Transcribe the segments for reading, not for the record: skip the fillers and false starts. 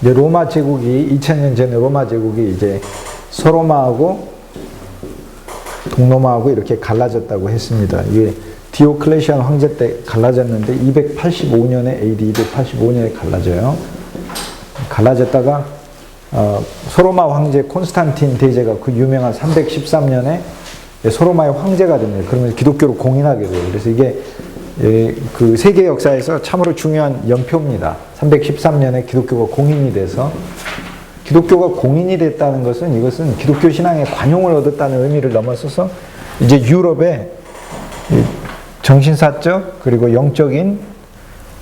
이제 로마 제국이 2000년 전에 로마 제국이 이제 서로마하고 동로마하고 이렇게 갈라졌다고 했습니다. 이게 디오클레시안 황제 때 갈라졌는데 285년에 AD 285년에 갈라져요. 갈라졌다가 소로마 황제 콘스탄틴 대제가 그 유명한 313년에 소로마의 황제가 됩니다. 그러면 기독교로 공인하게 돼요. 그래서 이게 그 세계 역사에서 참으로 중요한 연표입니다. 313년에 기독교가 공인이 돼서, 기독교가 공인이 됐다는 것은, 이것은 기독교 신앙에 관용을 얻었다는 의미를 넘어서서 이제 유럽의 정신사적 그리고 영적인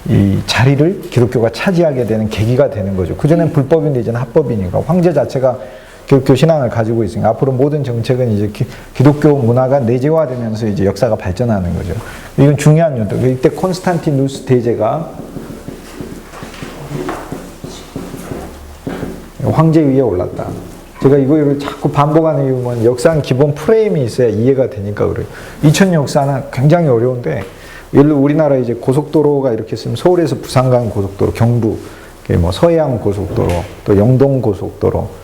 이 자리를 기독교가 차지하게 되는 계기가 되는 거죠. 그전엔 불법인데 이제는 합법이니까 황제 자체가 기독교 신앙을 가지고 있으니까 앞으로 모든 정책은 이제 기독교 문화가 내재화되면서 이제 역사가 발전하는 거죠. 이건 중요한 요소. 이때 콘스탄티누스 대제가 황제 위에 올랐다. 제가 이거를 자꾸 반복하는 이유는 역사는 기본 프레임이 있어야 이해가 되니까 그래요. 2000년 역사는 굉장히 어려운데, 예를 들어 우리나라 이제 고속도로가 이렇게 있으면 서울에서 부산 가는 고속도로, 경부, 뭐 서해안 고속도로, 또 영동 고속도로,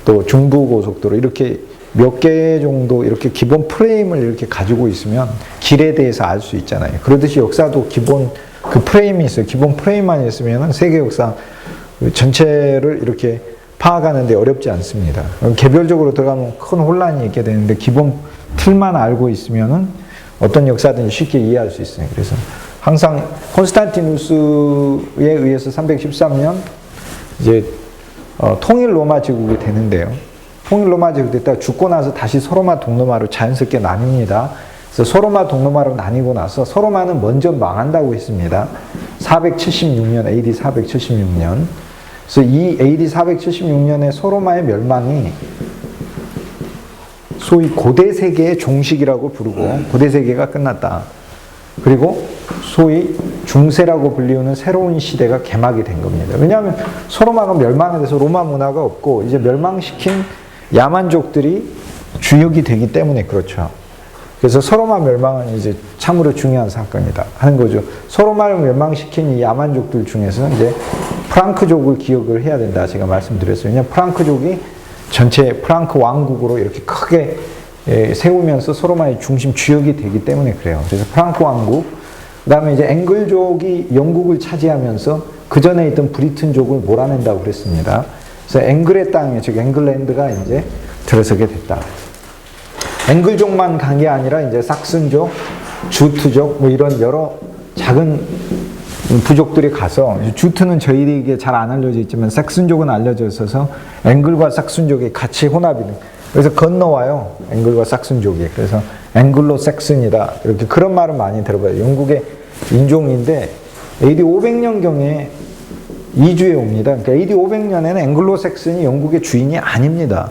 또 중부 고속도로, 이렇게 몇 개 정도 이렇게 기본 프레임을 이렇게 가지고 있으면 길에 대해서 알 수 있잖아요. 그러듯이 역사도 기본 그 프레임이 있어요. 기본 프레임만 있으면 세계 역사 전체를 이렇게 파악하는데 어렵지 않습니다. 개별적으로 들어가면 큰 혼란이 있게 되는데 기본 틀만 알고 있으면은 어떤 역사든지 쉽게 이해할 수 있어요. 그래서 항상 콘스탄티누스에 의해서 313년 이제 통일 로마 제국이 되는데요. 통일 로마 제국 됐다가 죽고 나서 다시 소로마 동로마로 자연스럽게 나뉩니다. 그래서 소로마 동로마로 나뉘고 나서 소로마는 먼저 망한다고 했습니다. 476년, AD 476년. 그래서 이 AD 476년에 소로마의 멸망이 소위 고대 세계의 종식이라고 부르고, 고대 세계가 끝났다. 그리고 소위 중세라고 불리우는 새로운 시대가 개막이 된 겁니다. 왜냐하면 소로마가 멸망에 대해서 로마 문화가 없고 이제 멸망시킨 야만족들이 주역이 되기 때문에 그렇죠. 그래서 소로마 멸망은 이제 참으로 중요한 사건이다 하는 거죠. 소로마를 멸망시킨 이 야만족들 중에서 이제 프랑크족을 기억을 해야 된다 제가 말씀드렸어요. 왜냐하면 프랑크족이 전체 프랑크 왕국으로 이렇게 크게 세우면서 소로마의 중심 주역이 되기 때문에 그래요. 그래서 프랑크 왕국, 그 다음에 이제 앵글족이 영국을 차지하면서 그 전에 있던 브리튼족을 몰아낸다고 그랬습니다. 그래서 앵글의 땅에, 즉 앵글랜드가 이제 들어서게 됐다. 앵글족만 간 게 아니라 이제 삭슨족, 주트족, 뭐 이런 여러 작은 부족들이 가서, 주트는 저희에게 잘 안 알려져 있지만 삭슨족은 알려져 있어서 앵글과 삭슨족이 같이 혼합이 돼. 그래서 건너와요. 앵글과 삭슨족이. 그래서 앵글로 삭슨이다. 이렇게 그런 말을 많이 들어봐요. 영국의 인종인데 AD 500년경에 이주해 옵니다. 그러니까 AD 500년에는 앵글로 삭슨이 영국의 주인이 아닙니다.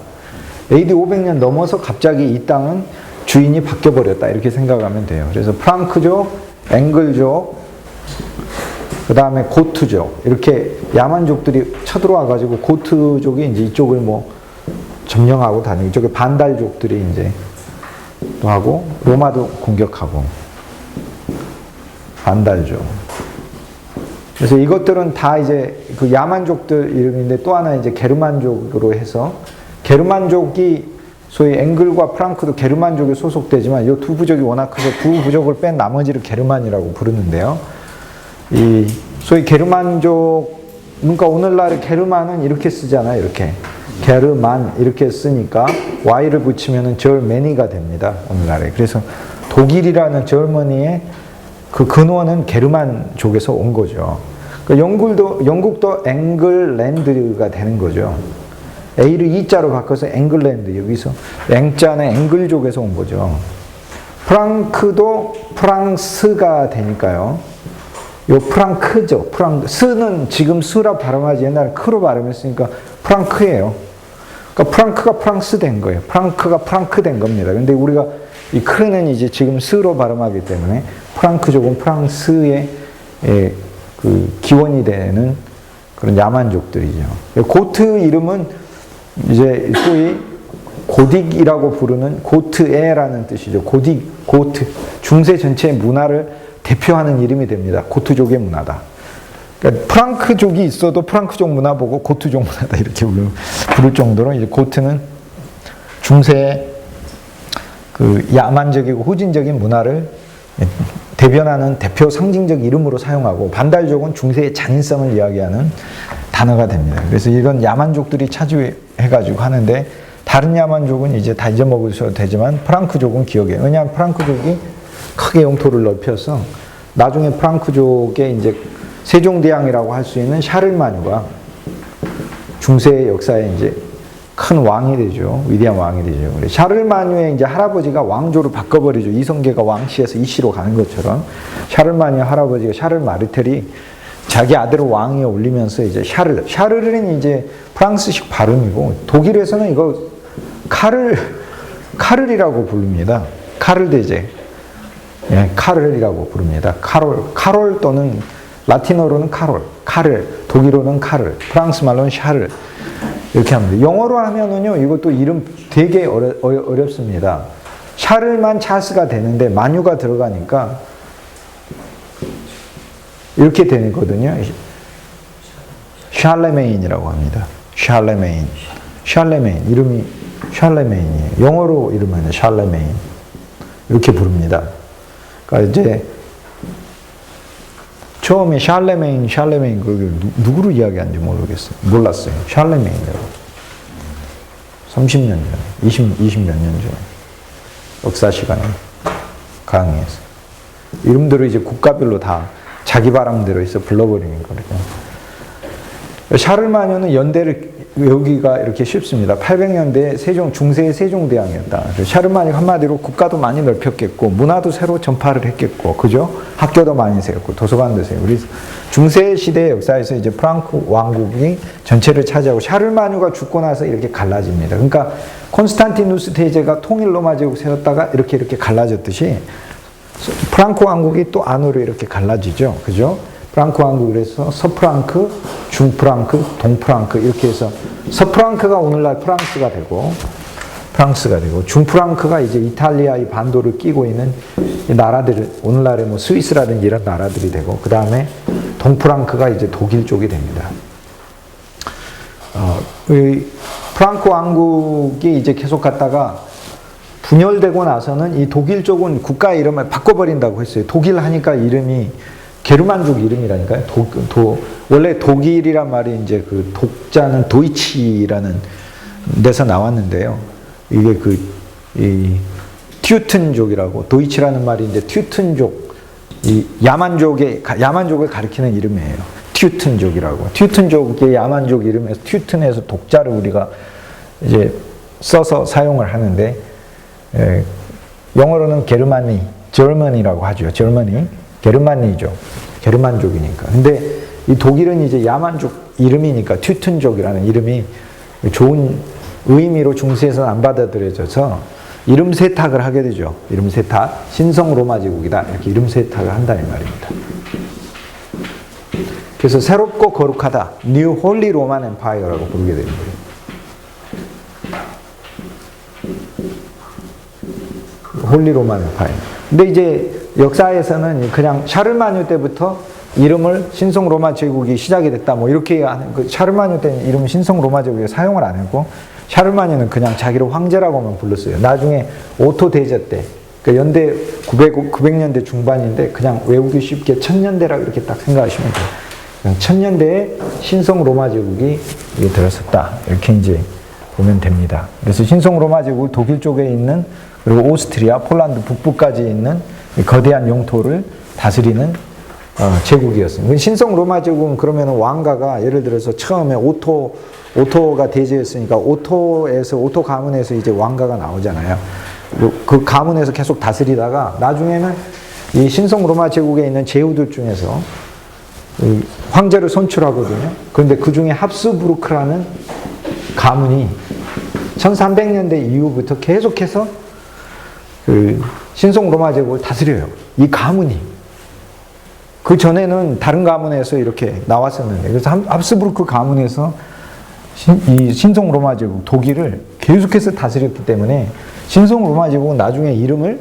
AD 500년 넘어서 갑자기 이 땅은 주인이 바뀌어버렸다. 이렇게 생각하면 돼요. 그래서 프랑크족, 앵글족, 그 다음에 고트족, 이렇게 야만족들이 쳐들어와가지고 고트족이 이제 이쪽을 뭐 점령하고 다니고, 이쪽에 반달족들이 이제 또 하고, 로마도 공격하고, 반달족. 그래서 이것들은 다 이제 그 야만족들 이름인데 또 하나 이제 게르만족으로 해서, 게르만족이 소위 앵글과 프랑크도 게르만족에 소속되지만 이 두 부족이 워낙 커서 두 부족을 뺀 나머지를 게르만이라고 부르는데요. 이 소위 게르만족, 그러니까 오늘날의 게르만은 이렇게 쓰잖아요. 이렇게 게르만 이렇게 쓰니까 Y를 붙이면은 절메니가 됩니다. 오늘날에. 그래서 독일이라는 절머니의 그 근원은 게르만족에서 온 거죠. 그러니까 영국도 앵글랜드가 되는 거죠. A를 E자로 바꿔서 앵글랜드, 여기서 앵자는 앵글족에서 온 거죠. 프랑크도 프랑스가 되니까요. 요 프랑크죠. 스는 지금 스라 발음하지 옛날에 크로 발음했으니까 프랑크예요. 그러니까 프랑크가 프랑스 된 거예요. 프랑크가 프랑크 된 겁니다. 근데 우리가 이 크는 이제 지금 스로 발음하기 때문에 프랑크족은 프랑스의 그 기원이 되는 그런 야만족들이죠. 고트 이름은 이제 소위 고딕이라고 부르는 고트에라는 뜻이죠. 고트. 중세 전체의 문화를 대표하는 이름이 됩니다. 고트족의 문화다. 그러니까 프랑크족이 있어도 프랑크족 문화 보고 고트족 문화다 이렇게 부를 정도로 이제 고트는 중세의 그 야만적이고 후진적인 문화를 대변하는 대표 상징적 이름으로 사용하고 반달족은 중세의 잔인성을 이야기하는 단어가 됩니다. 그래서 이건 야만족들이 차지해가지고 하는데 다른 야만족은 이제 다 잊어먹으셔도 되지만 프랑크족은 기억해요. 왜냐하면 프랑크족이 크게 영토를 넓혀서 나중에 프랑크족의 이제 세종대왕이라고 할 수 있는 샤를마뉴가 중세 역사에 이제 큰 왕이 되죠. 위대한 왕이 되죠. 샤를마뉴의 이제 할아버지가 왕조를 바꿔버리죠. 이성계가 왕시에서 이시로 가는 것처럼 샤를마뉴 할아버지가 샤를 마르텔이 자기 아들을 왕위에 올리면서 이제 샤를은 이제 프랑스식 발음이고 독일에서는 이거 카를이라고 부릅니다. 카를 대제. 예, 카를이라고 부릅니다. 카롤 또는 라틴어로는 카를, 독일어는 카를, 프랑스 말로는 샤를 이렇게 합니다. 영어로 하면은요, 이것도 이름 되게 어렵습니다. 샤를만 찰스가 되는데 마뉴가 들어가니까 이렇게 되거든요. 샬레메인이라고 합니다. 샬레메인 이름이 샬레메인이에요. 영어로 이름은 샬레메인 이렇게 부릅니다. 그러니까 이제 처음에 샬레메인 그 누구를 이야기하는지 몰랐어요. 샬레메인이라고. 30년 전, 20몇 년 전 역사 시간에 강의에서 이름들을 이제 국가별로 다 자기 바람대로 해서 불러버리는 거죠. 샤를마뉴는 연대를 외우기가 이렇게 쉽습니다. 800년대에 중세의 세종대왕이었다. 샤를마뉴가 한마디로 국가도 많이 넓혔겠고, 문화도 새로 전파를 했겠고, 그죠? 학교도 많이 세웠고, 도서관도 세우고. 그래서 중세 시대 역사에서 이제 프랑크 왕국이 전체를 차지하고, 샤를마뉴가 죽고 나서 이렇게 갈라집니다. 그러니까 콘스탄티누스 대제가 통일 로마 제국 세웠다가 이렇게 갈라졌듯이, 프랑크 왕국이 또 안으로 이렇게 갈라지죠. 그죠? 프랑크 왕국에서 서프랑크, 중프랑크, 동프랑크 이렇게 해서 서프랑크가 오늘날 프랑스가 되고 중프랑크가 이제 이탈리아 이 반도를 끼고 있는 나라들, 오늘날의 뭐 스위스라든지 이런 나라들이 되고 그 다음에 동프랑크가 이제 독일 쪽이 됩니다. 프랑크 왕국이 이제 계속 갔다가 분열되고 나서는 이 독일 쪽은 국가 이름을 바꿔버린다고 했어요. 독일 하니까 이름이 게르만족 이름이라니까요. 원래 독일이란 말이 이제 그 독자는 도이치라는 데서 나왔는데요. 이게 이 튜튼족이라고, 도이치라는 말이 이제 튜튼족, 이 야만족을 가리키는 이름이에요. 튜튼족이라고. 튜튼족의 야만족 이름에서 튜튼에서 독자를 우리가 이제 써서 사용을 하는데, 영어로는 저머니라고 하죠. 게르만이죠. 게르만족이니까. 근데 이 독일은 이제 야만족 이름이니까 튜튼족이라는 이름이 좋은 의미로 중세에서는 안 받아들여져서 이름 세탁을 하게 되죠. 이름 세탁. 신성 로마 제국이다. 이렇게 이름 세탁을 한다는 말입니다. 그래서 새롭고 거룩하다. New Holy Roman Empire라고 부르게 되는 거예요. 홀리 로만 엠파이어. 근데 이제 역사에서는 그냥 샤를마뉴 때부터 이름을 신성 로마 제국이 시작이 됐다. 뭐 이렇게 하는, 샤를마뉴 때는 이름은 신성 로마 제국이 사용을 안 했고, 샤를마뉴는 그냥 자기를 황제라고만 불렀어요. 나중에 오토 대제 때, 그러니까 연대 900년대 중반인데 그냥 외우기 쉽게 천년대라고 이렇게 딱 생각하시면 돼요. 그냥 천년대에 신성 로마 제국이 들었었다. 이렇게 이제 보면 됩니다. 그래서 신성 로마 제국 독일 쪽에 있는, 그리고 오스트리아, 폴란드 북부까지 있는 거대한 영토를 다스리는 제국이었습니다. 신성 로마 제국은 그러면 왕가가 예를 들어서 처음에 오토가 대제였으니까 오토 가문에서 이제 왕가가 나오잖아요. 그 가문에서 계속 다스리다가 나중에는 이 신성 로마 제국에 있는 제후들 중에서 황제를 선출하거든요. 그런데 그 중에 합스부르크라는 가문이 1300년대 이후부터 계속해서 그 신성 로마 제국을 다스려요. 이 가문이. 그 전에는 다른 가문에서 이렇게 나왔었는데, 그래서 합스부르크 가문에서 이 신성 로마 제국, 독일을 계속해서 다스렸기 때문에 신성 로마 제국은 나중에 이름을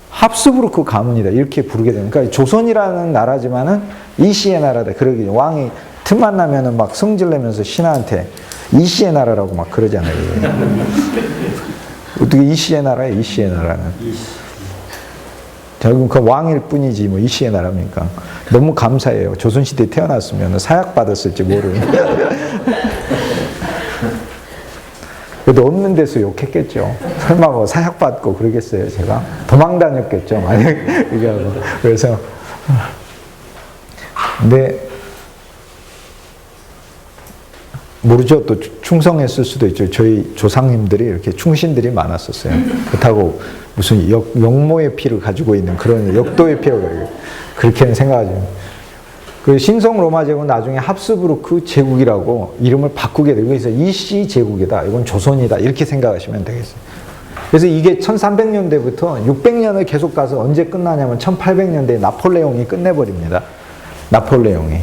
합스부르크 가문이다 이렇게 부르게 됩니다. 그러니까 조선이라는 나라지만은 이씨의 나라다. 그러기 왕이 틈만 나면은 막 성질내면서 신하한테 이씨의 나라라고 막 그러잖아요. 어떻게 이씨의 나라예요? 이씨의 나라는. 결국은 그 왕일 뿐이지 뭐 이씨의 나라입니까? 너무 감사해요. 조선시대에 태어났으면 사약받았을지 모르는. 그래도 없는 데서 욕했겠죠. 설마 뭐 사약받고 그러겠어요, 제가? 도망 다녔겠죠, 만약 얘기하고. 그래서, 근데, 모르죠. 또 충성했을 수도 있죠. 저희 조상님들이 이렇게 충신들이 많았었어요. 그렇다고 무슨 역모의 피를 가지고 있는 그런 역도의 피가 그렇게는 생각하죠. 그 신성 로마 제국은 나중에 합스부르크 제국이라고 이름을 바꾸게 되고, 그래서 이씨 제국이다. 이건 조선이다. 이렇게 생각하시면 되겠어요. 그래서 이게 1300년대부터 600년을 계속 가서 언제 끝나냐면 1800년대에 나폴레옹이 끝내버립니다. 나폴레옹이.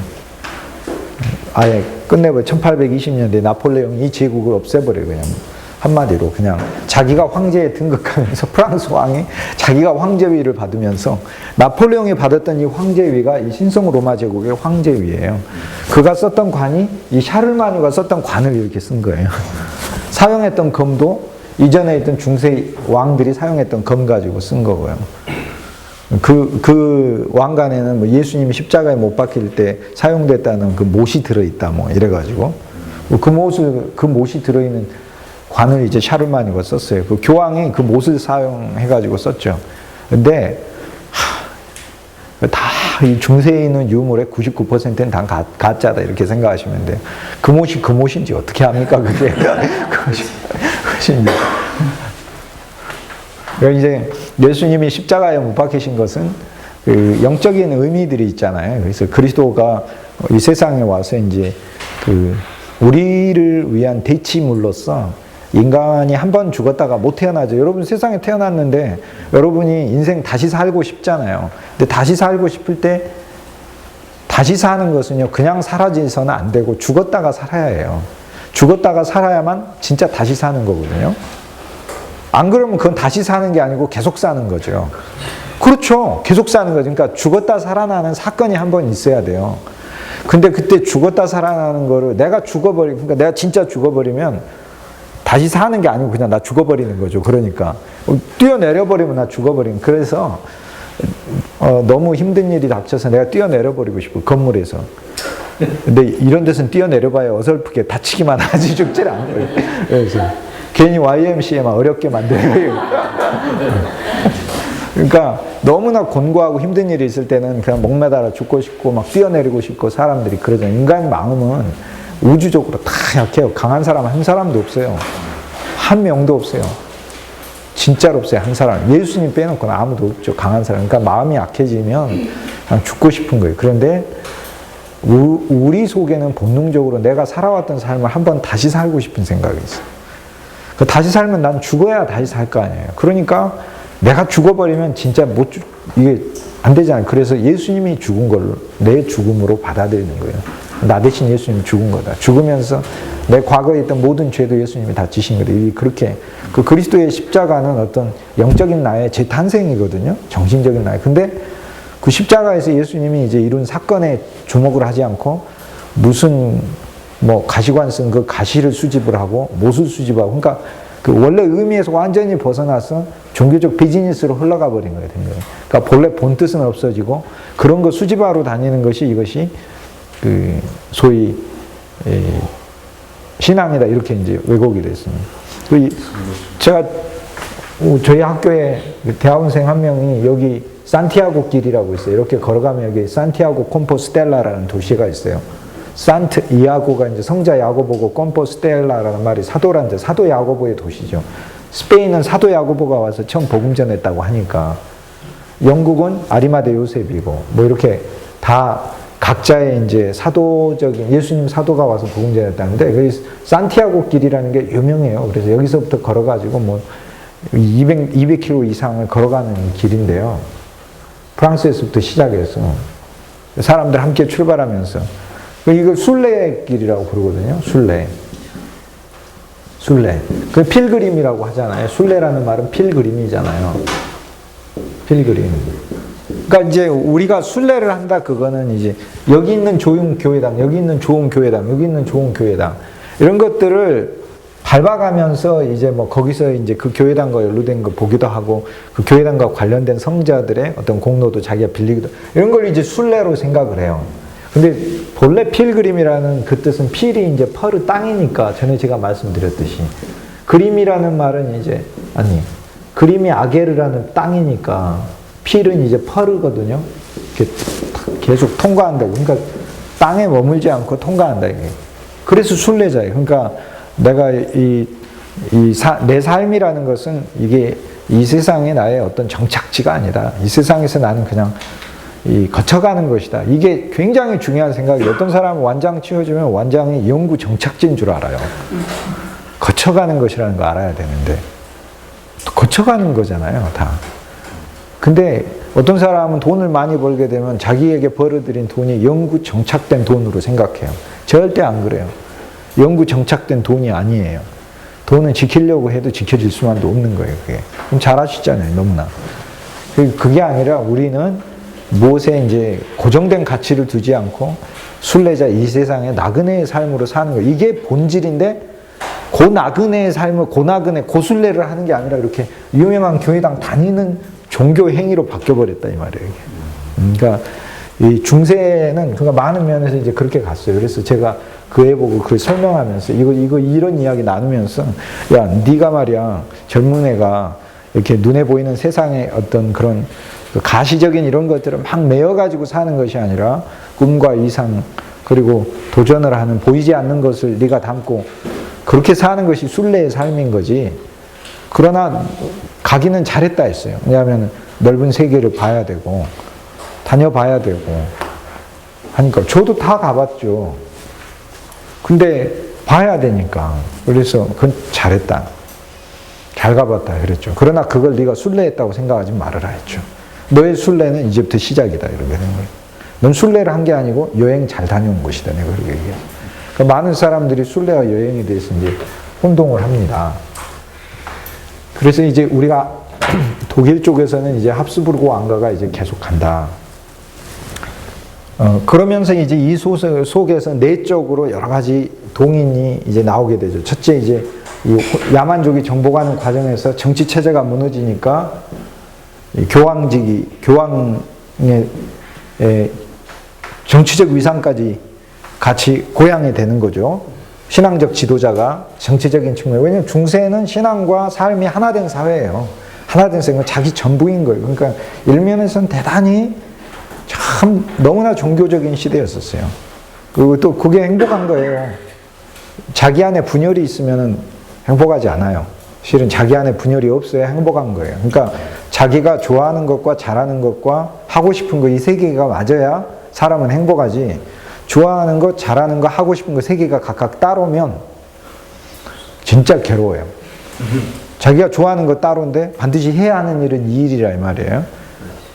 아예 끝내버려. 1820년대에 나폴레옹이 이 제국을 없애버려요. 그냥 한마디로 그냥 자기가 황제에 등극하면서 프랑스 왕이 자기가 황제위를 받으면서 나폴레옹이 받았던 이 황제위가 이 신성 로마 제국의 황제위예요. 그가 썼던 관이 이 샤를마뉴가 썼던 관을 이렇게 쓴 거예요. 사용했던 검도 이전에 있던 중세 왕들이 사용했던 검 가지고 쓴 거고요. 그 왕관에는 뭐 예수님이 십자가에 못 박힐 때 사용됐다는 그 못이 들어있다 뭐 이래가지고 그 못이 들어있는 관을 이제 샤르마니가 썼어요. 그 교황이 그 못을 사용해가지고 썼죠. 근데 다 이 중세에 있는 유물의 99%는 다 가짜다 이렇게 생각하시면 돼요. 그 못인지 어떻게 합니까 그게? 그것인지. 이제 예수님이 십자가에 못 박히신 것은 그 영적인 의미들이 있잖아요. 그래서 그리스도가 이 세상에 와서 이제 그 우리를 위한 대치물로서 인간이 한 번 죽었다가 못 태어나죠. 여러분 세상에 태어났는데 여러분이 인생 다시 살고 싶잖아요. 근데 다시 살고 싶을 때 다시 사는 것은요, 그냥 사라져서는 안 되고 죽었다가 살아야 해요. 죽었다가 살아야만 진짜 다시 사는 거거든요. 안 그러면 그건 다시 사는 게 아니고 계속 사는 거죠. 그렇죠. 계속 사는 거죠. 그러니까 죽었다 살아나는 사건이 한 번 있어야 돼요. 근데 그때 죽었다 살아나는 거를 내가 그러니까 내가 진짜 죽어버리면 다시 사는 게 아니고 그냥 나 죽어버리는 거죠. 그러니까 뛰어내려버리면 나 죽어버리는. 그래서 너무 힘든 일이 닥쳐서 내가 뛰어내려버리고 싶어, 건물에서. 근데 이런 데서는 뛰어내려봐야 어설프게 다치기만 하지 죽질 않아요. 그래서 괜히 YMCA만 어렵게 만들어요. 그러니까 너무나 곤고하고 힘든 일이 있을 때는 그냥 목매달아 죽고 싶고 막 뛰어내리고 싶고 사람들이 그러잖아요. 인간 마음은 우주적으로 다 약해요. 강한 사람 한 사람도 없어요. 한 명도 없어요. 진짜로 없어요. 한 사람. 예수님 빼놓고는 아무도 없죠. 강한 사람. 그러니까 마음이 약해지면 그냥 죽고 싶은 거예요. 그런데 우리 속에는 본능적으로 내가 살아왔던 삶을 한번 다시 살고 싶은 생각이 있어요. 다시 살면 난 죽어야 다시 살 거 아니에요. 그러니까 내가 죽어버리면 진짜 이게 안 되잖아요. 그래서 예수님이 죽은 걸 내 죽음으로 받아들이는 거예요. 나 대신 예수님이 죽은 거다. 죽으면서 내 과거에 있던 모든 죄도 예수님이 다 지신 거다. 그렇게 그 그리스도의 십자가는 어떤 영적인 나의 재탄생이거든요. 정신적인 나의. 근데 그 십자가에서 예수님이 이제 이룬 사건에 주목을 하지 않고 무슨 뭐 가시관 쓴 그 가시를 수집을 하고 못을 수집하고, 그러니까 그 원래 의미에서 완전히 벗어나서 종교적 비즈니스로 흘러가 버린 거예요. 그러니까 본래 본 뜻은 없어지고 그런 거 수집하러 다니는 것이 이것이 그 소위 신앙이다 이렇게 이제 왜곡이 됐습니다. 제가 저희 학교에 대학원생 한 명이 여기 산티아고 길이라고 있어요. 이렇게 걸어가면 여기 산티아고 콤포스텔라라는 도시가 있어요. 산트 이아고가 이제 성자 야고보고 콤포스텔라라는 말이 사도란데 사도 야고보의 도시죠. 스페인은 사도 야고보가 와서 처음 복음 전했다고 하니까 영국은 아리마대 요셉이고 뭐 이렇게 다 각자의 이제 사도적인 예수님 사도가 와서 복음 전했다는데 그 산티아고 길이라는 게 유명해요. 그래서 여기서부터 걸어가지고 뭐 200km 이상을 걸어가는 길인데요. 프랑스에서부터 시작해서 사람들 함께 출발하면서 이걸 순례길이라고 부르거든요. 순례. 그 필그림이라고 하잖아요. 순례라는 말은 필그림이잖아요. 필그림. 그러니까 이제 우리가 순례를 한다 그거는 이제 여기 있는 좋은 교회당, 여기 있는 좋은 교회당, 여기 있는 좋은 교회당 이런 것들을 밟아가면서 이제 뭐 거기서 이제 그 교회당과 연루된 거 보기도 하고 그 교회당과 관련된 성자들의 어떤 공로도 자기가 빌리기도 이런 걸 이제 순례로 생각을 해요. 근데 본래 필그림이라는 그 뜻은 필이 이제 퍼르 땅이니까 전에 제가 말씀드렸듯이 그림이라는 말은 이제 그림이 아게르라는 땅이니까 필은 이제 퍼르거든요. 이렇게 계속 통과한다고. 그러니까 땅에 머물지 않고 통과한다 이게. 그래서 순례자예요. 그러니까 내가 내 삶이라는 것은 이게 이 세상에 나의 어떤 정착지가 아니다. 이 세상에서 나는 그냥 거쳐가는 것이다. 이게 굉장히 중요한 생각이에요. 어떤 사람은 완장 치워주면 완장이 영구 정착지인 줄 알아요. 거쳐가는 것이라는 거 알아야 되는데 거쳐가는 거잖아요, 다. 근데 어떤 사람은 돈을 많이 벌게 되면 자기에게 벌어들인 돈이 영구 정착된 돈으로 생각해요. 절대 안 그래요. 영구 정착된 돈이 아니에요. 돈은 지키려고 해도 지켜질 수만도 없는 거예요, 그게. 그럼 잘 아시잖아요, 너무나. 그게 아니라 우리는 무엇에 이제 고정된 가치를 두지 않고 순례자 이 세상에 나그네의 삶으로 사는 거예요. 이게 본질인데 그 나그네의 삶을 고순례를 하는 게 아니라 이렇게 유명한 교회당 다니는 종교 행위로 바뀌어버렸다 이 말이에요. 이게. 그러니까 이 중세는 그러니까 많은 면에서 이제 그렇게 갔어요. 그래서 제가 그 애 보고 그 설명하면서 이런 이야기 나누면서 야 네가 말이야 젊은 애가 이렇게 눈에 보이는 세상의 어떤 그런 가시적인 이런 것들을 막 메어가지고 사는 것이 아니라 꿈과 이상 그리고 도전을 하는 보이지 않는 것을 네가 담고 그렇게 사는 것이 순례의 삶인 거지. 그러나 가기는 잘했다 했어요. 왜냐하면 넓은 세계를 봐야 되고 다녀봐야 되고 하니까 저도 다 가봤죠. 근데 봐야 되니까 그래서 그건 잘했다. 잘 가봤다 그랬죠. 그러나 그걸 네가 순례했다고 생각하지 말아라 했죠. 너의 순례는 이제부터 시작이다 이렇게 된 거예요. 넌 순례를 한 게 아니고 여행 잘 다녀온 것이다. 내가 그렇게 얘기해요. 그러니까 많은 사람들이 순례와 여행에 대해서 이제 혼동을 합니다. 그래서 이제 우리가 독일 쪽에서는 이제 합스부르크 왕가가 이제 계속 간다. 그러면서 이제 이 소설 속에서 내적으로 여러 가지 동인이 이제 나오게 되죠. 첫째 이제 이 야만족이 정복하는 과정에서 정치 체제가 무너지니까 교황의 정치적 위상까지 같이 고양이 되는 거죠. 신앙적 지도자가 정치적인 측면. 왜냐하면 중세는 신앙과 삶이 하나 된 사회예요. 하나 된 사회는 자기 전부인 거예요. 그러니까 일면에서는 대단히 참 너무나 종교적인 시대였었어요. 그리고 또 그게 행복한 거예요. 자기 안에 분열이 있으면 행복하지 않아요. 실은 자기 안에 분열이 없어야 행복한 거예요. 그러니까 자기가 좋아하는 것과 잘하는 것과 하고 싶은 거 이 세 개가 맞아야 사람은 행복하지. 좋아하는 것, 잘하는 거, 하고 싶은 거 세 개가 각각 따로면 진짜 괴로워요. 자기가 좋아하는 거 따로인데 반드시 해야 하는 일은 이 일이라 이 말이에요.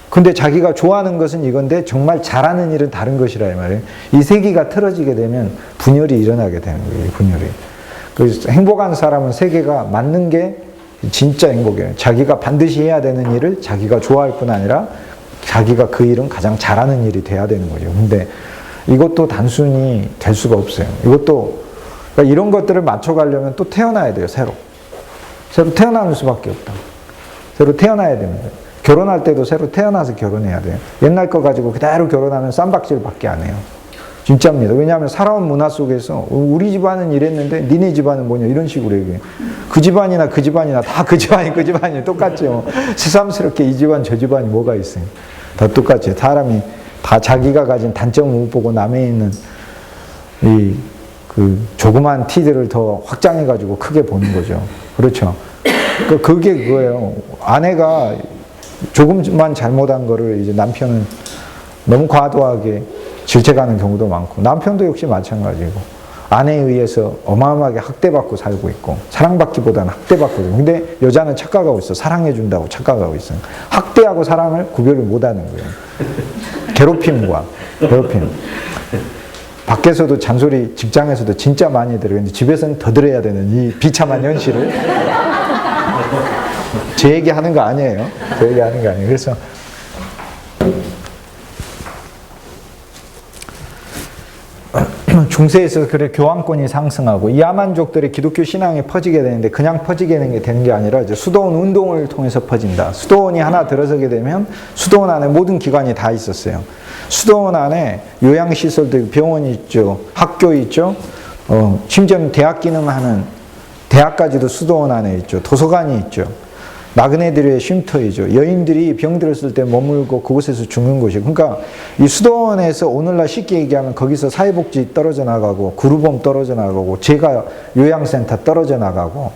근데 자기가 좋아하는 것은 이건데 정말 잘하는 일은 다른 것이라 이 말이에요. 이 세 개가 틀어지게 되면 분열이 일어나게 되는 거예요. 분열이. 그래서 행복한 사람은 세 개가 맞는 게 진짜 행복이에요. 자기가 반드시 해야 되는 일을 자기가 좋아할 뿐 아니라 자기가 그 일은 가장 잘하는 일이 돼야 되는 거죠. 근데 이것도 단순히 될 수가 없어요. 이것도 그러니까 이런 것들을 맞춰가려면 또 태어나야 돼요. 새로 태어나는 수밖에 없다. 새로 태어나야 되는 거예요. 결혼할 때도 새로 태어나서 결혼해야 돼요. 옛날 거 가지고 그대로 결혼하면 쌈박질밖에 안 해요. 진짜입니다. 왜냐하면 살아온 문화 속에서 우리 집안은 이랬는데 니네 집안은 뭐냐 이런 식으로 얘기해요. 그 집안이나 그 집안이나 다 그 집안이 그 집안이 똑같죠. 새삼스럽게 이 집안 저 집안이 뭐가 있어요. 다 똑같죠. 사람이 다 자기가 가진 단점을 못 보고 남에 있는 그 조그만 티들을 더 확장해가지고 크게 보는 거죠. 그렇죠. 그게 그거예요. 아내가 조금만 잘못한 거를 이제 남편은 너무 과도하게 질책하는 경우도 많고, 남편도 역시 마찬가지고, 아내에 의해서 어마어마하게 학대받고 살고 있고, 사랑받기보다는 학대받고 있고, 근데 여자는 착각하고 있어. 사랑해준다고 착각하고 있어. 학대하고 사랑을 구별을 못하는 거예요. 괴롭힘. 밖에서도 잔소리, 직장에서도 진짜 많이 들어요. 근데 집에서는 더 들어야 되는 이 비참한 현실을. 제 얘기 하는 거 아니에요. 제 얘기 하는 거 아니에요. 그래서 중세에서 그래 교황권이 상승하고 이 야만족들의 기독교 신앙이 퍼지게 되는데, 그냥 퍼지게 되는 게 아니라 이제 수도원 운동을 통해서 퍼진다. 수도원이 하나 들어서게 되면 수도원 안에 모든 기관이 다 있었어요. 수도원 안에 요양시설도, 병원이 있죠, 학교 있죠, 심지어는 대학 기능하는 대학까지도 수도원 안에 있죠, 도서관이 있죠, 나그네들의 쉼터이죠. 여인들이 병 들었을 때 머물고 그곳에서 죽는 곳이. 그러니까 이 수도원에서 오늘날 쉽게 얘기하면 거기서 사회복지 떨어져 나가고, 구루범 떨어져 나가고, 제가 요양센터 떨어져 나가고,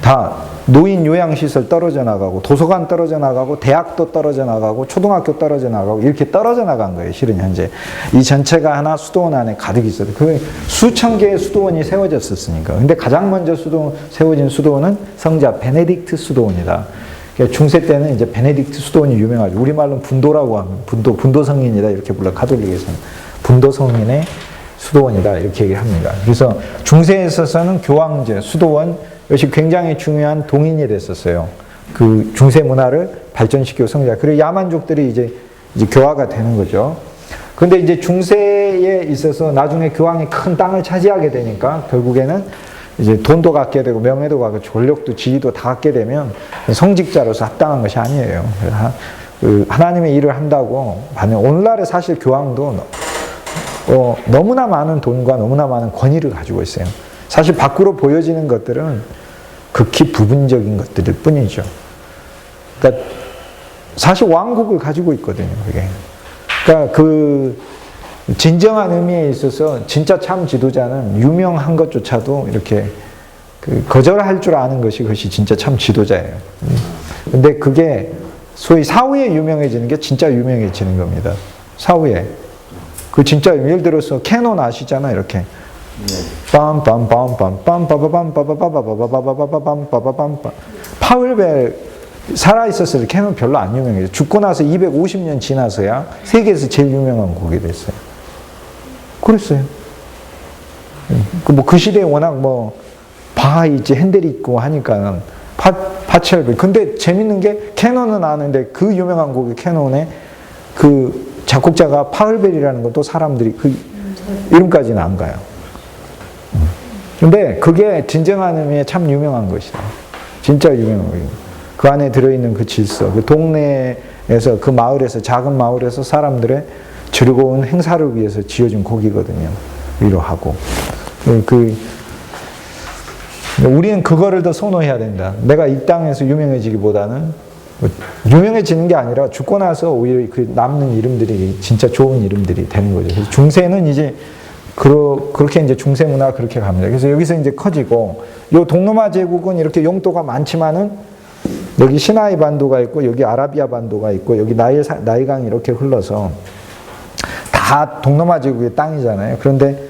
다 노인 요양시설 떨어져 나가고, 도서관 떨어져 나가고, 대학도 떨어져 나가고, 초등학교 떨어져 나가고, 이렇게 떨어져 나간 거예요. 실은 현재 이 전체가 하나 수도원 안에 가득 있어요. 그 수천 개의 수도원이 세워졌었으니까. 근데 가장 먼저 세워진 수도원은 성자 베네딕트 수도원이다. 그러니까 중세 때는 이제 베네딕트 수도원이 유명하죠. 우리말로는 분도라고 하면 분도 성인이다 이렇게 불러. 가톨릭에서는 분도 성인의 수도원이다 이렇게 얘기합니다. 그래서 중세에 있어서는 교황제, 수도원, 이것이 굉장히 중요한 동인이 됐었어요. 그 중세 문화를 발전시키고 성장. 그리고 야만족들이 이제 교화가 되는 거죠. 근데 이제 중세에 있어서 나중에 교황이 큰 땅을 차지하게 되니까 결국에는 이제 돈도 갖게 되고 명예도 갖고 권력도 지위도 다 갖게 되면 성직자로서 합당한 것이 아니에요. 하나님의 일을 한다고. 오늘날에 사실 교황도 너무나 많은 돈과 너무나 많은 권위를 가지고 있어요. 사실 밖으로 보여지는 것들은 극히 부분적인 것들일 뿐이죠. 그러니까 사실 왕국을 가지고 있거든요, 그게. 그러니까 그 진정한 의미에 있어서 진짜 참 지도자는 유명한 것조차도 이렇게 거절할 줄 아는 것이 그것이 진짜 참 지도자예요. 근데 그게 소위 사후에 유명해지는 게 진짜 유명해지는 겁니다. 사후에. 그 진짜 예를 들어서 캐논 아시잖아요, 이렇게. 파울벨 살아있었을 때 캐논 별로 안 유명해요. 죽고 나서 250년 지나서야 세계에서 제일 유명한 곡이 됐어요. 그랬어요. 그 시대에 워낙 바하 있지, 핸델이 있고 하니까 파첼벨. 근데 재밌는 게 캐논은 아는데 그 유명한 곡이 캐논에 그 작곡자가 파울벨이라는 것도 사람들이 그 이름까지는 안 가요. 근데 그게 진정한 의미의 참 유명한 것이다. 진짜 유명한 거예요. 그 안에 들어있는 그 질서, 그 동네에서, 그 마을에서, 작은 마을에서 사람들의 즐거운 행사를 위해서 지어준 곡이거든요. 위로하고. 우리는 그거를 더 선호해야 된다. 내가 이 땅에서 유명해지기보다는, 유명해지는 게 아니라 죽고 나서 오히려 그 남는 이름들이 진짜 좋은 이름들이 되는 거죠. 그래서 중세는 이제 그렇게 이제 중세 문화가 그렇게 갑니다. 그래서 여기서 이제 커지고, 요 동로마 제국은 이렇게 영토가 많지만은 여기 시나이 반도가 있고, 여기 아라비아 반도가 있고, 여기 나일강이 이렇게 흘러서 다 동로마 제국의 땅이잖아요. 그런데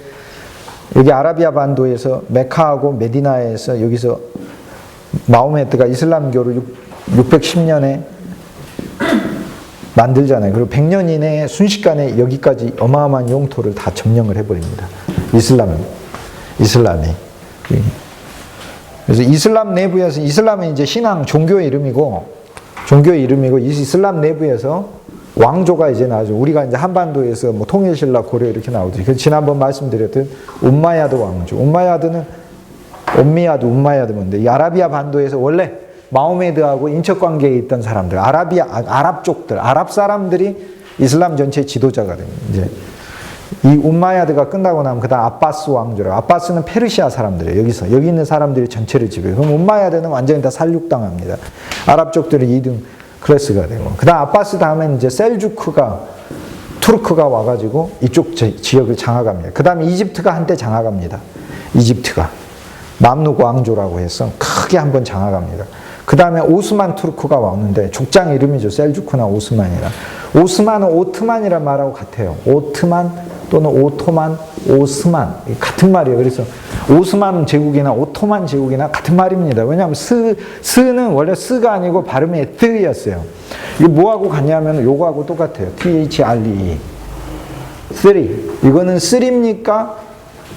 여기 아라비아 반도에서 메카하고 메디나에서 여기서 마호메트가 이슬람교를 610년에 만들잖아요. 그리고 100년 이내에 순식간에 여기까지 어마어마한 영토를 다 점령을 해버립니다. 이슬람이. 그래서 이슬람 내부에서, 이슬람은 이제 신앙, 종교의 이름이고, 이슬람 내부에서 왕조가 이제 나오죠. 우리가 이제 한반도에서 통일신라, 고려 이렇게 나오죠. 그래서 지난번 말씀드렸던 um마야드 왕조. um마야드 뭔데? 이 아라비아 반도에서 원래 마호메드하고 인척관계에 있던 사람들, 아랍족들, 아랍 사람들이 이슬람 전체의 지도자가 됩니다. 이제 이 움마야드가 끝나고 나면 그다음 아바스 왕조래요. 아바스는 페르시아 사람들이에요. 여기 있는 사람들이 전체를 지배해요. 그럼 움마야드는 완전히 다 살육당합니다. 아랍족들이 2등 클래스가 되고, 그다음 아바스 다음에는 이제 투르크가 와가지고 이쪽 지역을 장악합니다. 그다음에 이집트가 한때 장악합니다. 이집트가 맘룩 왕조라고 해서 크게 한번 장악합니다. 그 다음에 오스만 투르크가 왔는데 족장 이름이죠. 셀주크나 오스만이라. 오스만은 오트만이란 말하고 같아요. 오트만 또는 오토만, 오스만 같은 말이에요. 그래서 오스만 제국이나 오토만 제국이나 같은 말입니다. 왜냐하면 스는 원래 스가 아니고 발음이 뜨였어요. 이게 뭐하고 같냐면 요거하고 똑같아요. THRE. 쓰리. 이거는 쓰립니까?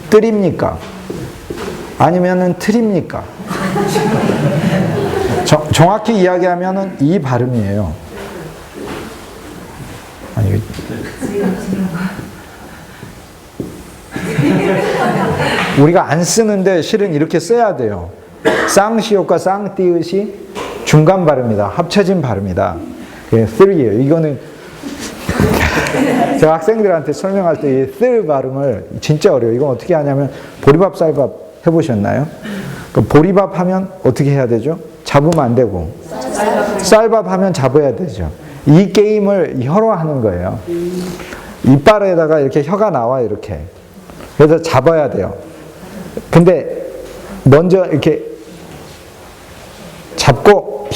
뜰입니까? 아니면은 틀입니까? 정확히 이야기하면은 이 발음이에요. 아니, 우리가 안 쓰는데 실은 이렇게 써야 돼요. 쌍시옷과 쌍띠읒이 중간 발음이다. 합쳐진 발음이다. 예, three예요. 이거는 제가 학생들한테 설명할 때 이 three 발음을 진짜 어려워요. 이건 어떻게 하냐면 보리밥 쌀밥 해보셨나요? 그 보리밥 하면 어떻게 해야 되죠? 잡으면 안 되고 쌀밥 하면 잡아야 되죠. 이 게임을 혀로 하는 거예요. 이빨에다가 이렇게 혀가 나와 이렇게. 그래서 잡아야 돼요. 근데 먼저 이렇게 잡고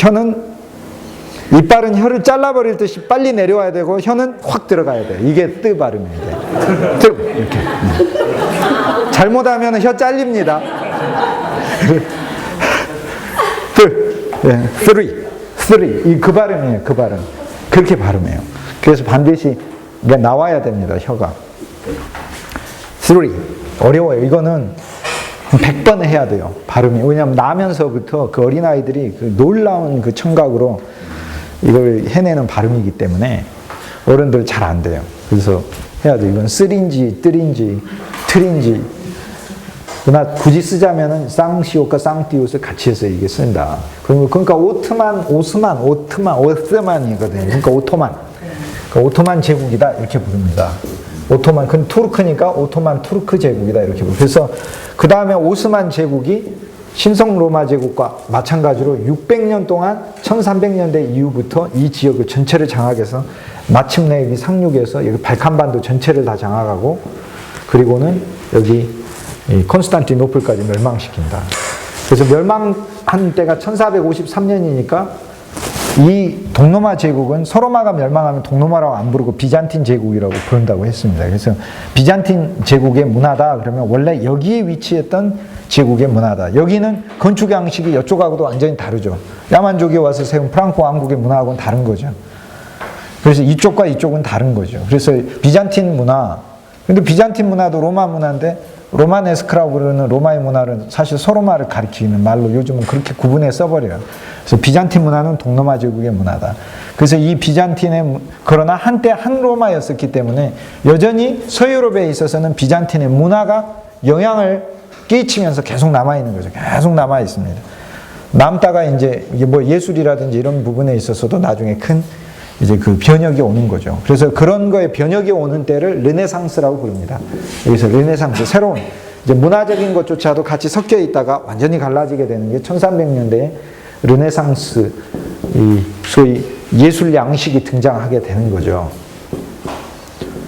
이빨은 혀를 잘라버릴 듯이 빨리 내려와야 되고 혀는 확 들어가야 돼요. 이게 뜨 발음이에요. 뜨 이렇게. 잘못하면 혀 잘립니다. three. 그 발음이에요. 그 발음. 그렇게 발음해요. 그래서 반드시 나와야 됩니다. 혀가. three. 어려워요. 이거는 100번 해야 돼요. 발음이. 왜냐하면 나면서부터 그 어린아이들이 그 놀라운 그 청각으로 이걸 해내는 발음이기 때문에 어른들 잘 안 돼요. 그래서 해야 돼요. 이건 쓰린지, 뜰인지, 틀인지. 그러나 굳이 쓰자면은 쌍시옷과 쌍띠옷을 같이 해서 이게 쓴다. 그러니까 오스만이거든요. 그러니까 오토만. 그러니까 오토만 제국이다 이렇게 부릅니다. 오토만, 그 투르크니까 오토만 투르크 제국이다 이렇게 부릅니다. 그래서 그 다음에 오스만 제국이 신성 로마 제국과 마찬가지로 600년 동안 1300년대 이후부터 이 지역을 전체를 장악해서 마침내 여기 상륙해서 여기 발칸반도 전체를 다 장악하고 그리고는 여기 콘스탄티노플까지 멸망시킨다. 그래서 멸망한 때가 1453년이니까 이 동로마 제국은 서로마가 멸망하면 동로마라고 안 부르고 비잔틴 제국이라고 부른다고 했습니다. 그래서 비잔틴 제국의 문화다 그러면 원래 여기에 위치했던 제국의 문화다. 여기는 건축 양식이 이쪽하고도 완전히 다르죠. 야만족이 와서 세운 프랑코 왕국의 문화하고는 다른 거죠. 그래서 이쪽과 이쪽은 다른 거죠. 그래서 비잔틴 문화. 근데 비잔틴 문화도 로마 문화인데 로마네스크라고 부르는 로마의 문화는 사실 서로마를 가리키는 말로 요즘은 그렇게 구분해 써버려요. 그래서 비잔틴 문화는 동로마 제국의 문화다. 그래서 이 비잔틴의 그러나 한때 한 로마였었기 때문에 여전히 서유럽에 있어서는 비잔틴의 문화가 영향을 끼치면서 계속 남아 있는 거죠. 계속 남아 있습니다. 남다가 이제 이게 뭐 예술이라든지 이런 부분에 있어서도 나중에 큰 이제 그 변혁이 오는 거죠. 그래서 그런 거에 변혁이 오는 때를 르네상스라고 부릅니다. 여기서 르네상스, 새로운 이제 문화적인 것조차도 같이 섞여 있다가 완전히 갈라지게 되는 게 1300년대에 르네상스, 소위 예술 양식이 등장하게 되는 거죠.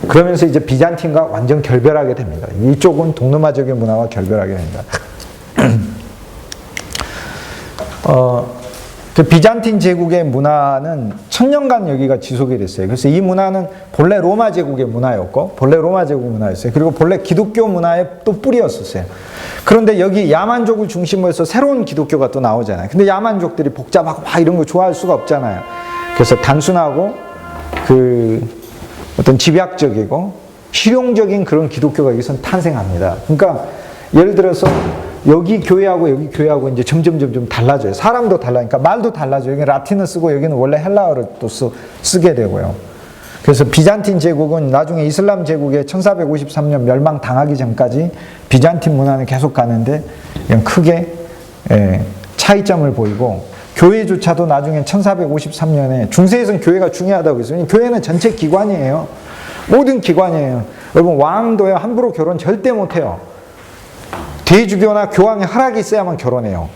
그러면서 이제 비잔틴과 완전 결별하게 됩니다. 이쪽은 동로마적인 문화와 결별하게 됩니다. 그 비잔틴 제국의 문화는 1000년간 여기가 지속이 됐어요. 그래서 이 문화는 본래 로마 제국의 문화였고, 본래 로마 제국 문화였어요. 그리고 본래 기독교 문화의 또 뿌리였었어요. 그런데 여기 야만족을 중심으로 해서 새로운 기독교가 또 나오잖아요. 근데 야만족들이 복잡하고 막 이런 거 좋아할 수가 없잖아요. 그래서 단순하고 그 어떤 집약적이고 실용적인 그런 기독교가 여기서 탄생합니다. 그러니까 예를 들어서 여기 교회하고 여기 교회하고 이제 점점 달라져요. 사람도 달라니까 말도 달라져요. 여기 라틴어 쓰고 여기는 원래 헬라어를 또 쓰게 되고요. 그래서 비잔틴 제국은 나중에 이슬람 제국에 1453년 멸망 당하기 전까지 비잔틴 문화는 계속 가는데 그냥 크게 차이점을 보이고 교회조차도 나중에 1453년에 중세에서는 교회가 중요하다고 했어요. 교회는 전체 기관이에요. 모든 기관이에요. 여러분 왕도요 함부로 결혼 절대 못해요. 대주교나 교황의 허락이 있어야만 결혼해요.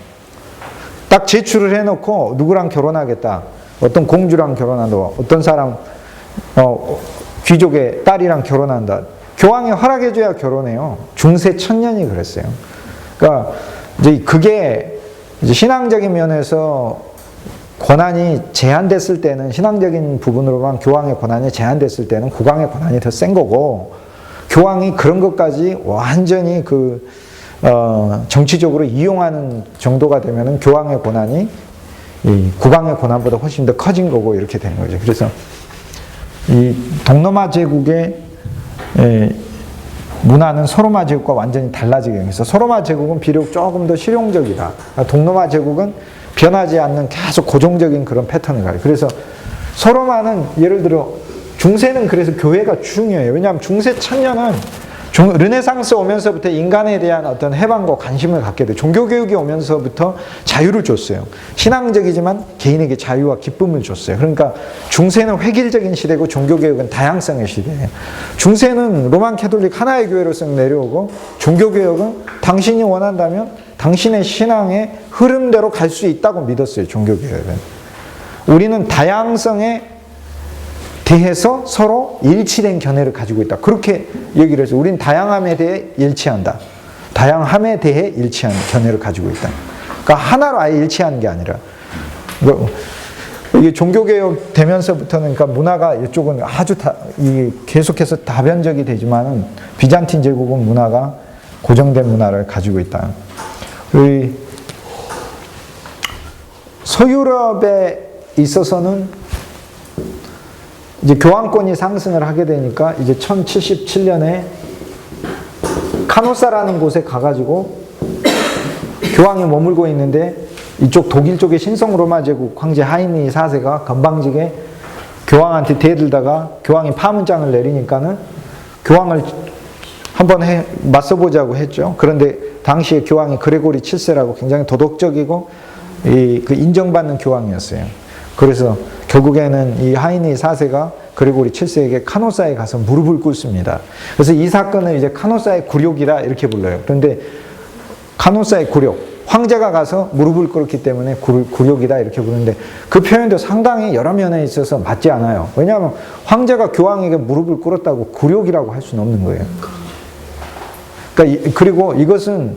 딱 제출을 해놓고 누구랑 결혼하겠다. 어떤 공주랑 결혼한다. 어떤 사람 귀족의 딸이랑 결혼한다. 교황이 허락해줘야 결혼해요. 중세 천년이 그랬어요. 그러니까 이제 그게 이제 신앙적인 면에서 권한이 제한됐을 때는 신앙적인 부분으로만 교황의 권한이 제한됐을 때는 국왕의 권한이 더 센 거고 교황이 그런 것까지 완전히 정치적으로 이용하는 정도가 되면은 교황의 권한이 이 국왕의 권한보다 훨씬 더 커진 거고 이렇게 되는 거죠. 그래서 이 동로마 제국의 문화는 소로마 제국과 완전히 달라지게 됩니다. 소로마 제국은 비록 조금 더 실용적이다. 동로마 제국은 변하지 않는 계속 고정적인 그런 패턴을 가요. 그래서 소로마는 예를 들어 중세는 그래서 교회가 중요해요. 왜냐하면 중세 천년은 르네상스 오면서부터 인간에 대한 어떤 해방과 관심을 갖게 돼요. 종교교육이 오면서부터 자유를 줬어요. 신앙적이지만 개인에게 자유와 기쁨을 줬어요. 그러니까 중세는 획일적인 시대고 종교교육은 다양성의 시대예요. 중세는 로만 캐톨릭 하나의 교회로서 내려오고 종교교육은 당신이 원한다면 당신의 신앙의 흐름대로 갈 수 있다고 믿었어요. 종교교육은. 우리는 다양성에 대해서 서로 일치된 견해를 가지고 있다. 그렇게 얘기를 해서 우린 다양함에 대해 일치한다. 다양함에 대해 일치한 견해를 가지고 있다. 그러니까 하나로 아예 일치하는 게 아니라 이게 종교개혁 되면서부터는 그러니까 문화가 이쪽은 아주 계속해서 다변적이 되지만은 비잔틴 제국은 문화가 고정된 문화를 가지고 있다. 서유럽에 있어서는 이제 교황권이 상승을 하게 되니까 이제 1077년에 카노사라는 곳에 가가지고 교황이 머물고 있는데 이쪽 독일 쪽의 신성 로마 제국 황제 하이니 4세가 건방지게 교황한테 대들다가 교황이 파문장을 내리니까는 교황을 한번 맞서보자고 했죠. 그런데 당시에 교황이 그레고리 7세라고 굉장히 도덕적이고 인정받는 교황이었어요. 그래서 결국에는 이 하이니 4세가 그레고리 7세에게 카노사에 가서 무릎을 꿇습니다. 그래서 이 사건을 이제 카노사의 굴욕이라 이렇게 불러요. 그런데 카노사의 굴욕, 황제가 가서 무릎을 꿇었기 때문에 굴욕이다 이렇게 부르는데 그 표현도 상당히 여러 면에 있어서 맞지 않아요. 왜냐하면 황제가 교황에게 무릎을 꿇었다고 굴욕이라고 할 수는 없는 거예요. 그러니까 그리고 이것은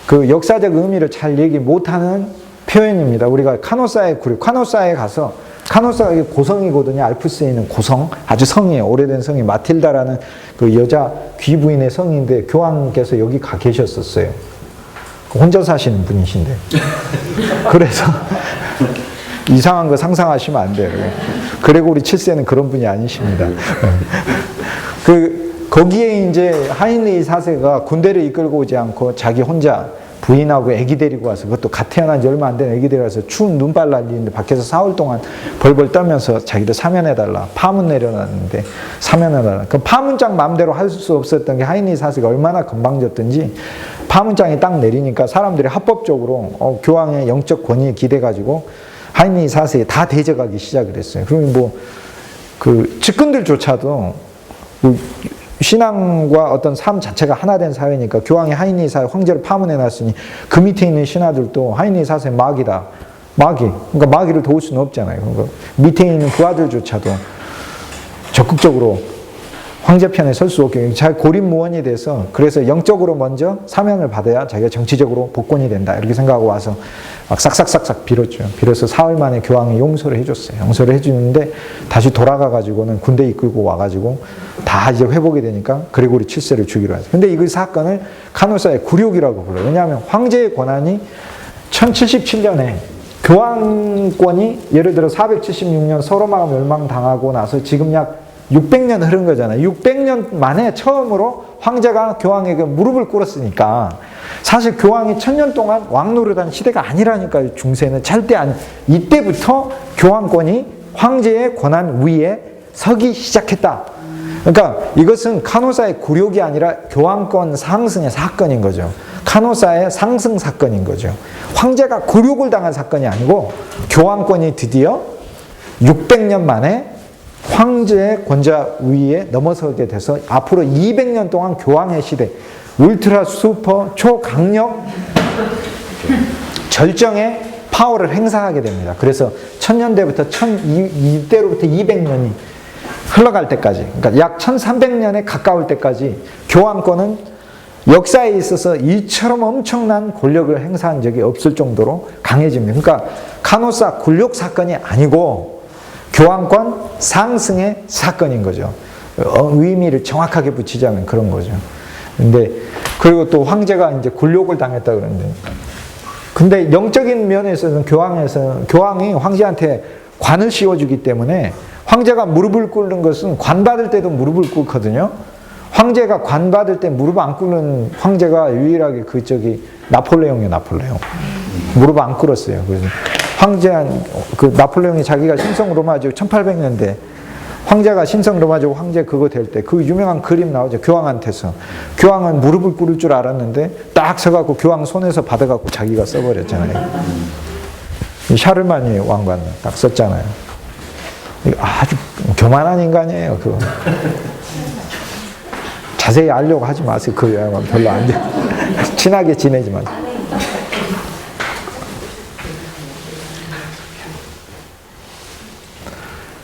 그 역사적 의미를 잘 얘기 못하는 표현입니다. 우리가 카노사의 굴욕, 카노사에 가서 카노사가 고성이거든요. 알프스에 있는 고성, 아주 성이에요. 오래된 성이 마틸다라는 그 여자 귀부인의 성인데 교황께서 여기 가 계셨었어요. 혼자 사시는 분이신데. 그래서 이상한 거 상상하시면 안 돼요. 그레고리 7세는 그런 분이 아니십니다. 거기에 이제 하인리 4세가 군대를 이끌고 오지 않고 자기 혼자 부인하고 아기 데리고 와서 그것도 갓 태어난 지 얼마 안 된 아기 데리고 와서 추운 눈발 날리는데 밖에서 사흘 동안 벌벌 떨면서 자기도 사면해달라. 파문 내려놨는데 사면해달라. 그 파문장 마음대로 할 수 없었던 게 하이니 4세가 얼마나 건방졌던지 파문장이 딱 내리니까 사람들이 합법적으로 교황의 영적 권위에 기대가지고 하이니 4세에 다 대적하기 시작을 했어요. 그러면 측근들조차도 신앙과 어떤 삶 자체가 하나 된 사회니까 교황이 하이니 4세 황제를 파문해놨으니 그 밑에 있는 신하들도 하이니 4세 마귀다. 그러니까 마귀를 도울 수는 없잖아요. 그러니까 밑에 있는 부하들조차도 적극적으로 황제 편에 설 수 없게 잘 고립무원이 돼서 그래서 영적으로 먼저 사면을 받아야 자기가 정치적으로 복권이 된다. 이렇게 생각하고 와서 막 싹싹싹싹 빌었죠. 빌어서 사흘 만에 교황이 용서를 해줬어요. 용서를 해주는데 다시 돌아가가지고는 군대 이끌고 와가지고 다 이제 회복이 되니까 그레고리 7세를 죽이로 하죠. 근데 이 사건을 카노사의 굴욕이라고 불러요. 왜냐하면 황제의 권한이 1077년에 교황권이 예를 들어 476년 서로마가 멸망당하고 나서 지금 약 600년 흐른 거잖아요. 600년 만에 처음으로 황제가 교황에게 무릎을 꿇었으니까 사실 교황이 1000년 동안 왕 노릇한 시대가 아니라니까요. 중세는 절대 이때부터 교황권이 황제의 권한 위에 서기 시작했다. 그러니까 이것은 카노사의 굴욕이 아니라 교황권 상승의 사건인 거죠. 카노사의 상승 사건인 거죠. 황제가 굴욕을 당한 사건이 아니고 교황권이 드디어 600년 만에 황제의 권좌 위에 넘어서게 돼서 앞으로 200년 동안 교황의 시대, 울트라 슈퍼 초강력 절정의 파워를 행사하게 됩니다. 그래서 1000년대부터 1002대로부터 200년이 흘러갈 때까지, 그러니까 약 1300년에 가까울 때까지 교황권은 역사에 있어서 이처럼 엄청난 권력을 행사한 적이 없을 정도로 강해집니다. 그러니까 카노사 굴욕 사건이 아니고 교황권 상승의 사건인 거죠. 의미를 정확하게 붙이자면 그런 거죠. 근데 그리고 또 황제가 이제 굴욕을 당했다 그러는데, 근데 영적인 면에서는 교황이 황제한테 관을 씌워주기 때문에 황제가 무릎을 꿇는 것은 관 받을 때도 무릎을 꿇거든요. 황제가 관 받을 때 무릎 안 꿇는 황제가 유일하게 나폴레옹이에요, 나폴레옹. 무릎 안 꿇었어요. 그래서 나폴레옹이 자기가 신성 로마제 1800년대 황제가 신성 로마제 황제 그거 될 때 그 유명한 그림 나오죠. 교황한테서. 교황은 무릎을 꿇을 줄 알았는데 딱 서갖고 교황 손에서 받아갖고 자기가 써버렸잖아요. 샤르마니 왕관 딱 썼잖아요. 아주 교만한 인간이에요, 그거. 자세히 알려고 하지 마세요. 그 여행은 별로 안 돼. 친하게 지내지 마세요.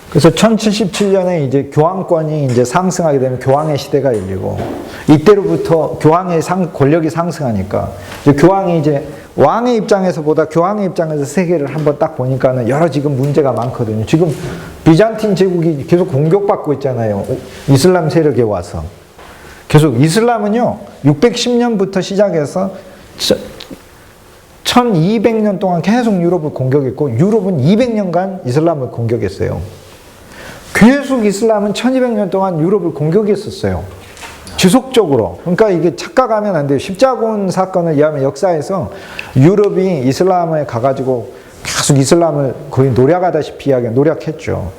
그래서 1077년에 이제 교황권이 이제 상승하게 되면 교황의 시대가 열리고, 이때로부터 교황의 권력이 상승하니까, 이제 교황이 이제 왕의 입장에서보다 교황의 입장에서 세계를 한번 딱 보니까는 여러 지금 문제가 많거든요. 지금 비잔틴 제국이 계속 공격받고 있잖아요. 이슬람 세력에 와서. 계속 이슬람은요, 610년부터 시작해서 1200년 동안 계속 유럽을 공격했고, 유럽은 200년간 이슬람을 공격했어요. 계속 이슬람은 1200년 동안 유럽을 공격했었어요. 지속적으로. 그러니까 이게 착각하면 안 돼요. 십자군 사건을 이해하면 역사에서 유럽이 이슬람에 가가지고 계속 이슬람을 거의 노력하다시피 노력했죠.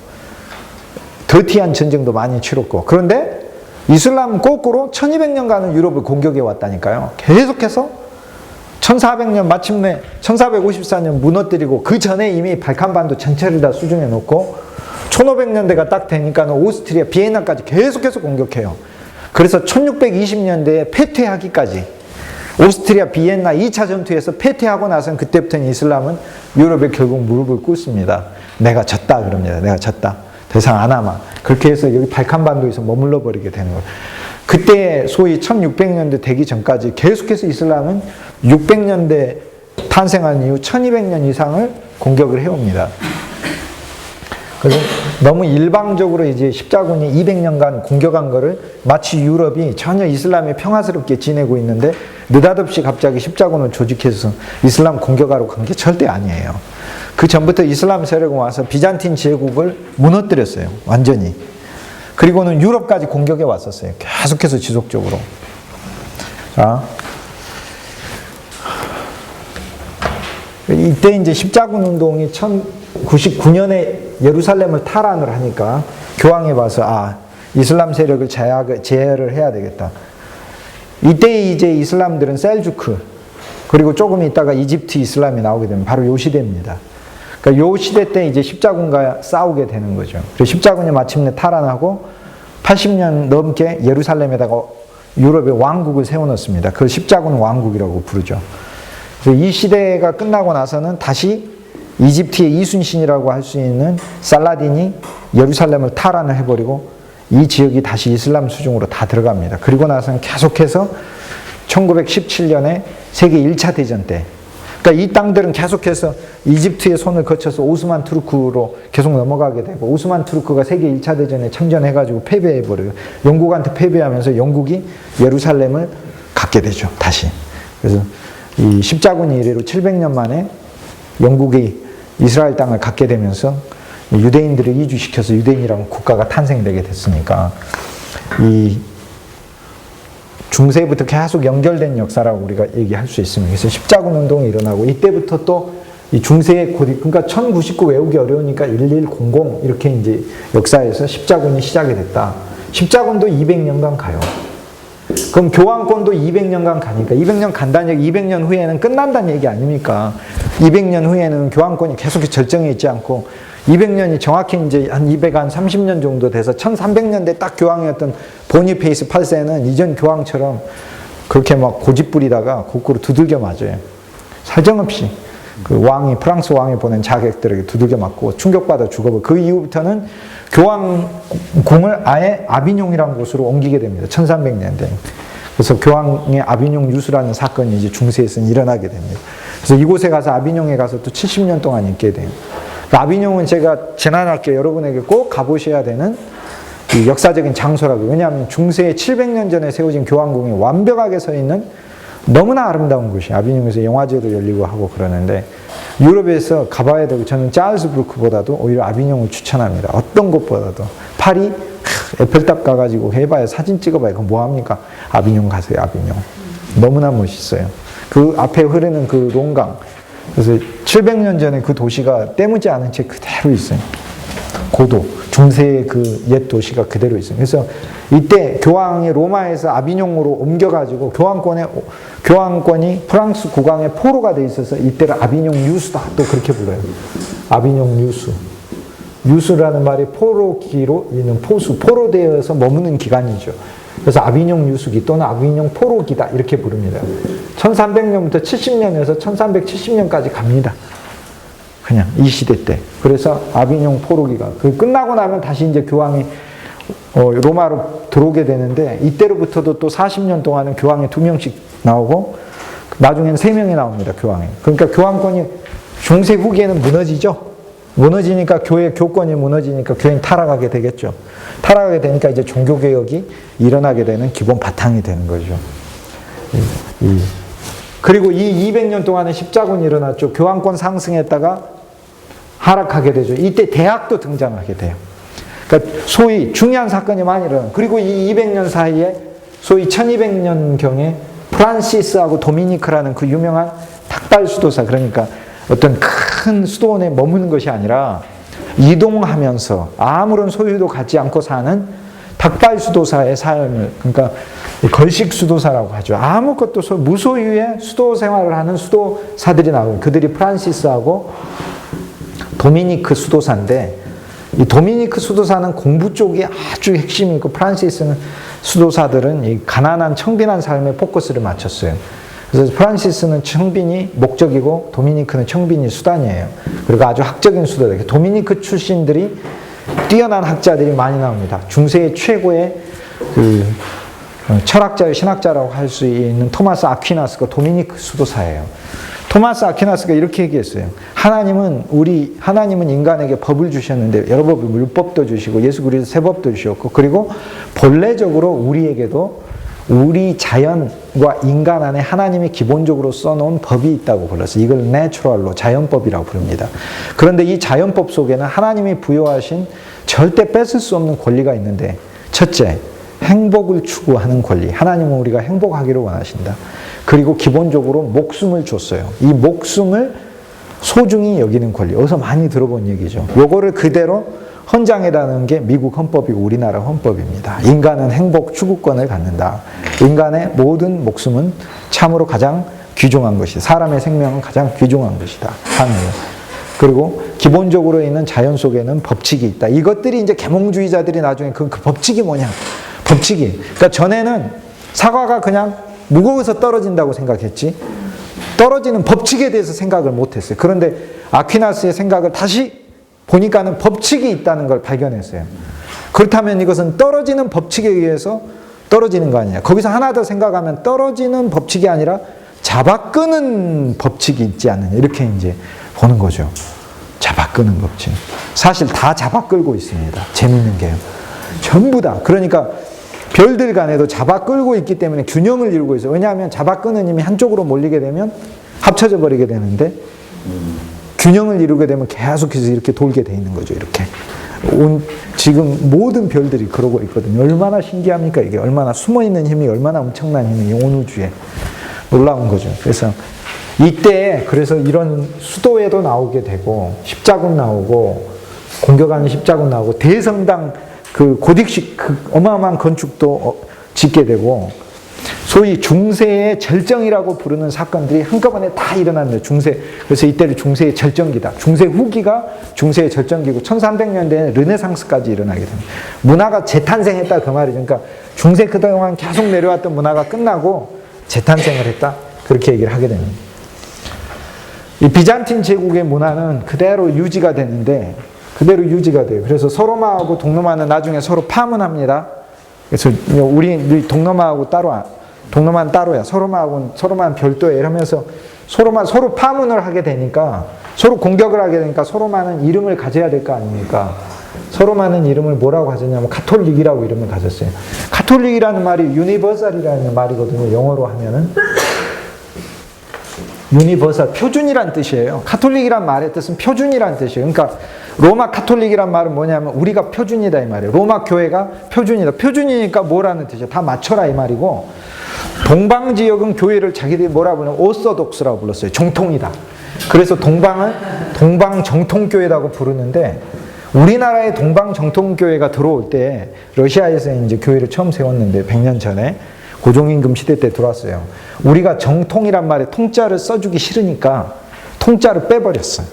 더티한 전쟁도 많이 치렀고. 그런데 이슬람 거꾸로 1200년간은 유럽을 공격해 왔다니까요. 계속해서 1400년 마침내 1454년 무너뜨리고, 그 전에 이미 발칸반도 전체를 다 수중해 놓고 1500년대가 딱 되니까는 오스트리아, 비엔나까지 계속해서 공격해요. 그래서 1620년대에 패퇴하기까지, 오스트리아, 비엔나 2차 전투에서 패퇴하고 나서는 그때부터는 이슬람은 유럽에 결국 무릎을 꿇습니다. 내가 졌다 그럽니다. 내가 졌다. 더 이상 안 하마. 그렇게 해서 여기 발칸반도에서 머물러 버리게 되는 거예요. 그때 소위 1600년대 되기 전까지 계속해서 이슬람은 600년대 탄생한 이후 1200년 이상을 공격을 해옵니다. 그래서 너무 일방적으로 이제 십자군이 200년간 공격한 거를 마치 유럽이 전혀 이슬람이 평화스럽게 지내고 있는데 느닷없이 갑자기 십자군을 조직해서 이슬람 공격하러 간 게 절대 아니에요. 그 전부터 이슬람 세력이 와서 비잔틴 제국을 무너뜨렸어요. 완전히. 그리고는 유럽까지 공격해 왔었어요. 계속해서 지속적으로. 자, 이때 이제 십자군 운동이 1099년에 예루살렘을 탈환을 하니까 교황이 봐서 이슬람 세력을 제어를 해야 되겠다. 이때 이제 이슬람들은 셀주크, 그리고 조금 있다가 이집트 이슬람이 나오게 되면 바로 요 시대입니다. 그러니까 요 시대 때 이제 십자군과 싸우게 되는 거죠. 그래서 십자군이 마침내 탈환하고 80년 넘게 예루살렘에다가 유럽의 왕국을 세워놓습니다. 그걸 십자군 왕국이라고 부르죠. 그래서 이 시대가 끝나고 나서는 다시 이집트의 이순신이라고 할 수 있는 살라딘이 예루살렘을 탈환을 해버리고 이 지역이 다시 이슬람 수중으로 다 들어갑니다. 그리고 나서는 계속해서 1917년에 세계 1차 대전 때, 그러니까 이 땅들은 계속해서 이집트의 손을 거쳐서 오스만 투르크로 계속 넘어가게 되고, 오스만 투르크가 세계 1차 대전에 참전해가지고 패배해버려요. 영국한테 패배하면서 영국이 예루살렘을 갖게 되죠, 다시. 그래서 이 십자군이 이래로 700년 만에 영국이 이스라엘 땅을 갖게 되면서 유대인들을 이주시켜서 유대인이라는 국가가 탄생되게 됐으니까, 이 중세부터 계속 연결된 역사라고 우리가 얘기할 수 있습니다. 그래서 십자군 운동이 일어나고, 이때부터 또 이 중세의 고리, 그러니까 1099 외우기 어려우니까 1100 이렇게 이제 역사에서 십자군이 시작이 됐다. 십자군도 200년간 가요. 그럼 교황권도 200년간 가니까 200년 간다는 얘기, 200년 후에는 끝난다는 얘기 아닙니까? 200년 후에는 교황권이 계속 절정해 있지 않고 200년이 정확히 이제 한 230년 정도 돼서 1300년대 딱 교황이었던 보니페이스 8세는 이전 교황처럼 그렇게 막 고집 부리다가 거꾸로 두들겨 맞아요. 사정없이. 그 왕이, 프랑스 왕이 보낸 자객들에게 두들겨 맞고 충격받아 죽어버려. 그 이후부터는 교황궁을 아예 아비뇽이라는 곳으로 옮기게 됩니다. 1300년대. 그래서 교황의 아비뇽 유수라는 사건이 이제 중세에서는 일어나게 됩니다. 그래서 이곳에 가서 아비뇽에 가서 또 70년 동안 있게 돼요. 아비뇽은 제가 지난학기에 여러분에게 꼭 가보셔야 되는 이 역사적인 장소라고. 왜냐하면 중세의 700년 전에 세워진 교황궁이 완벽하게 서 있는 너무나 아름다운 곳이 아비뇽에서 영화제도 열리고 하고 그러는데 유럽에서 가봐야 되고 저는 짤즈부르크보다도 오히려 아비뇽을 추천합니다. 어떤 곳보다도. 파리 에펠탑 가가지고 해봐야 사진 찍어봐야 그거 뭐합니까? 아비뇽 가세요. 아비뇽. 너무나 멋있어요. 그 앞에 흐르는 그 롱강. 그래서 700년 전에 그 도시가 때묻지 않은 채 그대로 있어요. 고도, 중세의 그 옛 도시가 그대로 있어요. 그래서 이때 교황이 로마에서 아비뇽으로 옮겨가지고 교황권이 프랑스 국왕의 포로가 돼 있어서 이때를 아비뇽 유수다. 또 그렇게 불러요. 아비뇽 유수. 유수라는 말이 포로기로 있는 포수, 포로되어서 머무는 기간이죠. 그래서 아비뇽 유수기 또는 아비뇽 포로기다. 이렇게 부릅니다. 1300년부터 70년에서 1370년까지 갑니다. 그냥 이 시대 때. 그래서 아비뇽 포로기가 그 끝나고 나면 다시 이제 교황이 로마로 들어오게 되는데 이때로부터도 또 40년 동안은 교황이 2명씩 나오고 나중에는 3명이 나옵니다. 교황이. 그러니까 교황권이 중세 후기에는 무너지죠. 무너지니까 교권이 무너지니까 교회는 타락하게 되겠죠. 타락하게 되니까 이제 종교개혁이 일어나게 되는 기본 바탕이 되는 거죠. 그리고 이 200년 동안에 십자군이 일어났죠. 교황권 상승했다가 하락하게 되죠. 이때 대학도 등장하게 돼요. 그러니까 소위 중요한 사건이 많이 일어나요. 그리고 이 200년 사이에 소위 1200년경에 프란시스하고 도미니크라는 그 유명한 탁발 수도사, 그러니까 어떤 큰 수도원에 머무는 것이 아니라 이동하면서 아무런 소유도 갖지 않고 사는 탁발 수도사의 삶을, 그러니까 걸식 수도사라고 하죠. 아무것도 무소유의 수도 생활을 하는 수도사들이 나오고 그들이 프란시스하고 도미니크 수도사인데 이 도미니크 수도사는 공부 쪽이 아주 핵심이 있고 프란시스는 수도사들은 이 가난한 청빈한 삶에 포커스를 맞췄어요. 그래서 프란시스는 청빈이 목적이고 도미니크는 청빈이 수단이에요. 그리고 아주 학적인 수도들. 도미니크 출신들이 뛰어난 학자들이 많이 나옵니다. 중세의 최고의 그 철학자의 신학자라고 할 수 있는 토마스 아퀴나스가 도미니크 수도사예요. 토마스 아퀴나스가 이렇게 얘기했어요. 하나님은 인간에게 법을 주셨는데 여러 법을 율법도 주시고 예수 그리스도 새 법도 주셨고 그리고 본래적으로 우리에게도 우리 자연과 인간 안에 하나님이 기본적으로 써놓은 법이 있다고 불렀어요. 이걸 내추럴로 자연법이라고 부릅니다. 그런데 이 자연법 속에는 하나님이 부여하신 절대 뺏을 수 없는 권리가 있는데 첫째, 행복을 추구하는 권리. 하나님은 우리가 행복하기를 원하신다. 그리고 기본적으로 목숨을 줬어요. 이 목숨을 소중히 여기는 권리. 어디서 많이 들어본 얘기죠. 요거를 그대로 헌장이라는 게 미국 헌법이고 우리나라 헌법입니다. 인간은 행복 추구권을 갖는다. 인간의 모든 목숨은 참으로 가장 귀중한 것이다. 사람의 생명은 가장 귀중한 것이다. 하는 거예요. 그리고 기본적으로 있는 자연 속에는 법칙이 있다. 이것들이 이제 계몽주의자들이 나중에 그 법칙이 뭐냐? 법칙이. 그러니까 전에는 사과가 그냥 무거워서 떨어진다고 생각했지 떨어지는 법칙에 대해서 생각을 못했어요. 그런데 아퀴나스의 생각을 다시 보니까는 법칙이 있다는 걸 발견했어요. 그렇다면 이것은 떨어지는 법칙에 의해서 떨어지는 거 아니냐. 거기서 하나 더 생각하면 떨어지는 법칙이 아니라 잡아끄는 법칙이 있지 않느냐. 이렇게 이제 보는 거죠. 잡아끄는 법칙. 사실 다 잡아끌고 있습니다. 재밌는 게요. 전부 다. 그러니까 별들 간에도 잡아끌고 있기 때문에 균형을 이루고 있어요. 왜냐하면 잡아끄는 힘이 한쪽으로 몰리게 되면 합쳐져 버리게 되는데 균형을 이루게 되면 계속해서 이렇게 돌게 돼 있는 거죠. 이렇게. 지금 모든 별들이 그러고 있거든요. 얼마나 신기합니까? 이게 얼마나 숨어있는 힘이 얼마나 엄청난 힘이 온 우주에 놀라운 거죠. 그래서 이때 그래서 이런 수도에도 나오게 되고 십자군 나오고 공격하는 십자군 나오고 대성당 그 고딕식 그 어마어마한 건축도 짓게 되고 소위 중세의 절정이라고 부르는 사건들이 한꺼번에 다 일어납니다. 중세. 그래서 이때를 중세의 절정기다. 중세 후기가 중세의 절정기고 1300년대에는 르네상스까지 일어나게 됩니다. 문화가 재탄생했다 그 말이죠. 그러니까 중세 그동안 계속 내려왔던 문화가 끝나고 재탄생을 했다. 그렇게 얘기를 하게 됩니다. 이 비잔틴 제국의 문화는 그대로 유지가 되는데 그대로 유지가 돼요. 그래서 서로마하고 동로마는 나중에 서로 파문합니다. 그래서 우리 동로마하고 동로마는 따로야. 서로마는 별도야. 이러면서 서로 파문을 하게 되니까 서로 공격을 하게 되니까 서로마는 이름을 가져야 될 거 아닙니까? 서로마는 이름을 뭐라고 가졌냐면 가톨릭이라고 이름을 가졌어요. 가톨릭이라는 말이 유니버설이라는 말이거든요. 영어로 하면은 유니버설, 표준이란 뜻이에요. 가톨릭이란 말의 뜻은 표준이란 뜻이에요. 그러니까 로마 가톨릭이란 말은 뭐냐면 우리가 표준이다 이 말이에요. 로마 교회가 표준이다. 표준이니까 뭐라는 뜻이에요? 다 맞춰라 이 말이고, 동방 지역은 교회를 자기들이 뭐라 부르냐면 오소독스라고 불렀어요. 정통이다. 그래서 동방은 동방 정통교회라고 부르는데, 우리나라의 동방 정통교회가 들어올 때 러시아에서 이제 교회를 처음 세웠는데 100년 전에 고종임금 시대 때 들어왔어요. 우리가 정통이란 말에 통자를 써주기 싫으니까 통자를 빼버렸어요.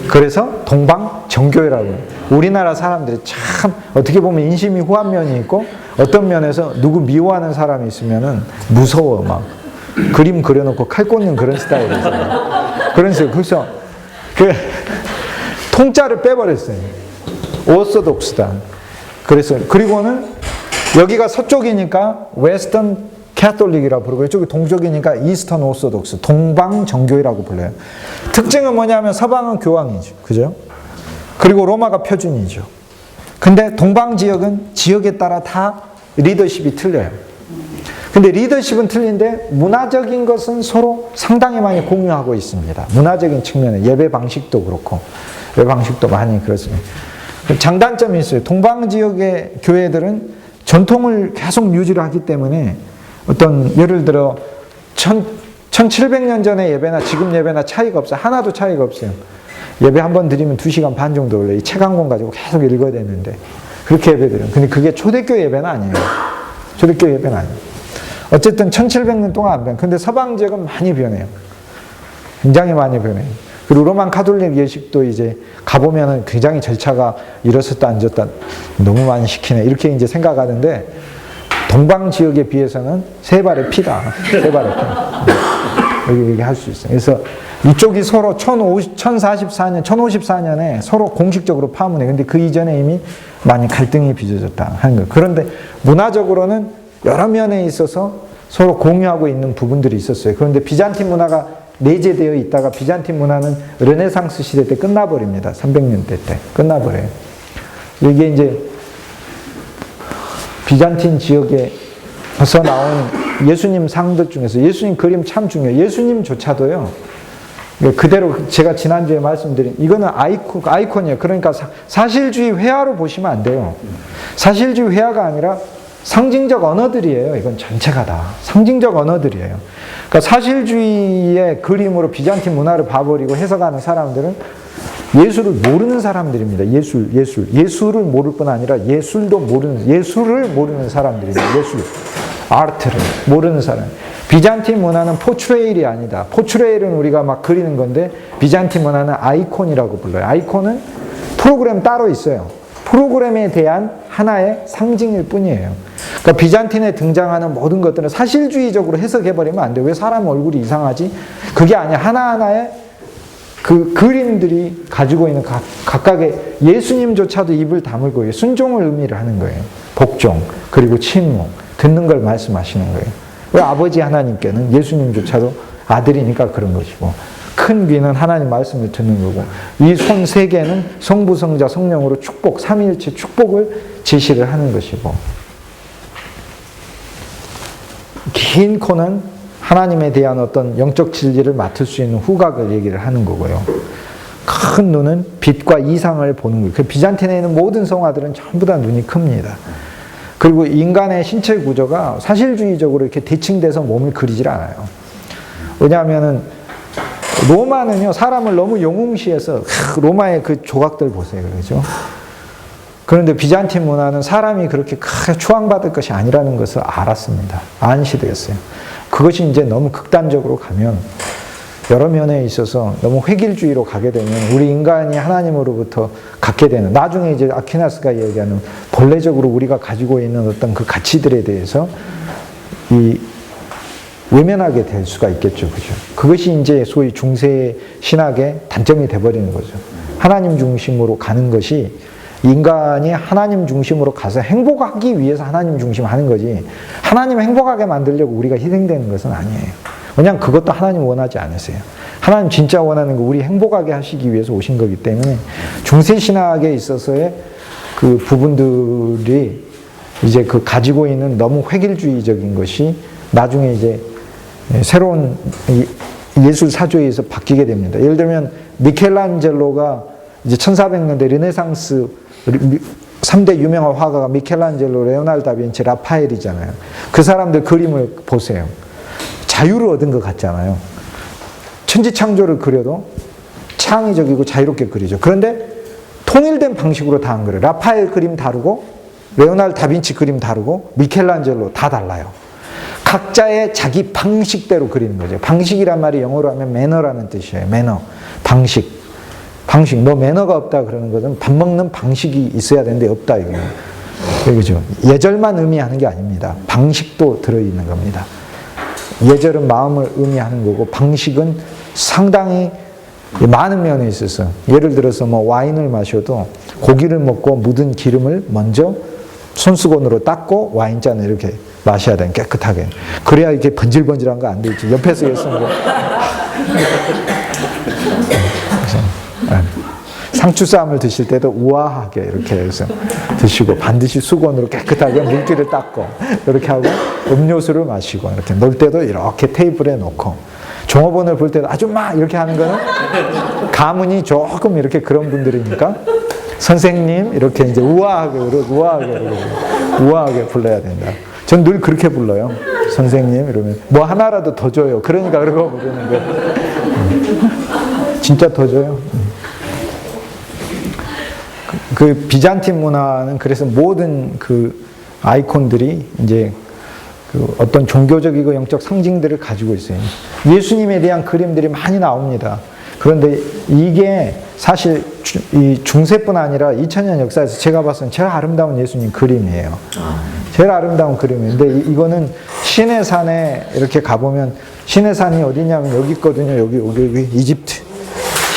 그래서 동방 정교회라고 해요. 우리나라 사람들이 참 어떻게 보면 인심이 후한 면이 있고 어떤 면에서 누구 미워하는 사람이 있으면은 무서워. 막 그림 그려놓고 칼 꽂는 그런 스타일이잖아요. 그런 식으로. 그래서 그 통자를 빼버렸어요. 오소독스다. 그래서 그리고는 여기가 서쪽이니까 웨스턴 캐톨릭이라고 부르고 이쪽이 동쪽이니까 이스턴 오소독스, 동방 정교회라고 불러요. 특징은 뭐냐면 서방은 교황이죠. 그죠? 그리고 로마가 표준이죠. 근데 동방 지역은 지역에 따라 다 리더십이 틀려요. 근데 리더십은 틀린데 문화적인 것은 서로 상당히 많이 공유하고 있습니다. 문화적인 측면에 예배 방식도 그렇고 예배 방식도 많이 그렇습니다. 장단점이 있어요. 동방 지역의 교회들은 전통을 계속 유지를 하기 때문에 어떤 예를 들어 1700년 전의 예배나 지금 예배나 차이가 없어요. 하나도 차이가 없어요. 예배 한 번 드리면 2시간 반 정도 걸려요. 이 책 한 권 가지고 계속 읽어야 되는데 그렇게 예배 드려요. 근데 그게 초대교회 예배는 아니에요. 초대교회 예배는 아니에요. 어쨌든 1700년 동안 안 변해요. 근데 서방 지역은 많이 변해요. 굉장히 많이 변해요. 그리고 로만 가톨릭 예식도 이제 가보면은 굉장히 절차가 일어섰다 앉았다 너무 많이 시키네 이렇게 이제 생각하는데, 동방 지역에 비해서는 세 발의 피다. 세 발의 피. 여기 얘기할 수 있어요. 그래서 이쪽이 서로 1054년에 서로 공식적으로 파문해. 근데 그 이전에 이미 많이 갈등이 빚어졌다 하는 거예요. 그런데 문화적으로는 여러 면에 있어서 서로 공유하고 있는 부분들이 있었어요. 그런데 비잔틴 문화가 내재되어 있다가 비잔틴 문화는 르네상스 시대 때 끝나버립니다. 300년대 때 끝나버려요. 이게 이제 비잔틴 지역에서 나온 예수님 상들 중에서 예수님 그림 참 중요해요. 예수님조차도요. 그대로 제가 지난주에 말씀드린 이거는 아이콘이에요. 그러니까 사실주의 회화로 보시면 안 돼요. 사실주의 회화가 아니라 상징적 언어들이에요. 이건 전체가 다 상징적 언어들이에요. 그러니까 사실주의의 그림으로 비잔틴 문화를 봐버리고 해석하는 사람들은 예술을 모르는 사람들입니다. 예술을 모를 뿐 아니라 예술을 모르는 사람들입니다. 예술, 아트를 모르는 사람. 비잔틴 문화는 포트레일이 아니다. 포트레일은 우리가 막 그리는 건데 비잔틴 문화는 아이콘이라고 불러요. 아이콘은 프로그램 따로 있어요. 프로그램에 대한 하나의 상징일 뿐이에요. 그러니까 비잔틴에 등장하는 모든 것들은 사실주의적으로 해석해버리면 안 돼요. 왜 사람 얼굴이 이상하지? 그게 아니야. 하나하나의 그 그림들이 가지고 있는 각각의 예수님조차도 입을 다물고 순종을 의미를 하는 거예요. 복종, 그리고 침묵, 듣는 걸 말씀하시는 거예요. 왜 아버지 하나님께는 예수님조차도 아들이니까 그런 것이고, 큰 귀는 하나님 말씀을 듣는 거고, 이 손 세 개는 성부, 성자, 성령으로 축복, 삼위일체 축복을 제시를 하는 것이고, 긴 코는 하나님에 대한 어떤 영적 진리를 맡을 수 있는 후각을 얘기를 하는 거고요. 큰 눈은 빛과 이상을 보는 거예요. 그 비잔틴에 있는 모든 성화들은 전부 다 눈이 큽니다. 그리고 인간의 신체 구조가 사실주의적으로 이렇게 대칭돼서 몸을 그리질 않아요. 왜냐하면은 로마는요, 사람을 너무 영웅시해서, 로마의 그 조각들 보세요. 그러죠? 그런데 비잔틴 문화는 사람이 그렇게 크게 추앙받을 것이 아니라는 것을 알았습니다. 안 시대였어요. 그것이 이제 너무 극단적으로 가면 여러 면에 있어서 너무 획일주의로 가게 되면 우리 인간이 하나님으로부터 갖게 되는, 나중에 이제 아퀴나스가 얘기하는 본래적으로 우리가 가지고 있는 어떤 그 가치들에 대해서 외면하게 될 수가 있겠죠. 그죠? 그것이 이제 소위 중세 신학의 단점이 돼버리는 거죠. 하나님 중심으로 가는 것이, 인간이 하나님 중심으로 가서 행복하기 위해서 하나님 중심 하는 거지, 하나님 행복하게 만들려고 우리가 희생되는 것은 아니에요. 왜냐하면 그것도 하나님 원하지 않으세요. 하나님 진짜 원하는 거 우리 행복하게 하시기 위해서 오신 거기 때문에 중세 신학에 있어서의 그 부분들이 이제 그 가지고 있는 너무 획일주의적인 것이 나중에 이제 새로운 예술 사조에서 바뀌게 됩니다. 예를 들면 미켈란젤로가 이제 1400년대 르네상스 3대 유명한 화가가 미켈란젤로, 레오나르도 다빈치, 라파엘이잖아요. 그 사람들 그림을 보세요. 자유를 얻은 것 같잖아요. 천지창조를 그려도 창의적이고 자유롭게 그리죠. 그런데 통일된 방식으로 다 한 거예요. 라파엘 그림 다르고, 레오나르도 다빈치 그림 다르고, 미켈란젤로 다 달라요. 각자의 자기 방식대로 그리는 거죠. 방식이란 말이 영어로 하면 매너라는 뜻이에요. 매너, 방식. 너 매너가 없다 그러는 것은 밥 먹는 방식이 있어야 되는데 없다 이거예요. 그죠? 예절만 의미하는 게 아닙니다. 방식도 들어있는 겁니다. 예절은 마음을 의미하는 거고, 방식은 상당히 많은 면에 있어서, 예를 들어서 뭐 와인을 마셔도 고기를 먹고 묻은 기름을 먼저 손수건으로 닦고 와인잔을 이렇게 마셔야 돼요. 깨끗하게. 그래야 이렇게 번질번질한 거 안 되지. 옆에서 예수는 거. 상추쌈을 드실 때도 우아하게 이렇게 해서 드시고, 반드시 수건으로 깨끗하게 물기를 닦고 이렇게 하고, 음료수를 마시고, 이렇게 놀 때도 이렇게 테이블에 놓고, 종업원을 볼 때도 아줌마 이렇게 하는 거는 가문이 조금 이렇게 그런 분들이니까 선생님 이렇게 이제 우아하게 불러야 된다. 전 늘 그렇게 불러요. 선생님 이러면 뭐 하나라도 더 줘요. 그러니까 그러고 부르는 거예요. 진짜 더 줘요. 그 비잔틴 문화는 그래서 모든 그 아이콘들이 이제 그 어떤 종교적이고 영적 상징들을 가지고 있어요. 예수님에 대한 그림들이 많이 나옵니다. 그런데 이게 사실 이 중세뿐 아니라 2000년 역사에서 제가 봤을 때 제일 아름다운 예수님 그림이에요. 제일 아름다운 그림인데, 이거는 시내산에 이렇게 가보면, 시내산이 어디냐면 여기 있거든요. 여기 이집트.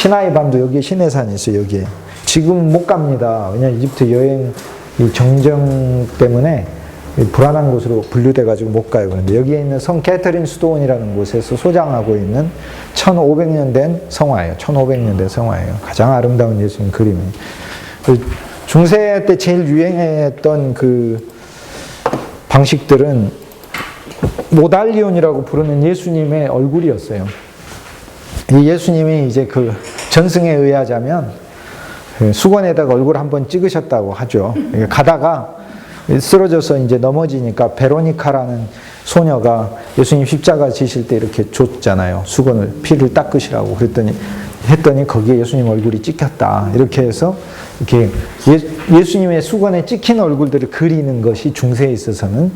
시나이 반도 여기에 시내산이 있어요. 여기에. 지금 못 갑니다. 왜냐면 이집트 여행 정정 때문에 불안한 곳으로 분류돼가지고 못 가요. 그런데 여기에 있는 성 캐터린 수도원이라는 곳에서 소장하고 있는 1500년 된 성화예요. 1500년 된 성화예요. 가장 아름다운 예수님 그림이. 중세 때 제일 유행했던 그 방식들은 모달리온이라고 부르는 예수님의 얼굴이었어요. 이 예수님이 이제 그 전승에 의하자면 수건에다가 얼굴 한번 찍으셨다고 하죠. 가다가 쓰러져서 이제 넘어지니까 베로니카라는 소녀가 예수님 십자가 지실 때 이렇게 줬잖아요. 수건을, 피를 닦으시라고. 했더니 거기에 예수님 얼굴이 찍혔다. 이렇게 해서 이렇게 예수님의 수건에 찍힌 얼굴들을 그리는 것이 중세에 있어서는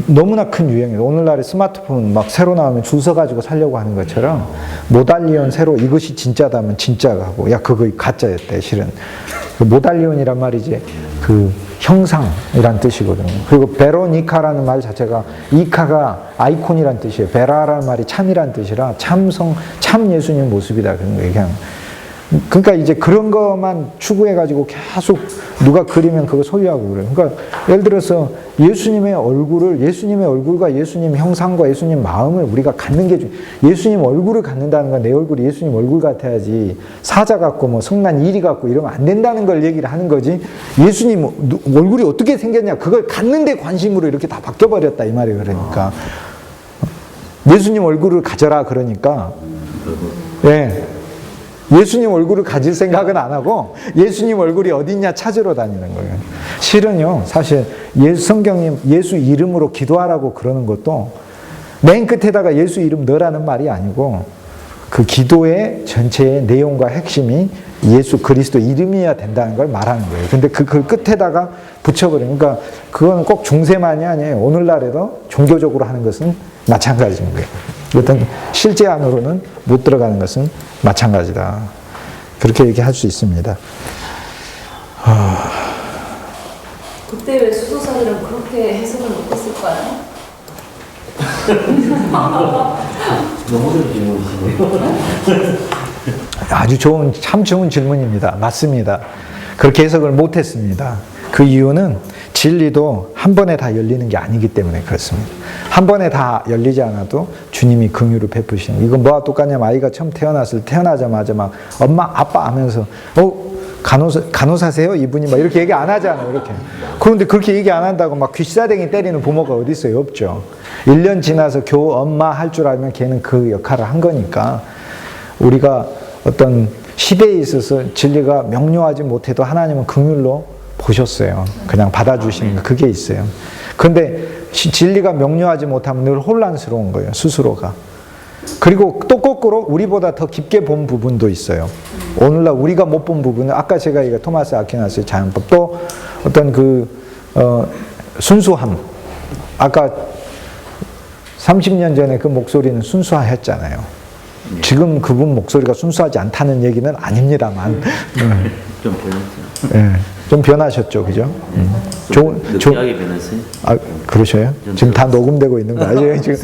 너무나 큰 유행이에요. 오늘날의 스마트폰 막 새로 나오면 줄 서가지고 살려고 하는 것처럼 모달리온 새로 이것이 진짜다면 진짜가고, 야 그거 가짜였대 실은. 그 모달리온이란 말이지 그 형상이란 뜻이거든요. 그리고 베로니카라는 말 자체가, 이카가 아이콘이란 뜻이에요. 베라라는 말이 참이란 뜻이라 참 예수님 모습이다 그런 거예요. 그냥. 그러니까 이제 그런 것만 추구해가지고 계속 누가 그리면 그거 소유하고 그래요. 그러니까 예를 들어서 예수님의 얼굴과 예수님 형상과 예수님 마음을 우리가 갖는 게 예수님 얼굴을 갖는다는 건 내 얼굴이 예수님 얼굴 같아야지 사자 같고 뭐 성난 이리 같고 이러면 안 된다는 걸 얘기를 하는 거지, 예수님 얼굴이 어떻게 생겼냐 그걸 갖는 데 관심으로 이렇게 다 바뀌어버렸다 이 말이에요. 그러니까 예수님 얼굴을 가져라 그러니까 예. 예수님 얼굴을 가질 생각은 안 하고 예수님 얼굴이 어딨냐 찾으러 다니는 거예요. 실은요, 사실 성경님 예수 이름으로 기도하라고 그러는 것도 맨 끝에다가 예수 이름 넣으라는 말이 아니고 그 기도의 전체의 내용과 핵심이 예수 그리스도 이름이어야 된다는 걸 말하는 거예요. 근데 그 끝에다가 붙여버리니까 그러니까 그건 꼭 중세만이 아니에요. 오늘날에도 종교적으로 하는 것은 마찬가지인 거예요. 어떤 실제 안으로는 못 들어가는 것은 마찬가지다. 그렇게 얘기할 수 있습니다. 그때 왜 수도사들은 그렇게 해석을 못했을까요? 너무 좋은 질문이시네요. 아주 참 좋은 질문입니다. 맞습니다. 그렇게 해석을 못했습니다. 그 이유는 진리도 한 번에 다 열리는 게 아니기 때문에 그렇습니다. 한 번에 다 열리지 않아도 주님이 긍휼을 베푸시는, 이건 뭐와 똑같냐면 아이가 처음 태어나자마자 막 엄마 아빠 하면서 간호사세요? 이분이 막 이렇게 얘기 안 하잖아요. 이렇게. 그런데 그렇게 얘기 안 한다고 막 귀싸대기 때리는 부모가 어디 있어요? 없죠. 1년 지나서 겨우 엄마 할 줄 알면 걔는 그 역할을 한 거니까, 우리가 어떤 시대에 있어서 진리가 명료하지 못해도 하나님은 긍휼로 보셨어요. 그냥 받아주시는 거, 그게 있어요. 그런데 진리가 명료하지 못하면 늘 혼란스러운 거예요, 스스로가. 그리고 또 거꾸로 우리보다 더 깊게 본 부분도 있어요. 오늘날 우리가 못 본 부분은, 아까 제가 이거 토마스 아퀴나스의 자연법, 또 어떤 순수함. 아까 30년 전에 그 목소리는 순수했잖아요. 지금 그분 목소리가 순수하지 않다는 얘기는 아닙니다만. 좀 변했죠. 네, 좀 변하셨죠, 그죠? 느끼하게 변했어요. 아, 그러셔요? 지금 다 녹음되고 있는 거 아니에요, 지금?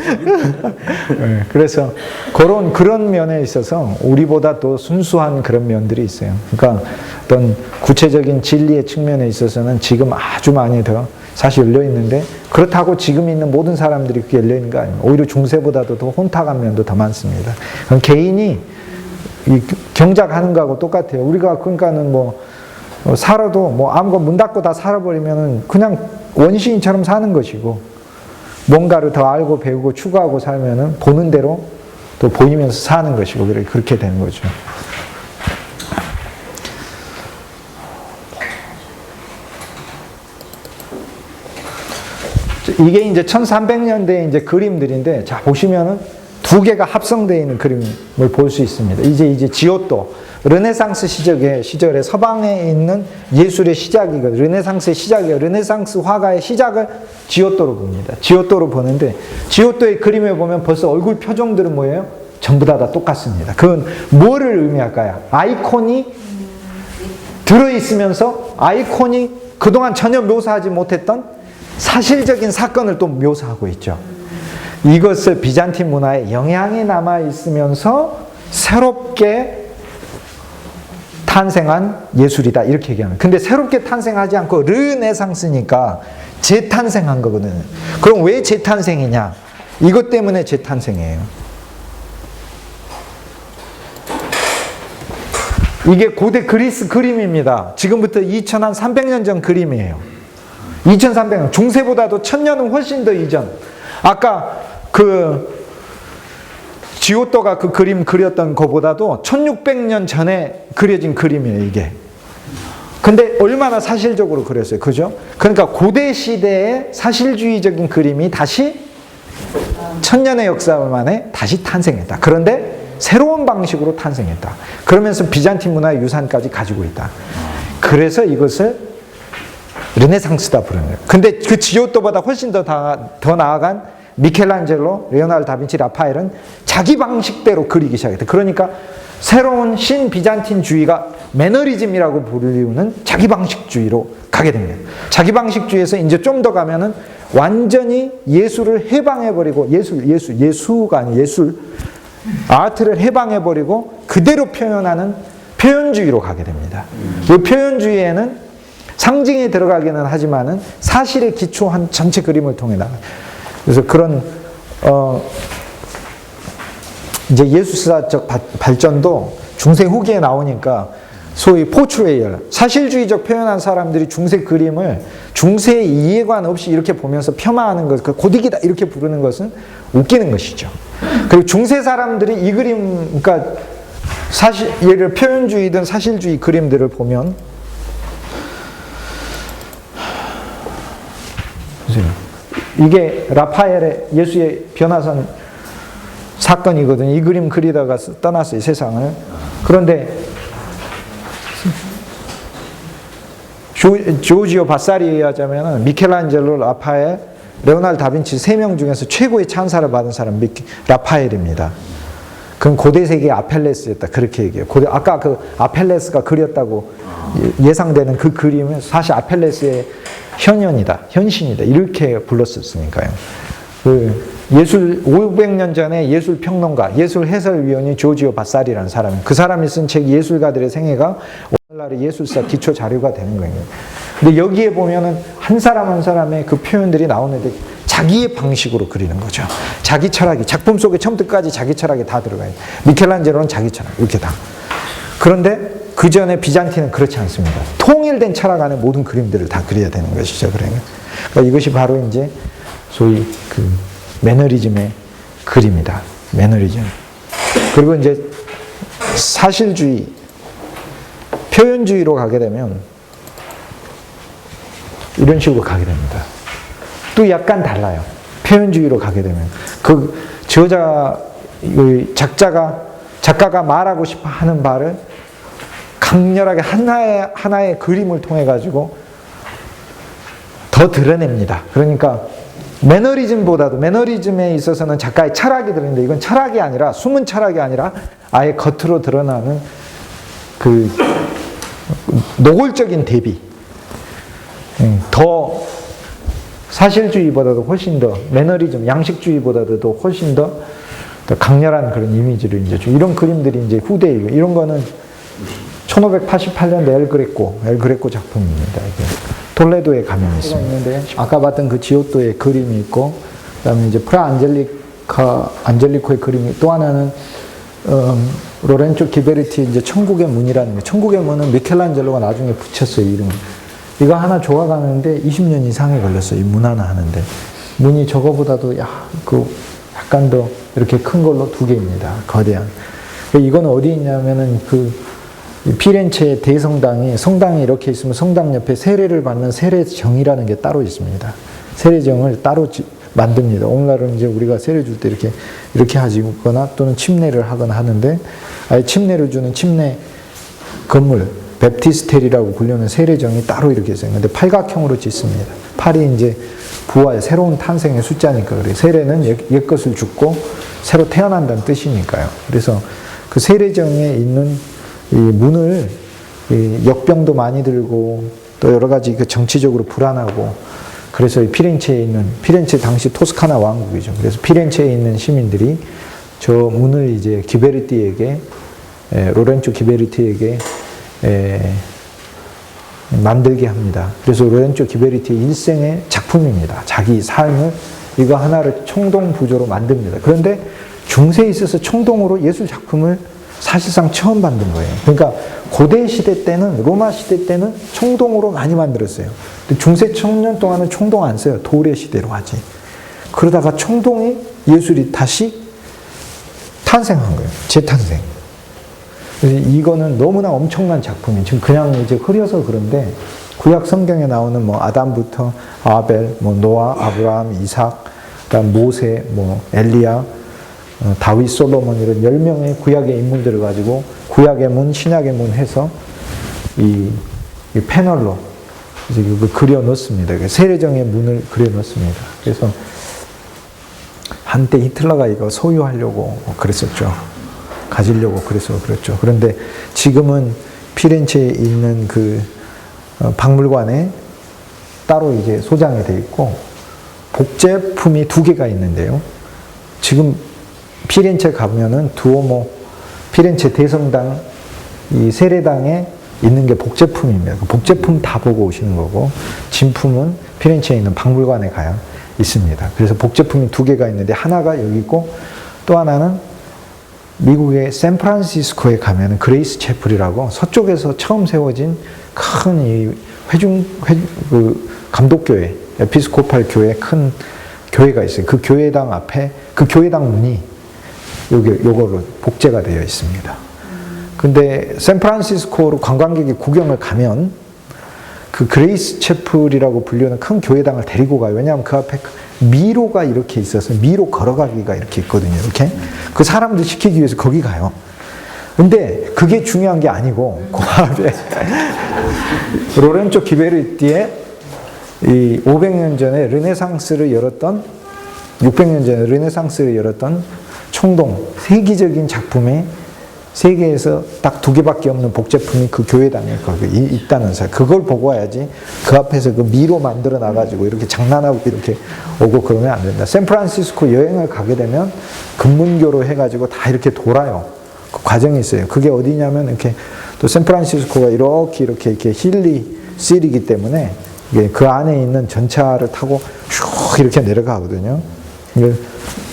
네, 그래서 그런 면에 있어서 우리보다 더 순수한 그런 면들이 있어요. 그러니까 어떤 구체적인 진리의 측면에 있어서는 지금 아주 많이 더 사실 열려 있는데, 그렇다고 지금 있는 모든 사람들이 그게 열려 있는 거 아니에요. 오히려 중세보다도 더 혼탁한 면도 더 많습니다. 개인이 경작하는 거하고 똑같아요. 우리가 그러니까는 살아도 아무거 문 닫고 다 살아버리면은 그냥 원시인처럼 사는 것이고, 뭔가를 더 알고 배우고 추구하고 살면은 보는 대로 또 보이면서 사는 것이고, 그렇게 되는 거죠. 이게 이제 1300년대 이제 그림들인데, 자, 보시면은 두 개가 합성되어 있는 그림을 볼 수 있습니다. 이제 지오토, 르네상스 시절에 서방에 있는 예술의 시작이거든요. 르네상스의 시작이에요. 르네상스 화가의 시작을 지오토로 봅니다. 지오토로 보는데, 지오토의 그림에 보면 벌써 얼굴 표정들은 뭐예요? 전부 다 똑같습니다. 그건 뭐를 의미할까요? 아이콘이 들어있으면서 아이콘이 그동안 전혀 묘사하지 못했던 사실적인 사건을 또 묘사하고 있죠. 이것을 비잔틴 문화에 영향이 남아있으면서 새롭게 탄생한 예술이다, 이렇게 얘기하는. 근데 새롭게 탄생하지 않고 르네상스니까 재탄생한 거거든요. 그럼 왜 재탄생이냐? 이것 때문에 재탄생이에요. 이게 고대 그리스 그림입니다. 지금부터 2300년 전 그림이에요. 2300년, 중세보다도 1000년은 훨씬 더 이전. 아까 지오토가 그 그림 그렸던 것보다도 1600년 전에 그려진 그림이에요, 이게. 근데 얼마나 사실적으로 그렸어요, 그죠? 그러니까 고대 시대의 사실주의적인 그림이 다시 1000년의 역사 만에 다시 탄생했다. 그런데 새로운 방식으로 탄생했다. 그러면서 비잔틴 문화의 유산까지 가지고 있다. 그래서 이것을 르네상스다 부르는 거예요. 근데 그 지오토보다 훨씬 더 나아간 미켈란젤로, 레오나르도 다빈치, 라파엘은 자기 방식대로 그리기 시작했다. 그러니까 새로운 신비잔틴주의가 매너리즘이라고 부르는 자기 방식주의로 가게 됩니다. 자기 방식주의에서 이제 좀 더 가면은 완전히 예술을 해방해버리고, 예수가 아닌 예술, 아트를 해방해버리고 그대로 표현하는 표현주의로 가게 됩니다. 이 표현주의에는 상징이 들어가기는 하지만은 사실에 기초한 전체 그림을 통해 나가요. 그래서 그런 이제 예술사적 발전도 중세 후기에 나오니까 소위 포트레이얼, 사실주의적 표현한 사람들이 중세 그림을 중세의 이해관 없이 이렇게 보면서 폄하하는 것, 그 고딕이다 이렇게 부르는 것은 웃기는 것이죠. 그리고 중세 사람들이 이 그림, 그러니까 예를 표현주의든 사실주의 그림들을 보면, 이게 라파엘의 예수의 변화선 사건이거든요. 이 그림 그리다가 떠났어요, 세상을. 그런데 조지오 바사리에 의하자면 미켈란젤로, 라파엘, 레오나르도 다빈치 3명 중에서 최고의 찬사를 받은 사람은 라파엘입니다. 그건 고대 세계의 아펠레스였다. 그렇게 얘기해요. 아까 그 아펠레스가 그렸다고 예상되는 그 그림은 사실 아펠레스의 현신이다. 이렇게 불렀었으니까요. 예술 500년 전에 예술 평론가, 예술 해설위원이 조지오 바사리라는 사람이, 그 사람이 쓴 책 예술가들의 생애가 오늘날의 예술사 기초 자료가 되는 거예요. 근데 여기에 보면은 한 사람 한 사람의 그 표현들이 나오는데 자기의 방식으로 그리는 거죠. 자기 철학이, 작품 속에 처음부터 끝까지 자기 철학이 다 들어가요. 미켈란젤로는 자기 철학, 이렇게 다. 그런데 그 전에 비잔틴은 그렇지 않습니다. 통일된 철학 안에 모든 그림들을 다 그려야 되는 것이죠. 그러니까 이것이 바로 이제 소위 그 매너리즘의 그림이다. 매너리즘. 그리고 이제 사실주의, 표현주의로 가게 되면 이런 식으로 가게 됩니다. 또 약간 달라요. 표현주의로 가게 되면 그 작가가 말하고 싶어 하는 바를 강렬하게 하나의 그림을 통해 가지고 더 드러냅니다. 그러니까 매너리즘에 있어서는 작가의 철학이 들어있는데 이건 철학이 아니라, 숨은 철학이 아니라 아예 겉으로 드러나는 그 노골적인 대비, 더 사실주의보다도 훨씬 더 매너리즘, 양식주의보다도 훨씬 더 강렬한 그런 이미지를 이제 이런 그림들이 이제 후대에 이런 거는 1588년도 엘 그레코 작품입니다. 이게 톨레도에 가면 있습니다. 아까 봤던 그 지오토의 그림이 있고, 그다음에 이제 프라 안젤리코의 그림이, 또 하나는 로렌조 기베르티의 이제 천국의 문이라는 게, 천국의 문은 미켈란젤로가 나중에 붙였어요, 이름을. 이거 하나 조각하는데 20년 이상이 걸렸어요. 이 문 하나 하는데. 문이 저거보다도 약간 더 이렇게 큰 걸로 2개입니다. 거대한. 이건 어디 있냐면은 피렌체의 대성당이, 성당이 이렇게 있으면 성당 옆에 세례를 받는 세례정이라는 게 따로 있습니다. 세례정을 따로 만듭니다. 오늘날은 이제 우리가 세례 줄 때 이렇게 하거나 또는 침례를 하거나 하는데, 아예 침례를 주는 침례 건물, 베프티스텔이라고 불리는 세례정이 따로 이렇게 있어요. 근데 팔각형으로 짓습니다. 팔이 이제 부활, 새로운 탄생의 숫자니까 그래요. 세례는 옛것을 죽고 새로 태어난다는 뜻이니까요. 그래서 그 세례정에 있는 이 문을 역병도 많이 들고 또 여러 가지 정치적으로 불안하고, 그래서 피렌체 당시 토스카나 왕국이죠. 그래서 피렌체에 있는 시민들이 저 문을 이제 로렌조 기베르티에게 만들게 합니다. 그래서 로렌조 기베르티의 일생의 작품입니다. 자기 삶을 이거 하나를 총동부조로 만듭니다. 그런데 중세에 있어서 총동으로 예술 작품을 사실상 처음 만든 거예요. 그러니까 고대 시대 때는, 로마 시대 때는 총동으로 많이 만들었어요. 근데 중세 천년 동안은 총동 안 써요. 도래 시대로 하지. 그러다가 총동의 예술이 다시 탄생한 거예요. 재탄생. 그래서 이거는 너무나 엄청난 작품이에요. 지금 그냥 이제 흐려서 그런데 구약 성경에 나오는 뭐 아담부터 아벨, 뭐 노아, 아브라함, 이삭, 그다음 모세, 뭐 엘리야, 다윗, 솔로몬 이런 10명의 구약의 인물들을 가지고 구약의 문, 신약의 문 해서 이 패널로 이제 그려 놓습니다. 세례정의 문을 그려 놓습니다. 그래서 한때 히틀러가 이거 소유하려고 그랬었죠. 가지려고 그래서 그랬죠. 그런데 지금은 피렌체에 있는 그 박물관에 따로 이제 소장이 되어 있고, 복제품이 2개가 있는데요. 지금 피렌체 가면은 두오모, 피렌체 대성당, 이 세례당에 있는 게 복제품입니다. 그 복제품 다 보고 오시는 거고, 진품은 피렌체에 있는 박물관에 가야 있습니다. 그래서 복제품이 2개가 있는데, 하나가 여기 있고, 또 하나는 미국의 샌프란시스코에 가면은 그레이스 채플이라고 서쪽에서 처음 세워진 큰 이 감독교회, 에피스코팔 교회 큰 교회가 있어요. 그 교회당 앞에, 그 교회당 문이 요거로 복제가 되어 있습니다. 근데 샌프란시스코로 관광객이 구경을 가면 그 그레이스 채플이라고 불리는 큰 교회당을 데리고 가요. 왜냐하면 그 앞에 미로가 이렇게 있어서 미로 걸어가기가 이렇게 있거든요. 이렇게 그 사람들 시키기 위해서 거기 가요. 근데 그게 중요한 게 아니고 그 앞에 로렌조 기베르티의 이 500년 전에 르네상스를 열었던 600년 전에 르네상스를 열었던 총동 세계적인 작품에 세계에서 딱 2개밖에 없는 복제품이 그 교회당에 거기 있다는 사실. 그걸 보고 와야지 그 앞에서 그 미로 만들어 놔가지고 이렇게 장난하고 이렇게 오고 그러면 안 된다. 샌프란시스코 여행을 가게 되면 금문교로 해가지고 다 이렇게 돌아요. 그 과정이 있어요. 그게 어디냐면 이렇게 또 샌프란시스코가 이렇게 힐리 시리기 때문에 그 안에 있는 전차를 타고 슉 이렇게 내려가거든요.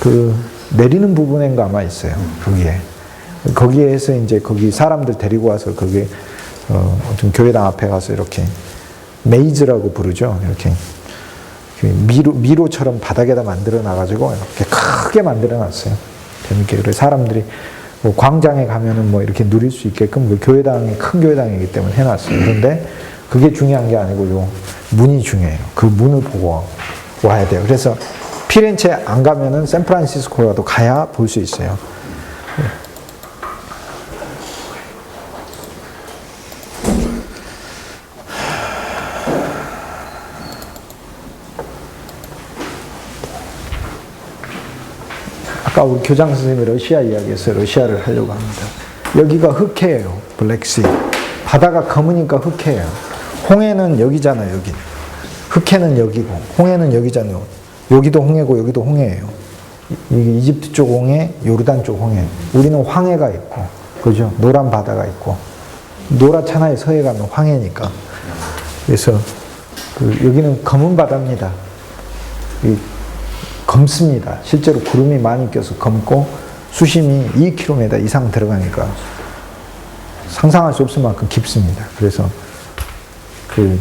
그 내리는 부분인가 아마 있어요. 거기에서 이제 거기 사람들 데리고 와서 거기 어떤 교회당 앞에 가서 이렇게 메이즈라고 부르죠. 이렇게 미로처럼 바닥에다 만들어 놔가지고 이렇게 크게 만들어 놨어요. 재밌게. 그래서 사람들이 뭐 광장에 가면은 뭐 이렇게 누릴 수 있게끔 그 교회당이 큰 교회당이기 때문에 해놨어요. 그런데 그게 중요한 게 아니고 요 문이 중요해요. 그 문을 보고 와야 돼요. 그래서 피렌체 안 가면은 샌프란시스코라도 가야 볼 수 있어요. 아까 우리 교장 선생님이 러시아 이야기했어요. 러시아를 하려고 합니다. 여기가 흑해예요. 블랙시. 바다가 검으니까 흑해예요. 홍해는 여기잖아요. 여기. 흑해는 여기고 홍해는 여기잖아요. 여기도 홍해고 여기도 홍해예요. 이게 이집트 쪽 홍해, 요르단 쪽 홍해. 우리는 황해가 있고, 그죠? 노란 바다가 있고, 노랗잖아요. 서해 가면 황해니까. 그래서 여기는 검은 바다입니다. 검습니다. 실제로 구름이 많이 껴서 검고 수심이 2km 이상 들어가니까 상상할 수 없을 만큼 깊습니다. 그래서 그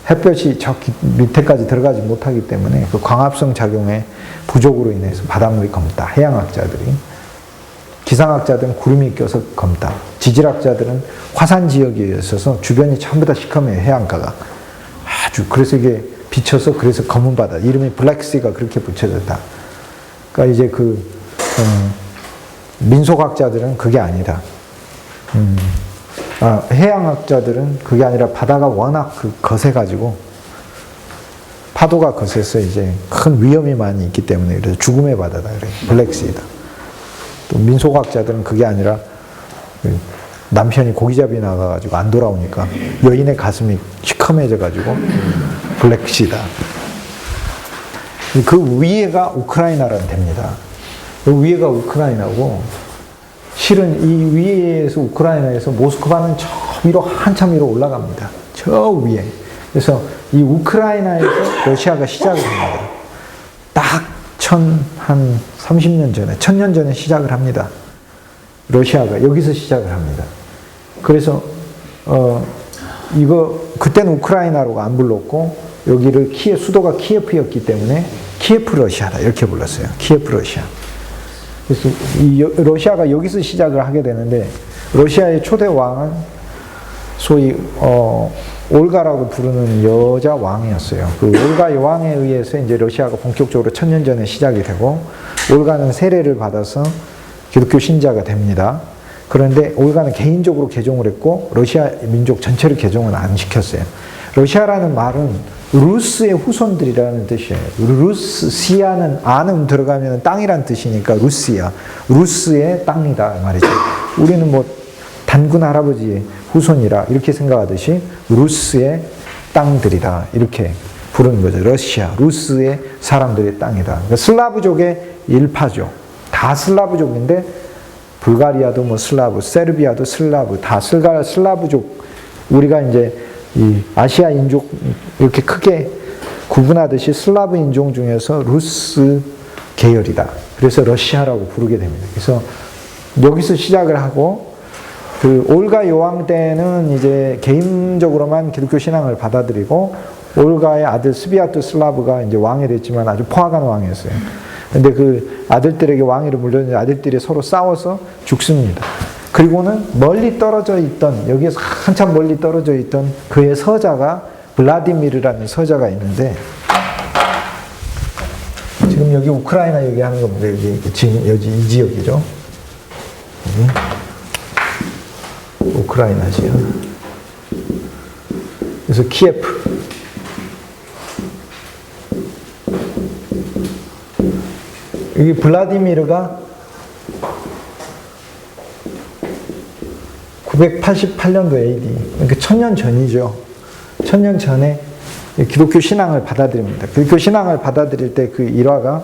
햇볕이 저 밑에까지 들어가지 못하기 때문에 그 광합성 작용의 부족으로 인해서 바닷물이 검다. 해양학자들이. 기상학자들은 구름이 껴서 검다. 지질학자들은 화산 지역에 있어서 주변이 전부 다 시커매요. 해안가가. 아주 그래서 이게 비쳐서 그래서 검은 바다. 이름이 블랙시가 그렇게 붙여졌다. 그러니까 이제 민속학자들은 그게 아니다. 해양학자들은 그게 아니라 바다가 워낙 거세가지고 파도가 거세서 이제 큰 위험이 많이 있기 때문에 그래서 죽음의 바다다. 그래. 블랙시다. 또 민속학자들은 그게 아니라 남편이 고기잡이 나가가지고 안 돌아오니까 여인의 가슴이 시커매져가지고 블랙시다. 그 위에가 우크라이나라는 데입니다. 그 위에가 우크라이나고 실은 이 위에서 우크라이나에서 모스크바는 저 위로 한참 위로 올라갑니다. 저 위에. 그래서 이 우크라이나에서 러시아가 시작을 합니다. 딱 한 30년 전에, 1000년 전에 시작을 합니다. 러시아가 여기서 시작을 합니다. 그래서 그때는 우크라이나로 안 불렀고 여기를 수도가 키예프였기 때문에 키예프 러시아다 이렇게 불렀어요. 키예프 러시아. 그래서 러시아가 여기서 시작을 하게 되는데 러시아의 초대 왕은 소위 올가라고 부르는 여자 왕이었어요. 그 올가 여왕에 의해서 이제 러시아가 본격적으로 1000년 전에 시작이 되고 올가는 세례를 받아서 기독교 신자가 됩니다. 그런데 올가는 개인적으로 개종을 했고 러시아 민족 전체를 개종은 안 시켰어요. 러시아라는 말은 루스의 후손들이라는 뜻이에요. 루스시아는 안음 들어가면 땅이란 뜻이니까 루시아, 루스의 땅이다 말이죠. 우리는 뭐 단군 할아버지의 후손이라 이렇게 생각하듯이 루스의 땅들이다 이렇게 부르는 거죠. 러시아, 루스의 사람들의 땅이다. 그러니까 슬라브족의 일파죠. 다 슬라브족인데 불가리아도 뭐 슬라브, 세르비아도 슬라브, 다 슬라브족. 우리가 이제 이 아시아 인종 이렇게 크게 구분하듯이 슬라브 인종 중에서 루스 계열이다. 그래서 러시아라고 부르게 됩니다. 그래서 여기서 시작을 하고 그 올가 여왕 때는 이제 개인적으로만 기독교 신앙을 받아들이고 올가의 아들 스비아토 슬라브가 이제 왕이 됐지만 아주 포악한 왕이었어요. 근데 그 아들들에게 왕위를 물렸는데 아들들이 서로 싸워서 죽습니다. 그리고는 멀리 떨어져 있던, 여기에서 한참 멀리 떨어져 있던 그의 서자가 블라디미르라는 서자가 있는데 여기 우크라이나 얘기하는 겁니다. 여기 지금 여기 이 지역이죠. 우크라이나 지역. 그래서 키예프. 여기 블라디미르가 988년도 AD, 그러니까 1000년 전이죠. 1000년 전에 기독교 신앙을 받아들입니다. 기독교 신앙을 받아들일 때 그 일화가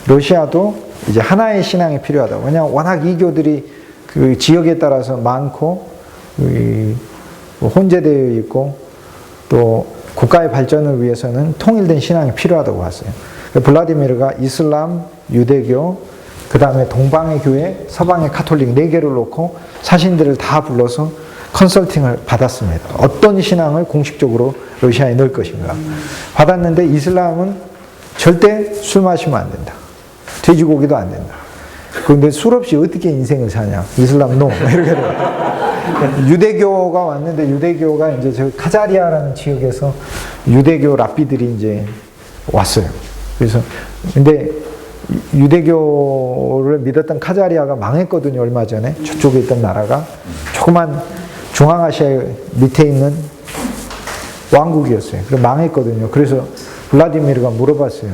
러시아도 이제 하나의 신앙이 필요하다. 왜냐하면 워낙 이교들이 그 지역에 따라서 많고 혼재되어 있고 또 국가의 발전을 위해서는 통일된 신앙이 필요하다고 봤어요. 블라디미르가 이슬람, 유대교, 그 다음에 동방의 교회, 서방의 카톨릭 4개를 놓고 사신들을 다 불러서 컨설팅을 받았습니다. 어떤 신앙을 공식적으로 러시아에 넣을 것인가. 받았는데 이슬람은 절대 술 마시면 안 된다. 돼지고기도 안 된다. 그런데 술 없이 어떻게 인생을 사냐. 이슬람 노. 이렇게 돼요. 유대교가 왔는데 유대교가 이제 저 카자리아라는 지역에서 유대교 랍비들이 이제 왔어요. 그래서 근데 유대교를 믿었던 카자리아가 망했거든요. 얼마 전에 저쪽에 있던 나라가 조그만 중앙아시아 밑에 있는 왕국이었어요. 그래서 망했거든요. 그래서 블라디미르가 물어봤어요.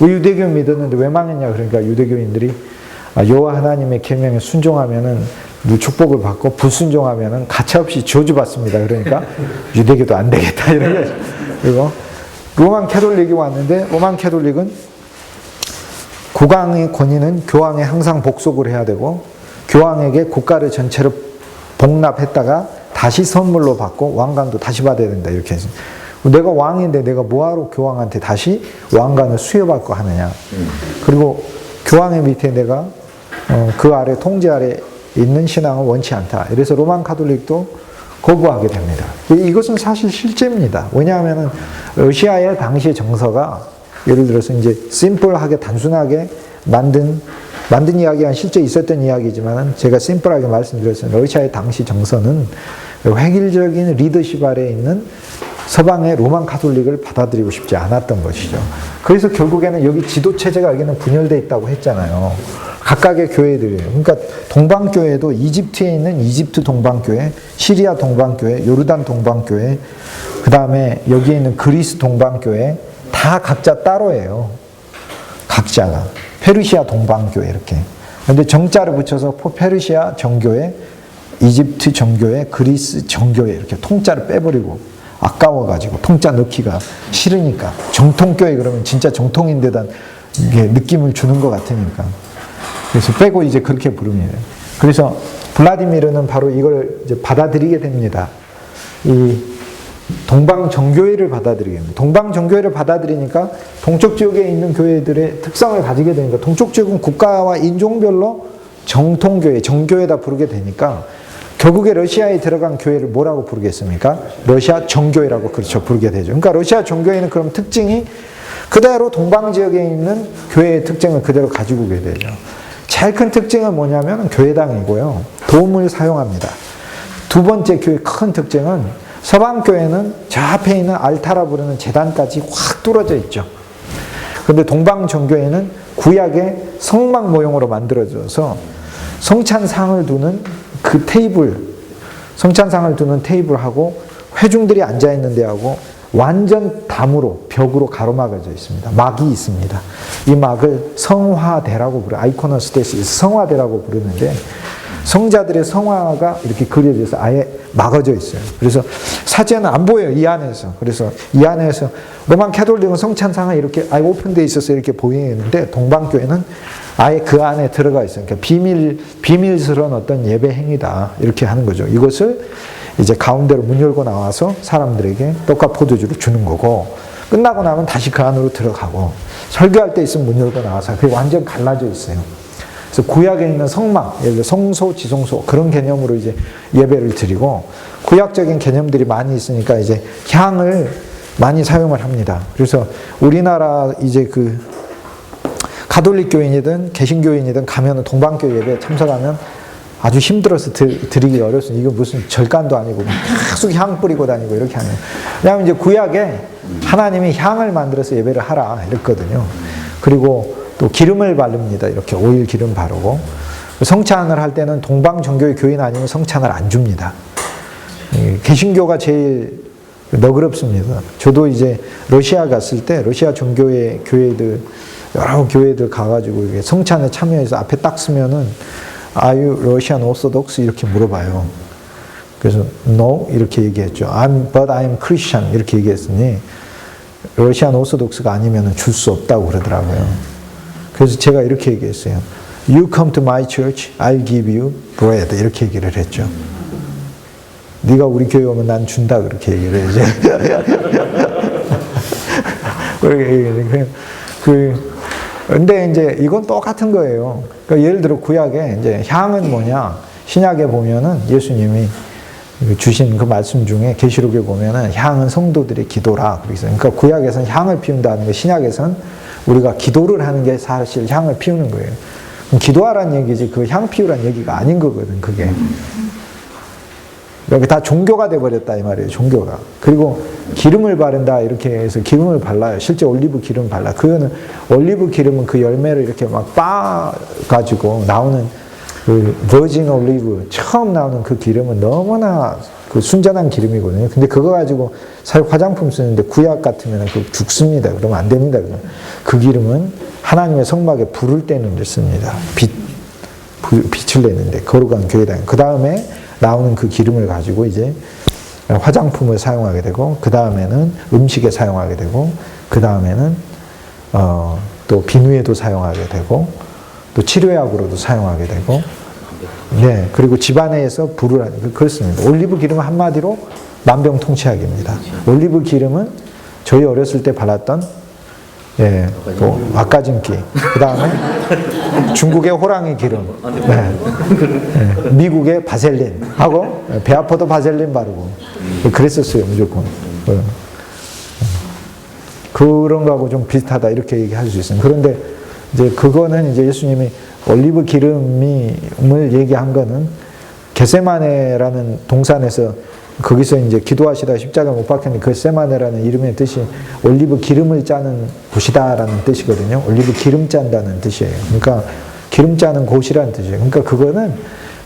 왜 유대교 믿었는데 왜 망했냐. 그러니까 유대교인들이 여호와 하나님의 계명에 순종하면은 축복을 받고 불순종하면은 가차없이 저주받습니다. 그러니까 유대교도 안 되겠다 이런 거죠. 그리고 로만 캐톨릭이 왔는데 로만 캐톨릭은 국왕의 권위는 교황에 항상 복속을 해야 되고 교황에게 국가를 전체로 복납했다가 다시 선물로 받고 왕관도 다시 받아야 된다 이렇게 해서 내가 왕인데 내가 뭐하러 교황한테 다시 왕관을 수여받고 하느냐. 그리고 교황의 밑에 내가 그 아래 통제 아래 있는 신앙을 원치 않다. 그래서 로만 카톨릭도 거부하게 됩니다. 이것은 사실 실제입니다. 왜냐하면 러시아의 당시의 정서가 예를 들어서 이제 심플하게 단순하게 만든 이야기가 실제 있었던 이야기지만 제가 심플하게 말씀드렸어요. 러시아의 당시 정서는 획일적인 리더십 아래에 있는 서방의 로만 카톨릭을 받아들이고 싶지 않았던 것이죠. 그래서 결국에는 여기 지도체제가 여기는 분열되어 있다고 했잖아요. 각각의 교회들이에요. 그러니까 동방교회도 이집트에 있는 이집트 동방교회, 시리아 동방교회, 요르단 동방교회, 그 다음에 여기에 있는 그리스 동방교회 다 각자 따로예요. 각자가. 페르시아 동방교회 이렇게. 근데 정자를 붙여서 페르시아 정교회, 이집트 정교회, 그리스 정교회 이렇게 통자를 빼버리고 아까워가지고 통자 넣기가 싫으니까 정통교회 그러면 진짜 정통인데다 느낌을 주는 것 같으니까 그래서 빼고 이제 그렇게 부릅니다. 그래서 블라디미르는 바로 이걸 이제 받아들이게 됩니다. 이 동방 정교회를 받아들이게 됩니다. 동방 정교회를 받아들이니까 동쪽 지역에 있는 교회들의 특성을 가지게 되니까 동쪽 지역은 국가와 인종별로 정통교회, 정교회다 부르게 되니까 결국에 러시아에 들어간 교회를 뭐라고 부르겠습니까? 러시아 정교회라고 그렇죠 부르게 되죠. 그러니까 러시아 정교회는 그럼 특징이 그대로 동방 지역에 있는 교회의 특징을 그대로 가지고 오게 되죠. 제일 큰 특징은 뭐냐면 교회당이고요. 도움을 사용합니다. 두 번째 교회의 큰 특징은 서방 교회는 저 앞에 있는 알타라 부르는 제단까지 확 뚫어져 있죠. 그런데 동방 정교회는 구약의 성막 모형으로 만들어져서 성찬상을 두는 그 테이블, 성찬상을 두는 테이블하고 회중들이 앉아있는 데하고 완전 담으로 벽으로 가로막아져 있습니다. 막이 있습니다. 이 막을 성화대라고 부르요. 아이코노스테시스 성화대라고 부르는데 성자들의 성화가 이렇게 그려져서 아예 막아져 있어요. 그래서 사진은 안 보여요. 이 안에서. 그래서 이 안에서 로만 캐톨릭은 성찬상이 이렇게 아예 오픈되어 있어서 이렇게 보이는데 동방교회는 아예 그 안에 들어가 있어요. 그러니까 비밀스러운 어떤 예배 행위다. 이렇게 하는 거죠. 이것을 이제 가운데로 문 열고 나와서 사람들에게 떡과 포도주를 주는 거고 끝나고 나면 다시 그 안으로 들어가고 설교할 때 있으면 문 열고 나와서 그게 완전 갈라져 있어요. 그래서 구약에 있는 성막, 예를 들어 성소, 지성소 그런 개념으로 이제 예배를 드리고 구약적인 개념들이 많이 있으니까 이제 향을 많이 사용을 합니다. 그래서 우리나라 이제 그 가톨릭 교인이든 개신교인이든 가면은 동방교회 예배에 참석하면 아주 힘들어서 드리기 어렵습니다. 이거 무슨 절간도 아니고 계속 향 뿌리고 다니고 이렇게 하는. 왜냐하면 이제 구약에 하나님이 향을 만들어서 예배를 하라 이랬거든요. 그리고 또 기름을 바릅니다. 이렇게 오일 기름 바르고. 성찬을 할 때는 동방 종교의 교인 아니면 성찬을 안 줍니다. 개신교가 제일 너그럽습니다. 저도 이제 러시아 갔을 때 러시아 종교의 교회들 여러 교회들 가가지고 성찬에 참여해서 앞에 딱 쓰면은 Are you Russian Orthodox? 이렇게 물어봐요. 그래서 No 이렇게 얘기했죠. But I'm Christian 이렇게 얘기했으니 러시안 오소독스가 아니면 줄 수 없다고 그러더라고요. 그래서 제가 이렇게 얘기했어요. You come to my church, I'll give you bread 이렇게 얘기를 했죠. 네가 우리 교회 오면 난 준다 그렇게 얘기를 해야지. 근데 이제 이건 똑같은 거예요. 그러니까 예를 들어 구약에 이제 향은 뭐냐? 신약에 보면은 예수님이 주신 그 말씀 중에 계시록에 보면은 향은 성도들의 기도라 그랬어요. 그러니까 구약에서는 향을 피운다는 거, 신약에서는 우리가 기도를 하는 게 사실 향을 피우는 거예요. 그럼 기도하라는 얘기지 그 향 피우라는 얘기가 아닌 거거든, 그게. 여기 다 종교가 돼버렸다 이 말이에요, 종교가. 그리고 기름을 바른다 이렇게 해서 기름을 발라요. 실제 올리브 기름 발라. 그거는 올리브 기름은 그 열매를 이렇게 막 빻아가지고 나오는 그 버진 올리브 처음 나오는 그 기름은 너무나 그 순전한 기름이거든요. 근데 그거 가지고 사실 화장품 쓰는데 구약 같으면 그 죽습니다. 그러면 안 됩니다. 그 기름은 하나님의 성막에 불을 떼는 데 씁니다. 빛을 내는데 거룩한 교회당. 그 다음에 나오는 그 기름을 가지고 이제 화장품을 사용하게 되고 그 다음에는 음식에 사용하게 되고 그 다음에는 또 비누에도 사용하게 되고 또 치료약으로도 사용하게 되고, 네, 그리고 집안에서 불을 하는, 그렇습니다. 올리브 기름은 한마디로 만병통치약입니다. 올리브 기름은 저희 어렸을 때 발랐던, 예, 또 왁가짐기, 그 다음에 중국의 호랑이 기름, 네, 네, 미국의 바셀린 하고 배 아파도 바셀린 바르고 그랬었어요, 무조건. 그런 거하고 좀 비슷하다 이렇게 얘기할 수 있습니다. 그런데 이제 그거는 이제 예수님이 올리브 기름을 얘기한 거는 겟세마네라는 동산에서 거기서 이제 기도하시다 십자가 못 박혔는데 겟세마네라는 이름의 뜻이 올리브 기름을 짜는 곳이다라는 뜻이거든요. 올리브 기름 짠다는 뜻이에요. 그러니까 기름 짜는 곳이라는 뜻이에요. 그러니까 그거는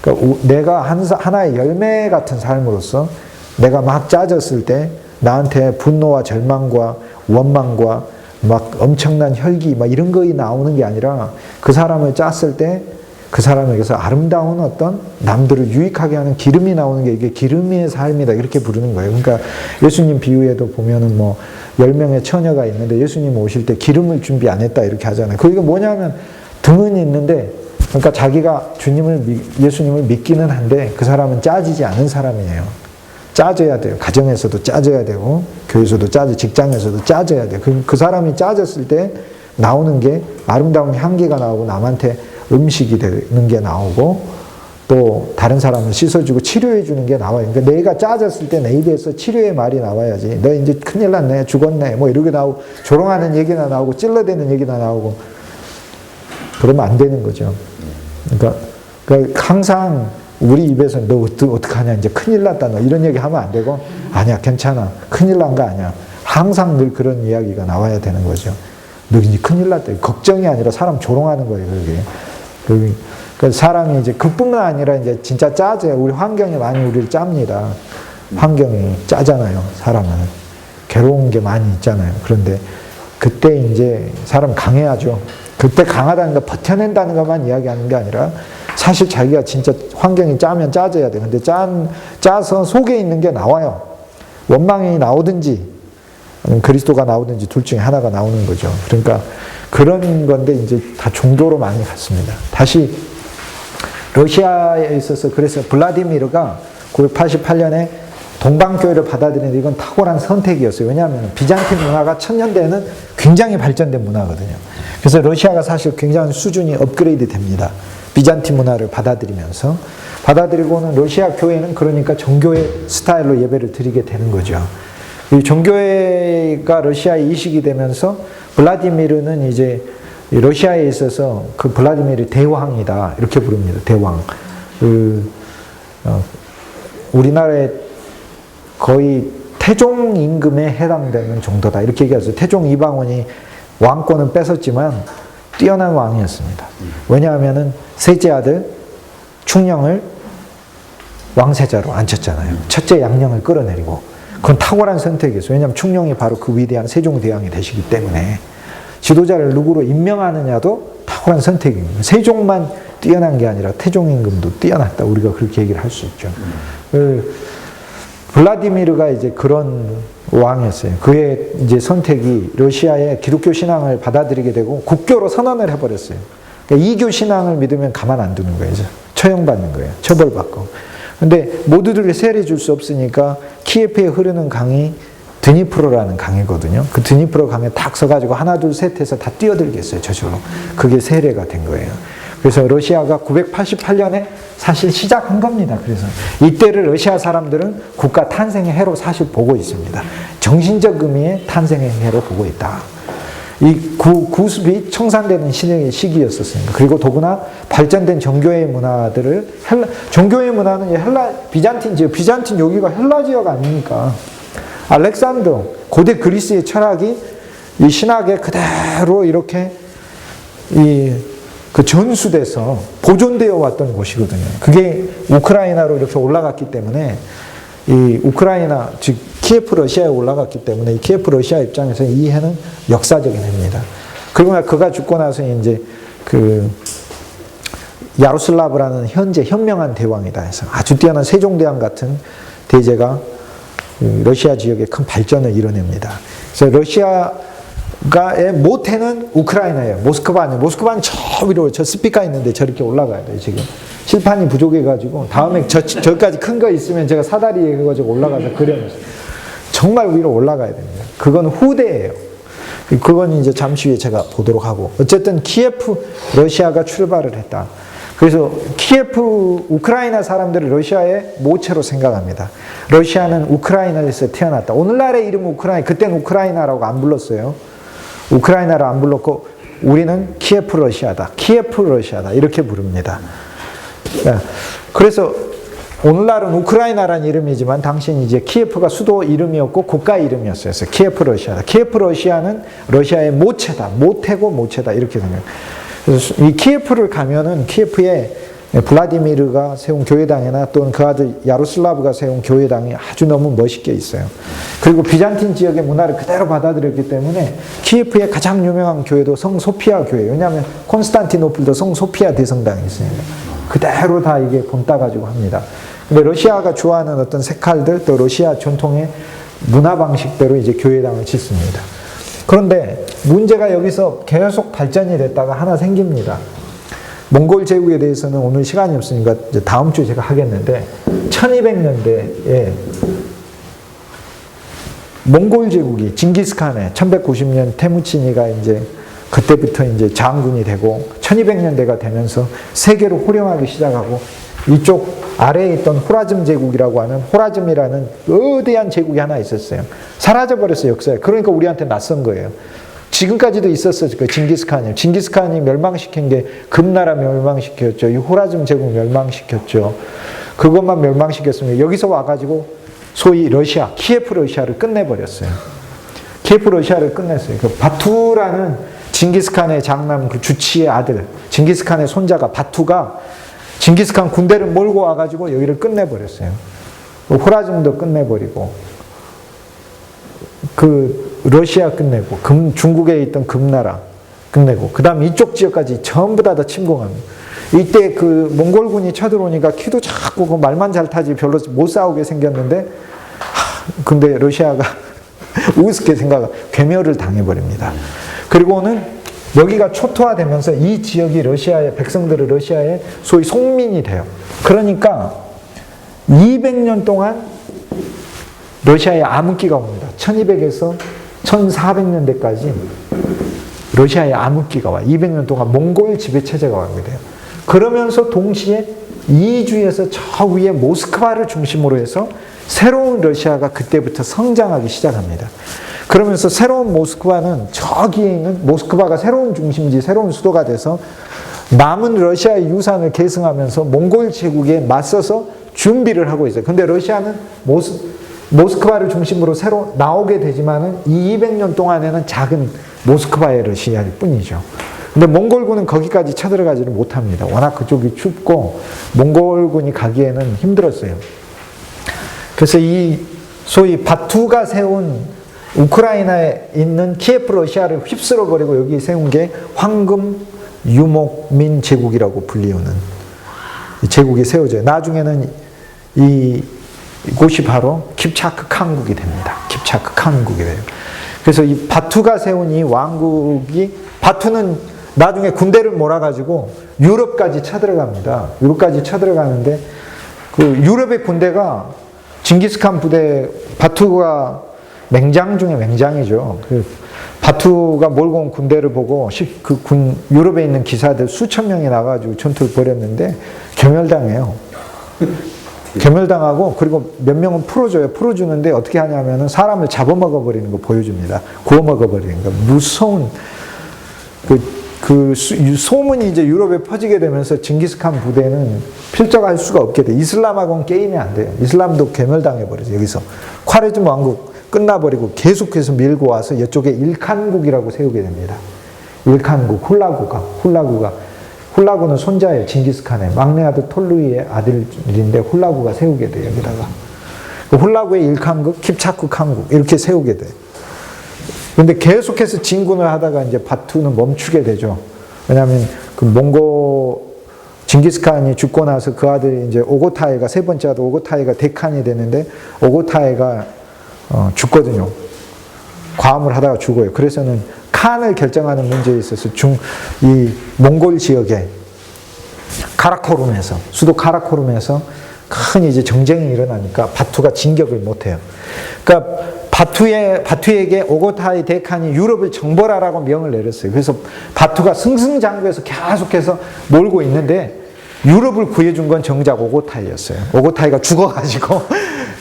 그러니까 내가 하나의 열매 같은 삶으로서 내가 막 짜졌을 때 나한테 분노와 절망과 원망과 막 엄청난 혈기 막 이런 거이 나오는 게 아니라 그 사람을 짰을 때 그 사람에게서 아름다운 어떤 남들을 유익하게 하는 기름이 나오는 게 이게 기름의 삶이다 이렇게 부르는 거예요. 그러니까 예수님 비유에도 보면은 뭐 10명의 처녀가 있는데 예수님 오실 때 기름을 준비 안 했다 이렇게 하잖아요. 그게 뭐냐면 등은 있는데 그러니까 자기가 예수님을 믿기는 한데 그 사람은 짜지지 않은 사람이에요. 짜져야 돼요. 가정에서도 짜져야 되고 교회에서도 직장에서도 짜져야 돼요. 그 사람이 짜졌을 때 나오는 게 아름다운 향기가 나오고 남한테 음식이 되는 게 나오고 또 다른 사람을 씻어주고 치료해 주는 게 나와요. 그러니까 내가 짜졌을 때 내 입에서 치료의 말이 나와야지. 너 이제 큰일 났네, 죽었네, 뭐 이렇게 나오고 조롱하는 얘기나 나오고 찔러대는 얘기나 나오고 그러면 안 되는 거죠. 그러니까 항상 우리 입에서 너 어떡하냐 이제 큰일 났다 너 이런 얘기 하면 안 되고 아니야 괜찮아 큰일 난 거 아니야 항상 늘 그런 이야기가 나와야 되는 거죠. 너 이제 큰일 났다 걱정이 아니라 사람 조롱하는 거예요. 그게 사람이 이제 그뿐만 아니라 이제 진짜 짜져요. 우리 환경이 많이 우리를 짭니다. 환경이 짜잖아요. 사람은 괴로운 게 많이 있잖아요. 그런데 그때 이제 사람 강해야죠. 그때 강하다는 거 버텨낸다는 것만 이야기하는 게 아니라 사실 자기가 진짜 환경이 짜면 짜져야 돼. 근데 짜서 속에 있는 게 나와요. 원망이 나오든지 아니면 그리스도가 나오든지 둘 중에 하나가 나오는 거죠. 그러니까 그런 건데 이제 다 종교로 많이 갔습니다. 다시 러시아에 있어서 그래서 블라디미르가 988년에 동방교회를 받아들이는데 이건 탁월한 선택이었어요. 왜냐하면 비잔틴 문화가 1000년대에는 굉장히 발전된 문화거든요. 그래서 러시아가 사실 굉장히 수준이 업그레이드 됩니다. 비잔틴 문화를 받아들이고는 러시아 교회는 그러니까 정교회 스타일로 예배를 드리게 되는 거죠. 이 정교회가 러시아에 이식이 되면서 블라디미르는 이제 러시아에 있어서 그 블라디미르 대왕이다 이렇게 부릅니다. 대왕. 우리나라의 거의 태종 임금에 해당되는 정도다 이렇게 얘기하죠. 태종 이방원이 왕권은 뺏었지만 뛰어난 왕이었습니다. 왜냐하면은 셋째 아들 충령을 왕세자로 앉혔잖아요. 첫째 양령을 끌어내리고. 그건 탁월한 선택이었어요. 왜냐하면 충령이 바로 그 위대한 세종대왕이 되시기 때문에 지도자를 누구로 임명하느냐도 탁월한 선택입니다. 세종만 뛰어난 게 아니라 태종 임금도 뛰어났다. 우리가 그렇게 얘기를 할 수 있죠. 블라디미르가 이제 그런 왕이었어요. 그의 이제 선택이 러시아의 기독교 신앙을 받아들이게 되고 국교로 선언을 해버렸어요. 그러니까 이교 신앙을 믿으면 가만 안 두는 거예요. 처형받는 거예요. 처벌받고. 근데 모두들을 세례 줄 수 없으니까 키예프에 흐르는 강이 드니프로라는 강이거든요. 그 드니프로 강에 탁 서가지고 하나 둘 셋 해서 다 뛰어들겠어요. 저절로. 그게 세례가 된 거예요. 그래서 러시아가 988년에 사실 시작한 겁니다. 그래서 이때를 러시아 사람들은 국가 탄생의 해로 사실 보고 있습니다. 정신적 의미의 탄생의 해로 보고 있다. 이 구습이 청산되는 시기였었습니다. 그리고 더구나 발전된 정교의 문화들을 정교의 문화는 비잔틴 지역, 비잔틴 여기가 헬라 지역 아닙니까? 알렉산더 고대 그리스의 철학이 이 신학에 그대로 이렇게 그 전수돼서 보존되어 왔던 곳이거든요. 그게 우크라이나로 이렇게 올라갔기 때문에 이 우크라이나 즉 키예프 러시아에 올라갔기 때문에 이 키예프 러시아 입장에서 이 해는 역사적인 해입니다. 그리고 그가 죽고 나서 이제 그 야로슬라브라는 현재 현명한 대왕이다 해서 아주 뛰어난 세종대왕 같은 대제가 러시아 지역에 큰 발전을 이뤄냅니다. 그래서 러시아의 모태는 우크라이나예요. 모스크바는 저 위로 저 스피커 있는데 저렇게 올라가야 돼요. 지금 실판이 부족해가지고 다음에 저까지 큰 거 있으면 제가 사다리 해가지고 올라가서 그려놓습니다. 정말 위로 올라가야 됩니다. 그건 후대예요. 그건 이제 잠시 후에 제가 보도록 하고 어쨌든 키예프 러시아가 출발을 했다. 그래서 키예프 우크라이나 사람들을 러시아의 모체로 생각합니다. 러시아는 우크라이나에서 태어났다. 오늘날의 이름 우크라이나, 그때는 우크라이나라고 안 불렀어요. 우크라이나를 안 불렀고 우리는 키예프 러시아다. 키예프 러시아다. 이렇게 부릅니다. 그래서 오늘날은 우크라이나라는 이름이지만 당시 이제 키예프가 수도 이름이었고 국가 이름이었어요. 그래서 키예프 러시아다. 키예프 러시아는 러시아의 모체다. 모태고 모체다. 이렇게 생각해요. 그래서 이 키예프를 가면은 키예프에 블라디미르가 세운 교회당이나 또는 그 아들 야로슬라브가 세운 교회당이 아주 너무 멋있게 있어요. 그리고 비잔틴 지역의 문화를 그대로 받아들였기 때문에 키예프의 가장 유명한 교회도 성 소피아 교회예요. 왜냐하면 콘스탄티노플도 성 소피아 대성당이 있습니다. 그대로 다 이게 본따가지고 합니다. 근데 러시아가 좋아하는 어떤 색깔들 또 러시아 전통의 문화 방식대로 이제 교회당을 짓습니다. 그런데 문제가 여기서 계속 발전이 됐다가 하나 생깁니다. 몽골 제국에 대해서는 오늘 시간이 없으니까 이제 다음 주에 제가 하겠는데 1200년대에 몽골 제국이 징기스칸의 1190년 테무치니가 이제 그때부터 이제 장군이 되고 1200년대가 되면서 세계로 호령하기 시작하고 이쪽 아래에 있던 호라즘 제국이라고 하는 호라즘이라는 거대한 제국이 하나 있었어요. 사라져버렸어요, 역사에. 그러니까 우리한테 낯선 거예요. 지금까지도 있었어요. 그 징기스칸이 멸망시킨 게 금나라 멸망시켰죠. 이 호라즘 제국 멸망시켰죠. 그것만 멸망시켰으면 여기서 와가지고 소위 러시아, 키예프 러시아를 끝내버렸어요. 키예프 러시아를 끝냈어요. 그 바투라는 징기스칸의 장남 그 주치의 아들, 징기스칸의 손자가 바투가 징기스칸 군대를 몰고 와가지고 여기를 끝내버렸어요. 호라즘도 끝내버리고, 그 러시아 끝내고, 중국에 있던 금나라 끝내고, 그 다음 이쪽 지역까지 전부 다 침공합니다. 이때 그 몽골군이 쳐들어오니까 키도 작고 그 말만 잘 타지 별로 못 싸우게 생겼는데, 근데 러시아가 우습게 생각하고 괴멸을 당해버립니다. 그리고는 여기가 초토화되면서 이 지역이 러시아의 백성들은 러시아의 소위 속민이 돼요. 그러니까 200년 동안 러시아에 암흑기가 옵니다. 1200에서 1400년대까지 러시아에 암흑기가 와요. 200년 동안 몽골 지배체제가 완비돼요. 그러면서 동시에 이주에서 저 위에 모스크바를 중심으로 해서 새로운 러시아가 그때부터 성장하기 시작합니다. 그러면서 새로운 모스크바는 저기에 있는 모스크바가 새로운 중심지, 새로운 수도가 돼서 남은 러시아의 유산을 계승하면서 몽골 제국에 맞서서 준비를 하고 있어요. 근데 러시아는 모스크바를 중심으로 새로 나오게 되지만은 이 200년 동안에는 작은 모스크바의 러시아일 뿐이죠. 근데 몽골군은 거기까지 쳐들어가지를 못합니다. 워낙 그쪽이 춥고 몽골군이 가기에는 힘들었어요. 그래서 이 소위 바투가 세운 우크라이나에 있는 키예프 러시아를 휩쓸어 버리고 여기 세운 게 황금 유목민 제국이라고 불리우는 이 제국이 세워져요. 나중에는 이곳이 바로 킵차크 칸국이 됩니다. 킵차크 칸국이 돼요. 그래서 이 바투가 세운 이 왕국이, 바투는 나중에 군대를 몰아가지고 유럽까지 쳐들어갑니다. 유럽까지 쳐들어가는데 그 유럽의 군대가 징기스칸 부대, 바투가 맹장 중에 맹장이죠. 그 바투가 몰고 온 군대를 보고 유럽에 있는 기사들 수천 명이 나가지고 전투를 벌였는데 괴멸당해요. 괴멸당하고, 그리고 몇 명은 풀어줘요. 풀어주는데 어떻게 하냐면은 사람을 잡아먹어버리는 거 보여줍니다. 구워먹어버리는 거. 무서운 소문이 이제 유럽에 퍼지게 되면서 징기스칸 부대는 필적할 수가 없게 돼. 이슬람하고는 게임이 안 돼요. 이슬람도 괴멸당해버리죠. 여기서 콰레즘 왕국 끝나버리고 계속해서 밀고 와서 이쪽에 일칸국이라고 세우게 됩니다. 일칸국, 훌라구는 손자예요. 징기스칸의 막내 아들 톨루이의 아들인데 훌라구가 세우게 돼요. 여기다가 훌라구의 일칸국, 킵차크 칸국 이렇게 세우게 돼요. 근데 계속해서 진군을 하다가 이제 바투는 멈추게 되죠. 왜냐하면 징기스칸이 죽고 나서 그 아들이 이제 오고타이가, 세 번째 아들 오고타이가 대칸이 되는데 오고타이가 죽거든요. 과음을 하다가 죽어요. 그래서는 칸을 결정하는 문제에 있어서 이 몽골 지역에 카라코룸에서, 수도 카라코룸에서 큰 이제 정쟁이 일어나니까 바투가 진격을 못해요. 그러니까 바투에게 오고타이 대칸이 유럽을 정벌하라고 명을 내렸어요. 그래서 바투가 승승장구해서 계속해서 몰고 있는데 유럽을 구해준 건 정작 오고타이였어요. 오고타이가 죽어가지고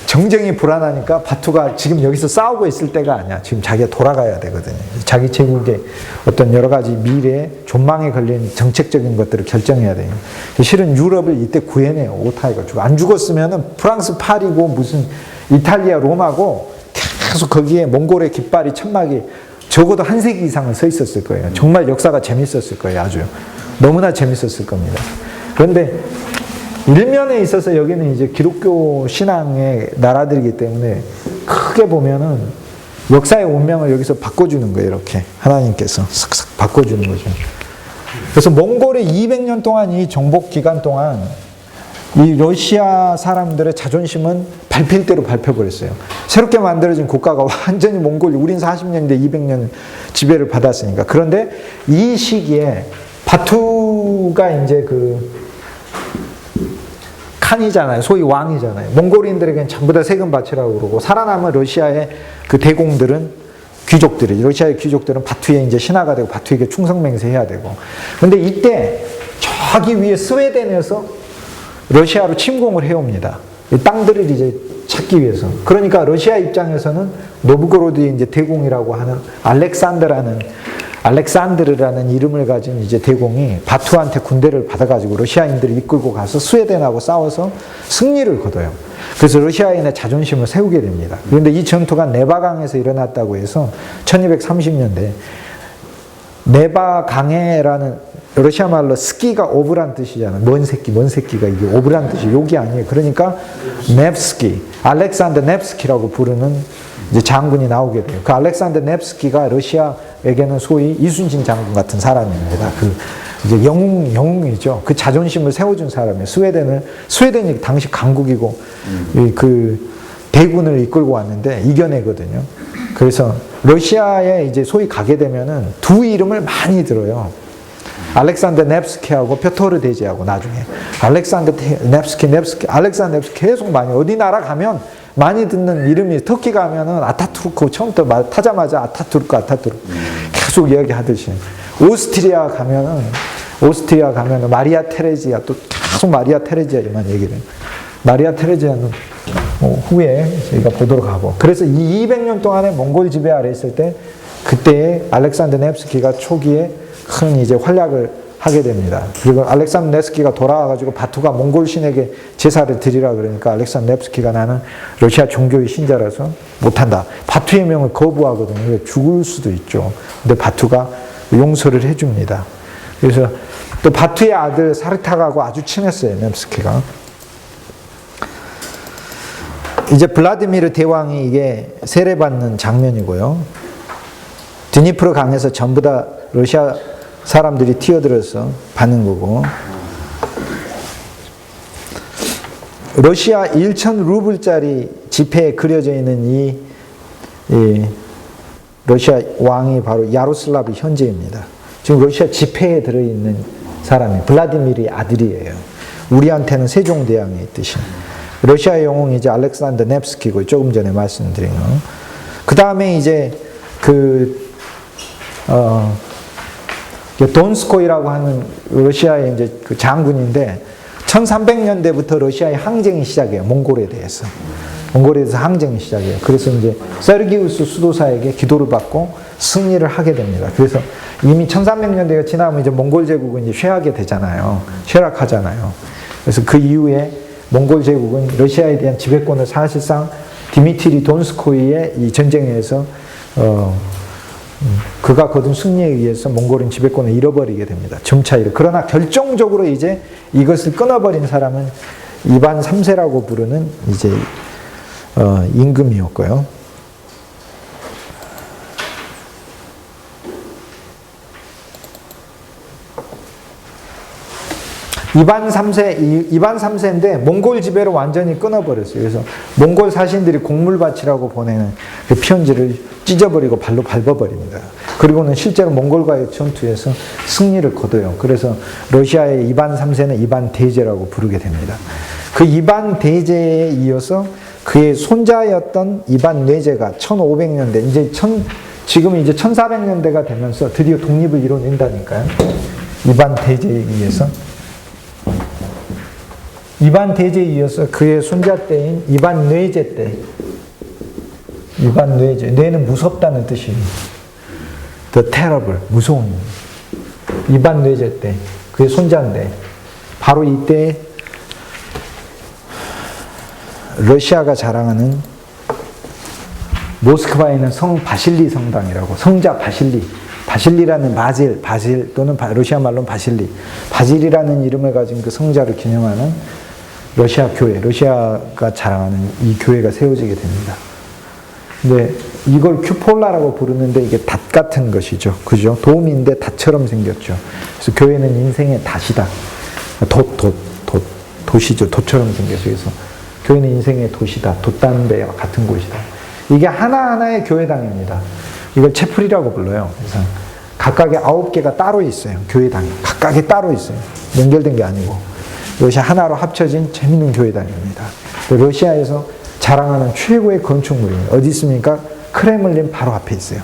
정쟁이 불안하니까 바투가 지금 여기서 싸우고 있을 때가 아니야. 지금 자기가 돌아가야 되거든요. 자기 제국의 어떤 여러 가지 미래에 존망에 걸린 정책적인 것들을 결정해야 돼요. 실은 유럽을 이때 구해내요. 오고타이가 죽어. 안 죽었으면은 프랑스 파리고 무슨 이탈리아 로마고 계속 거기에 몽골의 깃발이 천막이 적어도 한 세기 이상은 서 있었을 거예요. 정말 역사가 재밌었을 거예요. 아주 너무나 재밌었을 겁니다. 그런데 일면에 있어서 여기는 이제 기독교 신앙의 나라들이기 때문에 크게 보면은 역사의 운명을 여기서 바꿔주는 거예요. 이렇게 하나님께서 싹싹 바꿔주는 거죠. 그래서 몽골의 200년 동안 이 정복 기간 동안 이 러시아 사람들의 자존심은 밟힐 대로 밟혀버렸어요. 새롭게 만들어진 국가가 완전히 몽골이, 우린 40년인데 200년 지배를 받았으니까. 그런데 이 시기에 바투가 이제 칸이잖아요. 소위 왕이잖아요. 몽골인들에게는 전부 다 세금 바치라고 그러고, 살아남은 러시아의 그 대공들은 귀족들이, 러시아의 귀족들은 바투에 이제 신하가 되고 바투에게 충성맹세해야 되고. 근데 이때 저기 위에 스웨덴에서 러시아로 침공을 해옵니다. 이 땅들을 이제 찾기 위해서. 그러니까 러시아 입장에서는 노브고로드의 이제 대공이라고 하는 알렉산드르라는 이름을 가진 이제 대공이 바투한테 군대를 받아가지고 러시아인들을 이끌고 가서 스웨덴하고 싸워서 승리를 거둬요. 그래서 러시아인의 자존심을 세우게 됩니다. 그런데 이 전투가 네바강에서 일어났다고 해서 1230년대 네바강해라는, 러시아 말로 스키가 오브란 뜻이잖아요. 먼 새끼가 이게 오브란 뜻이 욕이 아니에요. 그러니까 넵스키, 알렉산더 넵스키라고 부르는 이제 장군이 나오게 돼요. 그 알렉산더 넵스키가 러시아에게는 소위 이순신 장군 같은 사람입니다. 이제 영웅이죠. 그 자존심을 세워준 사람이에요. 스웨덴이 당시 강국이고 그 대군을 이끌고 왔는데 이겨내거든요. 그래서 러시아에 이제 소위 가게 되면은 두 이름을 많이 들어요. 알렉산더 넵스키하고 표토르 대제하고 나중에 알렉산더 넵스키 계속 많이, 어디 나라 가면 많이 듣는 이름이, 터키 가면은 아타투르크, 처음부터 타자마자 아타투르크 계속 이야기하듯이, 오스트리아 가면은 마리아 테레지아, 또 계속 마리아 테레지아만 얘기를 해요. 마리아 테레지아는 후에 저희가 보도록 하고. 그래서 이 200년 동안의 몽골 지배 아래 있을 때, 그때 알렉산더 넵스키가 초기에 큰 이제 활약을 하게 됩니다. 그리고 알렉산더 넵스키가 돌아와가지고 바투가 몽골 신에게 제사를 드리라 그러니까 알렉산더 넵스키가 나는 러시아 종교의 신자라서 못한다. 바투의 명을 거부하거든요. 죽을 수도 있죠. 근데 바투가 용서를 해줍니다. 그래서 또 바투의 아들 사르타가하고 아주 친했어요, 넴스키가. 이제 블라디미르 대왕이 이게 세례받는 장면이고요. 드니프로 강에서 전부 다 러시아 사람들이 뛰어들어서 받는 거고. 러시아 1,000루블짜리 지폐에 그려져 있는 이 러시아 왕이 바로 야로슬라브 현제입니다. 지금 러시아 지폐에 들어있는 사람이 블라디미르의 아들이에요. 우리한테는 세종대왕이 있듯이. 러시아 영웅이 이제 알렉산더 넵스키고 조금 전에 말씀드린 거. 그 다음에 이제 돈스코이라고 하는 러시아의 이제 그 장군인데 1300년대부터 러시아의 항쟁이 시작해요. 몽골에 대해서. 몽골에 대해서 항쟁이 시작해요. 그래서 이제 세르기우스 수도사에게 기도를 받고 승리를 하게 됩니다. 그래서 이미 1300년대가 지나면 이제 몽골 제국은 이제 쇠하게 되잖아요. 쇠락하잖아요. 그래서 그 이후에 몽골 제국은 러시아에 대한 지배권을 사실상 디미트리 돈스코이의 이 전쟁에서 그가 거둔 승리에 의해서 몽골은 지배권을 잃어버리게 됩니다. 점차이로. 그러나 결정적으로 이제 이것을 끊어버린 사람은 이반 3세라고 부르는 이제 임금이었고요. 이반 3세인데 몽골 지배를 완전히 끊어버렸어요. 그래서 몽골 사신들이 곡물밭이라고 보내는 그 편지를 찢어버리고 발로 밟아버립니다. 그리고는 실제로 몽골과의 전투에서 승리를 거둬요. 그래서 러시아의 이반 3세는 이반 대제라고 부르게 됩니다. 그 이반 대제에 이어서 그의 손자였던 이반 뇌제가 1500년대, 지금 이제 1400년대가 되면서 드디어 독립을 이뤄낸다니까요. 이반 대제에 의해서. 이반 대제에 이어서 그의 손자 때인 이반 뇌제 때, 이반 뇌제, 뇌는 무섭다는 뜻입니다. The terrible, 무서운. 이반 뇌제 때, 그의 손자인데, 바로 이때 러시아가 자랑하는 모스크바에 있는 성 바실리 성당이라고, 성자 바실리, 바실리라는 바질 또는 러시아 말로는 바질이라는 이름을 가진 그 성자를 기념하는 러시아 교회, 러시아가 자랑하는 이 교회가 세워지게 됩니다. 근데 이걸 큐폴라라고 부르는데 이게 닷 같은 것이죠. 그죠? 돔인데 닷처럼 생겼죠. 그래서 교회는 인생의 닷이다. 돛이죠. 돛처럼 생겼어요. 그래서 교회는 인생의 돛이다. 돛단배와 같은 곳이다. 이게 하나하나의 교회당입니다. 이걸 채플이라고 불러요. 그래서 각각의 9개가 따로 있어요. 교회당이. 각각이 따로 있어요. 연결된 게 아니고. 러시아 하나로 합쳐진 재밌는 교회당입니다. 러시아에서 자랑하는 최고의 건축물입니다. 어디 있습니까? 크레물린 바로 앞에 있어요.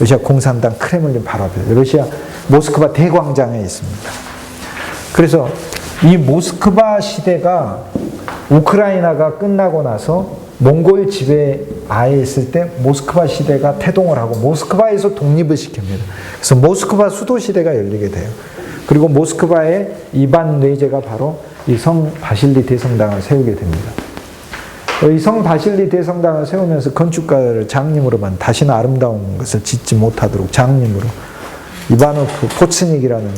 러시아 공산당 크레물린 바로 앞에 있어요. 러시아 모스크바 대광장에 있습니다. 그래서 이 모스크바 시대가 우크라이나가 끝나고 나서 몽골 지배하에 있을 때 모스크바 시대가 태동을 하고 모스크바에서 독립을 시킵니다. 그래서 모스크바 수도 시대가 열리게 돼요. 그리고 모스크바의 이반 뇌제가 바로 이 성 바실리 대성당을 세우게 됩니다. 이 성 바실리 대성당을 세우면서 건축가를 장님으로만 다시는 아름다운 것을 짓지 못하도록 장님으로 이바노프 포츠닉이라는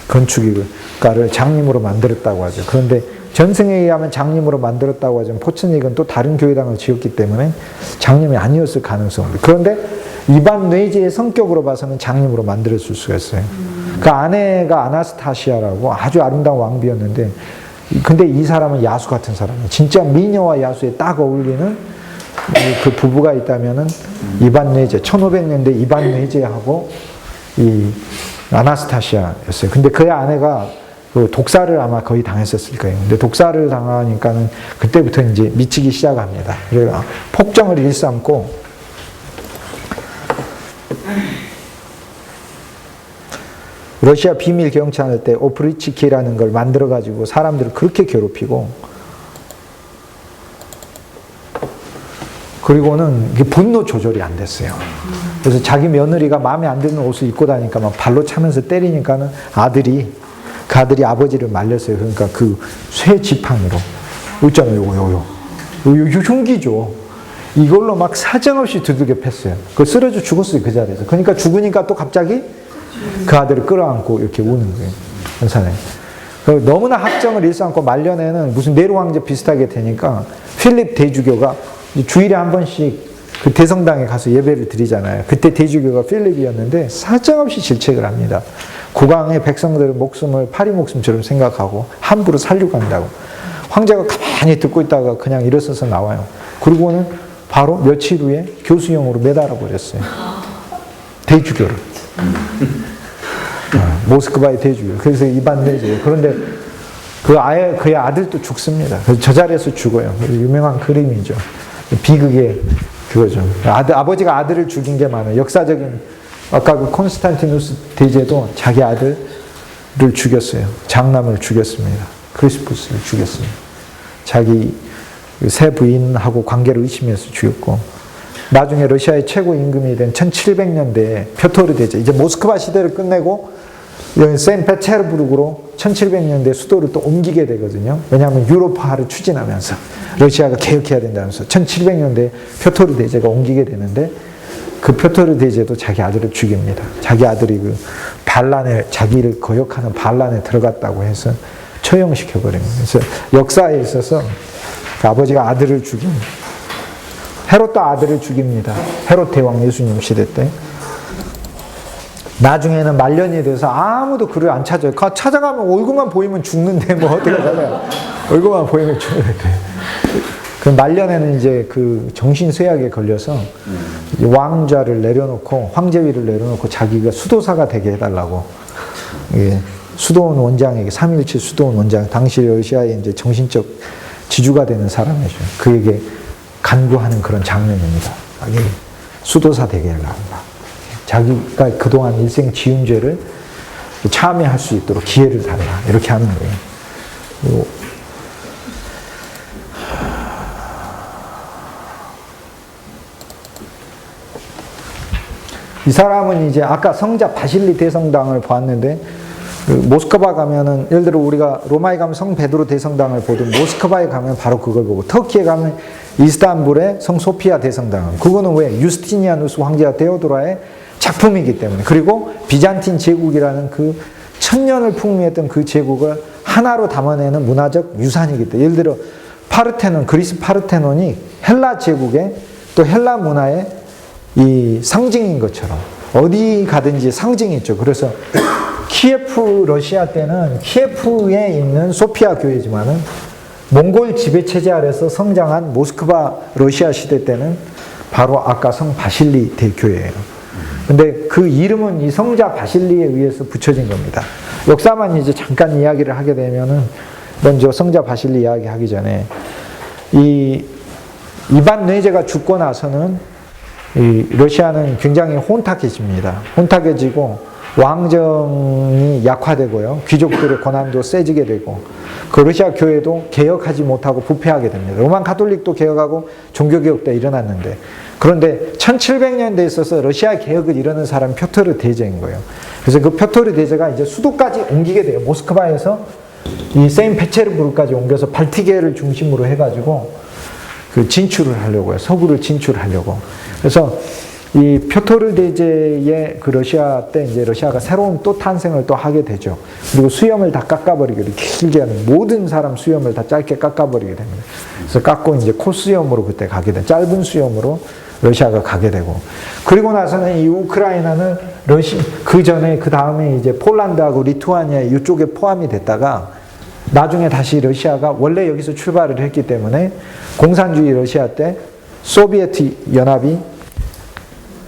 건축가를 장님으로 만들었다고 하죠. 그런데 전승에 의하면 장님으로 만들었다고 하지만 포츠닉은 또 다른 교회당을 지었기 때문에 장님이 아니었을 가능성이. 그런데 이반 뇌제의 성격으로 봐서는 장님으로 만들었을 수가 있어요. 그 아내가 아나스타시아라고 아주 아름다운 왕비였는데, 근데 이 사람은 야수 같은 사람이에요. 진짜 미녀와 야수에 딱 어울리는 그 부부가 있다면은 이반 뇌제, 1500년대 이반 뇌제하고 이 아나스타시아였어요. 근데 그의 아내가 그 독사를 아마 거의 당했었을 거예요. 근데 독사를 당하니까는 그때부터 이제 미치기 시작합니다. 그래서 폭정을 일삼고 러시아 비밀 경찰 때 오프리치키라는 걸 만들어가지고 사람들을 그렇게 괴롭히고, 그리고는 이게 분노 조절이 안 됐어요. 그래서 자기 며느리가 마음에 안 드는 옷을 입고 다니까 막 발로 차면서 때리니까는 그 아들이 아버지를 말렸어요. 그러니까 그 쇠 지팡이로, 있잖아요, 요거 흉기죠. 이걸로 막 사정없이 두들겨 팼어요. 그 쓰러져 죽었어요, 그 자리에서. 그러니까 죽으니까 또 갑자기 그 아들을 끌어안고 이렇게 우는 거예요. 현산에. 너무나 학정을 일삼고 말년에는 무슨 네로 황제 비슷하게 되니까 필립 대주교가 주일에 한 번씩 그 대성당에 가서 예배를 드리잖아요. 그때 대주교가 필립이었는데 사정없이 질책을 합니다. 국왕의 백성들의 목숨을 파리 목숨처럼 생각하고 함부로 살려고 한다고. 황제가 가만히 듣고 있다가 그냥 일어서서 나와요. 그리고는 바로 며칠 후에 교수형으로 매달아 버렸어요. 대주교를. 모스크바의 대주교. 그래서 이반 내제예요. 그런데 그의 아들도 죽습니다. 그래서 저 자리에서 죽어요. 유명한 그림이죠. 비극의 그거죠. 아버지가 아들을 죽인 게 많아요. 역사적인 아까 그 콘스탄티누스 대제도 자기 아들을 죽였어요. 장남을 죽였습니다. 크리스푸스를 죽였습니다. 자기 새 부인하고 관계를 의심해서 죽였고, 나중에 러시아의 최고 임금이 된 1700년대에 표토르 대제, 이제 모스크바 시대를 끝내고 여기 세인페테르부르크로 1700년대 수도를 또 옮기게 되거든요. 왜냐하면 유로파를 추진하면서 러시아가 개혁해야 된다면서 1700년대에 표토르 대제가 옮기게 되는데, 그 표토르 대제도 자기 아들을 죽입니다. 자기 아들이 그 반란에, 자기를 거역하는 반란에 들어갔다고 해서 처형시켜버립니다. 그래서 역사에 있어서 그 아버지가 아들을 죽인, 헤롯도 아들을 죽입니다. 헤롯 대왕 예수님 시대 때. 나중에는 말년이 돼서 아무도 그를 안 찾아요. 찾아가면 얼굴만 보이면 죽는데 뭐 어떻게 하잖아요. 얼굴만 보이면 죽는데. 그 말년에는 이제 그 정신쇠약에 걸려서 왕좌를 내려놓고, 황제위를 내려놓고 자기가 수도사가 되게 해달라고. 예, 수도원 원장에게, 3.17 수도원 원장, 당시 러시아의 이제 정신적 지주가 되는 사람이죠. 그에게 간구하는 그런 장면입니다. 자기 수도사 되게 해달라. 자기가 그동안 일생 지은 죄를 참여할 수 있도록 기회를 달라. 이렇게 하는 거예요. 이 사람은 이제 아까 성자 바실리 대성당을 보았는데, 그 모스크바 가면은, 예를 들어 우리가 로마에 가면 성 베드로 대성당을 보든, 모스크바에 가면 바로 그걸 보고, 터키에 가면 이스탄불의 성 소피아 대성당. 그거는 왜? 유스티니아누스 황제와 데오도라의 작품이기 때문에. 그리고 비잔틴 제국이라는 그 천년을 풍미했던 그 제국을 하나로 담아내는 문화적 유산이기 때문에. 예를 들어 파르테논, 그리스 파르테논이 헬라 제국의 또 헬라 문화의 이 상징인 것처럼 어디 가든지 상징이 있죠. 그래서 키예프 러시아 때는 키예프에 있는 소피아 교회지만은 몽골 지배 체제 아래서 성장한 모스크바 러시아 시대 때는 바로 아까 성 바실리 대교회예요. 근데 그 이름은 이 성자 바실리에 의해서 붙여진 겁니다. 역사만 이제 잠깐 이야기를 하게 되면은, 먼저 성자 바실리 이야기 하기 전에 이반 뇌제가 죽고 나서는 이 러시아는 굉장히 혼탁해집니다. 혼탁해지고 왕정이 약화되고요. 귀족들의 권한도 세지게 되고, 그 러시아 교회도 개혁하지 못하고 부패하게 됩니다. 로만 가톨릭도 개혁하고 종교개혁도 일어났는데, 그런데 1700년대에 있어서 러시아 개혁을 이루는 사람이 표토르 대제인 거예요. 그래서 그 표토르 대제가 이제 수도까지 옮기게 돼요. 모스크바에서 이 세인페테르부르크까지 옮겨서 발티계를 중심으로 해가지고 그 진출을 하려고요. 서구를 진출하려고. 그래서 이 표토르 대제의 그 러시아 때 이제 러시아가 새로운 또 탄생을 또 하게 되죠. 그리고 수염을 다 깎아버리게, 길게 하는 모든 사람 수염을 다 짧게 깎아버리게 됩니다. 그래서 깎고 이제 콧수염으로 그때 가게 돼, 짧은 수염으로 러시아가 가게 되고, 그리고 나서는 이 우크라이나는 그 전에 그 다음에 이제 폴란드하고 리투아니아 이쪽에 포함이 됐다가 나중에 다시 러시아가 원래 여기서 출발을 했기 때문에 공산주의 러시아 때 소비에트 연합이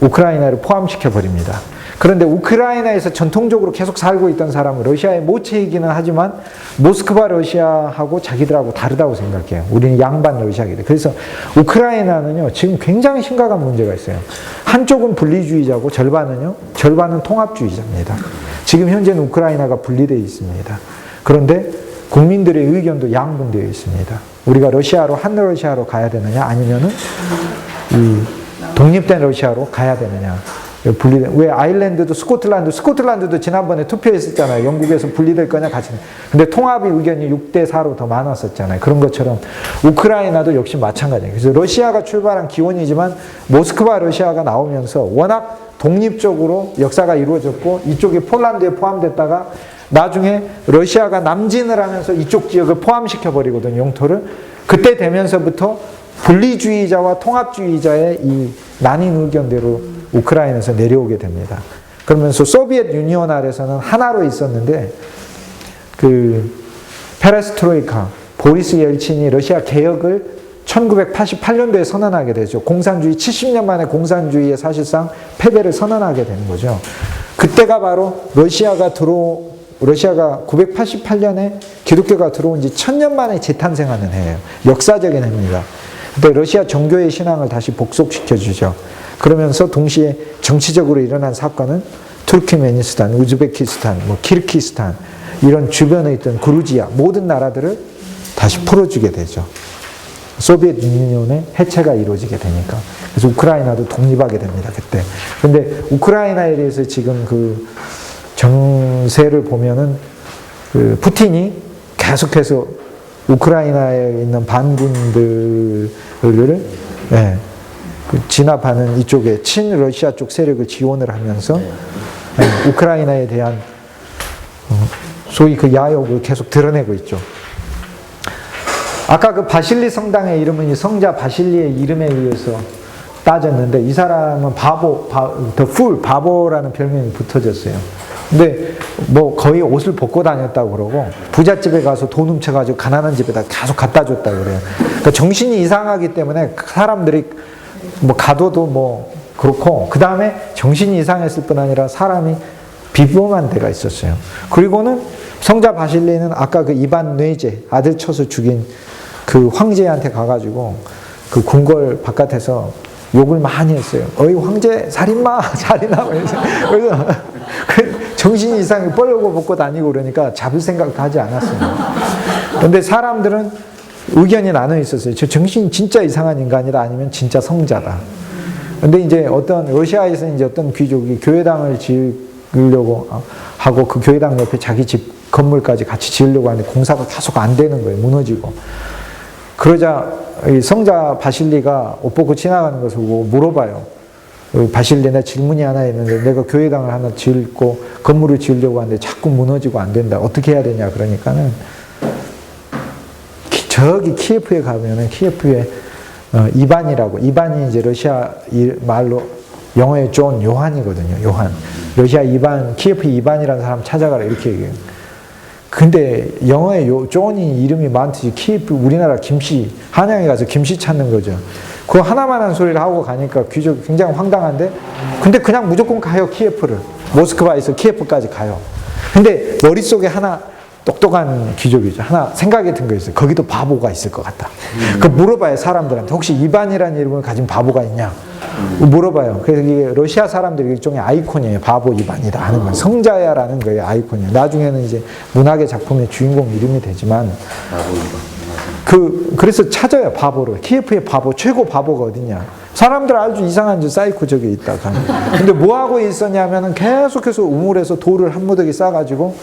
우크라이나를 포함시켜 버립니다. 그런데 우크라이나에서 전통적으로 계속 살고 있던 사람은 러시아의 모체이기는 하지만 모스크바 러시아하고 자기들하고 다르다고 생각해요. 우리는 양반 러시아이기 때문에. 그래서 우크라이나는요, 지금 굉장히 심각한 문제가 있어요. 한쪽은 분리주의자고 절반은 통합주의자입니다. 지금 현재는 우크라이나가 분리되어 있습니다. 그런데 국민들의 의견도 양분되어 있습니다. 우리가 러시아로, 한 러시아로 가야 되느냐, 아니면은 이 독립된 러시아로 가야 되느냐. 분리된, 왜 아일랜드도 스코틀랜드도 지난번에 투표했었잖아요. 영국에서 분리될 거냐 같이. 근데 통합의 의견이 6대4로 더 많았었잖아요. 그런 것처럼 우크라이나도 역시 마찬가지예요. 그래서 러시아가 출발한 기원이지만 모스크바 러시아가 나오면서 워낙 독립적으로 역사가 이루어졌고 이쪽이 폴란드에 포함됐다가 나중에 러시아가 남진을 하면서 이쪽 지역을 포함시켜 버리거든요. 영토를. 그때 되면서부터 분리주의자와 통합주의자의 이 나뉜 의견대로 우크라이나에서 내려오게 됩니다. 그러면서 소비에트 유니온 아래서는 하나로 있었는데 그 페레스트로이카 보리스 옐친이 러시아 개혁을 1988년도에 선언하게 되죠. 공산주의 70년 만에 공산주의의 사실상 패배를 선언하게 되는 거죠. 그때가 바로 러시아가 988년에 기독교가 들어온 지 1000년 만에 재탄생하는 해예요. 역사적인 해입니다. 그때 러시아 정교의 신앙을 다시 복속시켜 주죠. 그러면서 동시에 정치적으로 일어난 사건은 투르크메니스탄, 우즈베키스탄, 키르기스탄 이런 주변에 있던 그루지아 모든 나라들을 다시 풀어주게 되죠. 소비에트 유니온의 해체가 이루어지게 되니까. 그래서 우크라이나도 독립하게 됩니다. 그때. 근데 우크라이나에 대해서 지금 그 정세를 보면은 그 푸틴이 계속해서 우크라이나에 있는 반군들을 진압하는 이쪽에 친러시아 쪽 세력을 지원을 하면서 우크라이나에 대한 소위 그 야욕을 계속 드러내고 있죠. 아까 그 바실리 성당의 이름은 이 성자 바실리의 이름에 의해서 따졌는데 이 사람은 바보라는 별명이 붙어졌어요. 근데 뭐 거의 옷을 벗고 다녔다고 그러고 부잣집에 가서 돈 훔쳐가지고 가난한 집에다 계속 갖다 줬다고 그래요. 그러니까 정신이 이상하기 때문에 사람들이 뭐 가둬도 뭐 그렇고 그 다음에 정신이 이상했을 뿐 아니라 사람이 비범한 데가 있었어요. 그리고는 성자 바실리는 아까 그 이반 뇌제 아들 쳐서 죽인 그 황제한테 가가지고 그 궁궐 바깥에서 욕을 많이 했어요. 어이 황제 살인마 살인마 그래서 정신이 이상하게 뻘려고 벗고 다니고 그러니까 잡을 생각도 하지 않았습니다. 그런데 사람들은 의견이 나눠 있었어요. 저 정신이 진짜 이상한 인간이다 아니면 진짜 성자다. 근데 이제 어떤 러시아에서 이제 어떤 귀족이 교회당을 지으려고 하고 그 교회당 옆에 자기 집 건물까지 같이 지으려고 하는데 공사가 계속 안 되는 거예요. 무너지고. 그러자 이 성자 바실리가 옷 벗고 지나가는 것을 보고 물어봐요. 바실리 내 질문이 하나 있는데 내가 교회당을 하나 지을고 건물을 지으려고 하는데 자꾸 무너지고 안 된다. 어떻게 해야 되냐 그러니까는 저기 키예프에 가면은 키예프에 이반이라고 이반이 이제 러시아 말로 영어의 존 요한이거든요. 요한 러시아 이반 키예프 이반이라는 사람 찾아가라 이렇게 얘기해요. 근데 영어의 존이 이름이 많듯이 키예프 우리나라 김씨 한양에 가서 김씨 찾는 거죠. 그거 하나만 한 소리를 하고 가니까 귀족 굉장히 황당한데 근데 그냥 무조건 가요. 키예프를 모스크바에서 키예프까지 가요. 근데 머릿속에 하나 똑똑한 귀족이죠. 하나 생각이 든 거 있어요. 거기도 바보가 있을 것 같다. 그 물어봐요. 사람들한테 혹시 이반이라는 이름을 가진 바보가 있냐 물어봐요. 그래서 이게 러시아 사람들이 일종의 아이콘이에요. 바보 이반이다 하는 건 성자야라는 거예요. 아이콘이에요. 나중에는 이제 문학의 작품의 주인공 이름이 되지만 그래서 찾아요. 바보를. 키예프의 바보 최고 바보가 어디냐. 사람들 아주 이상한 사이코적이 있다. 근데 뭐 하고 있었냐면은 계속해서 우물에서 돌을 한 무더기 싸가지고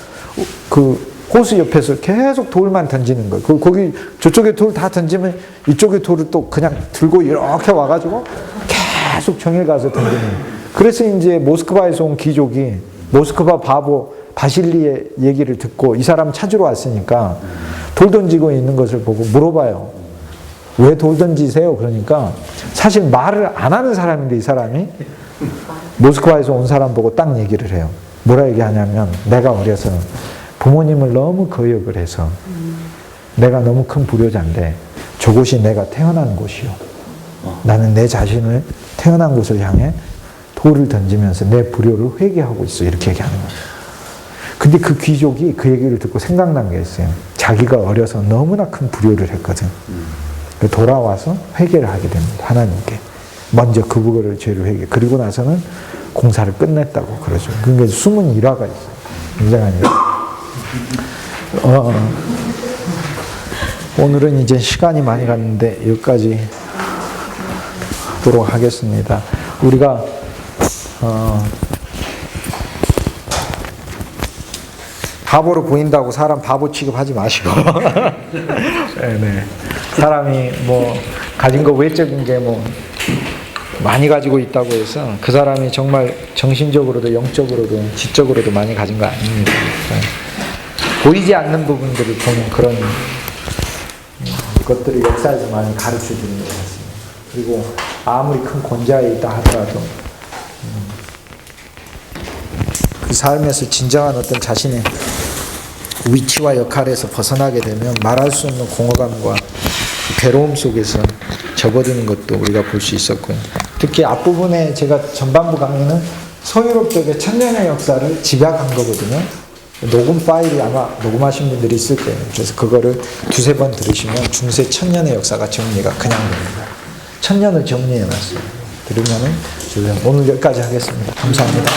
그 호수 옆에서 계속 돌만 던지는 거예요. 거기 저쪽에 돌 다 던지면 이쪽에 돌을 또 그냥 들고 이렇게 와가지고 계속 정일 가서 던지는 거예요. 그래서 이제 모스크바에서 온 귀족이 모스크바 바보 바실리의 얘기를 듣고 이 사람 찾으러 왔으니까 돌 던지고 있는 것을 보고 물어봐요. 왜 돌 던지세요? 그러니까 사실 말을 안 하는 사람인데 이 사람이 모스크바에서 온 사람 보고 딱 얘기를 해요. 뭐라 얘기하냐면 내가 어려서 부모님을 너무 거역을 해서 내가 너무 큰 불효자인데 저곳이 내가 태어난 곳이요. 나는 내 자신을 태어난 곳을 향해 돌을 던지면서 내 불효를 회개하고 있어. 이렇게 얘기하는 거예요. 근데 그 귀족이 그 얘기를 듣고 생각난 게 있어요. 자기가 어려서 너무나 큰 불효를 했거든. 돌아와서 회개를 하게 됩니다. 하나님께. 먼저 그거를 죄를 회개. 그리고 나서는 공사를 끝냈다고 그러죠. 그게 숨은 일화가 있어요. 굉장한 일화. 오늘은 이제 시간이 많이 갔는데 여기까지 하도록 하겠습니다. 우리가 바보로 보인다고 사람 바보 취급하지 마시고. 네네. 사람이 뭐 가진 거 외적인 게 뭐 많이 가지고 있다고 해서 그 사람이 정말 정신적으로도 영적으로도 지적으로도 많이 가진 거 아닙니다. 보이지 않는 부분들을 보는 그런 것들을 역사에서 많이 가르쳐 주는 것 같습니다. 그리고 아무리 큰 권좌에 있다 하더라도 그 삶에서 진정한 어떤 자신의 위치와 역할에서 벗어나게 되면 말할 수 없는 공허감과 괴로움 속에서 접어드는 것도 우리가 볼 수 있었고요. 특히 앞부분에 제가 전반부 강의는 서유럽 쪽의 천년의 역사를 집약한 거거든요. 녹음 파일이 아마 녹음하신 분들이 있을 거예요. 그래서 그거를 두세 번 들으시면 중세 천년의 역사가 정리가 그냥 됩니다. 천년을 정리해놨어요. 들으면은 오늘 여기까지 하겠습니다. 감사합니다.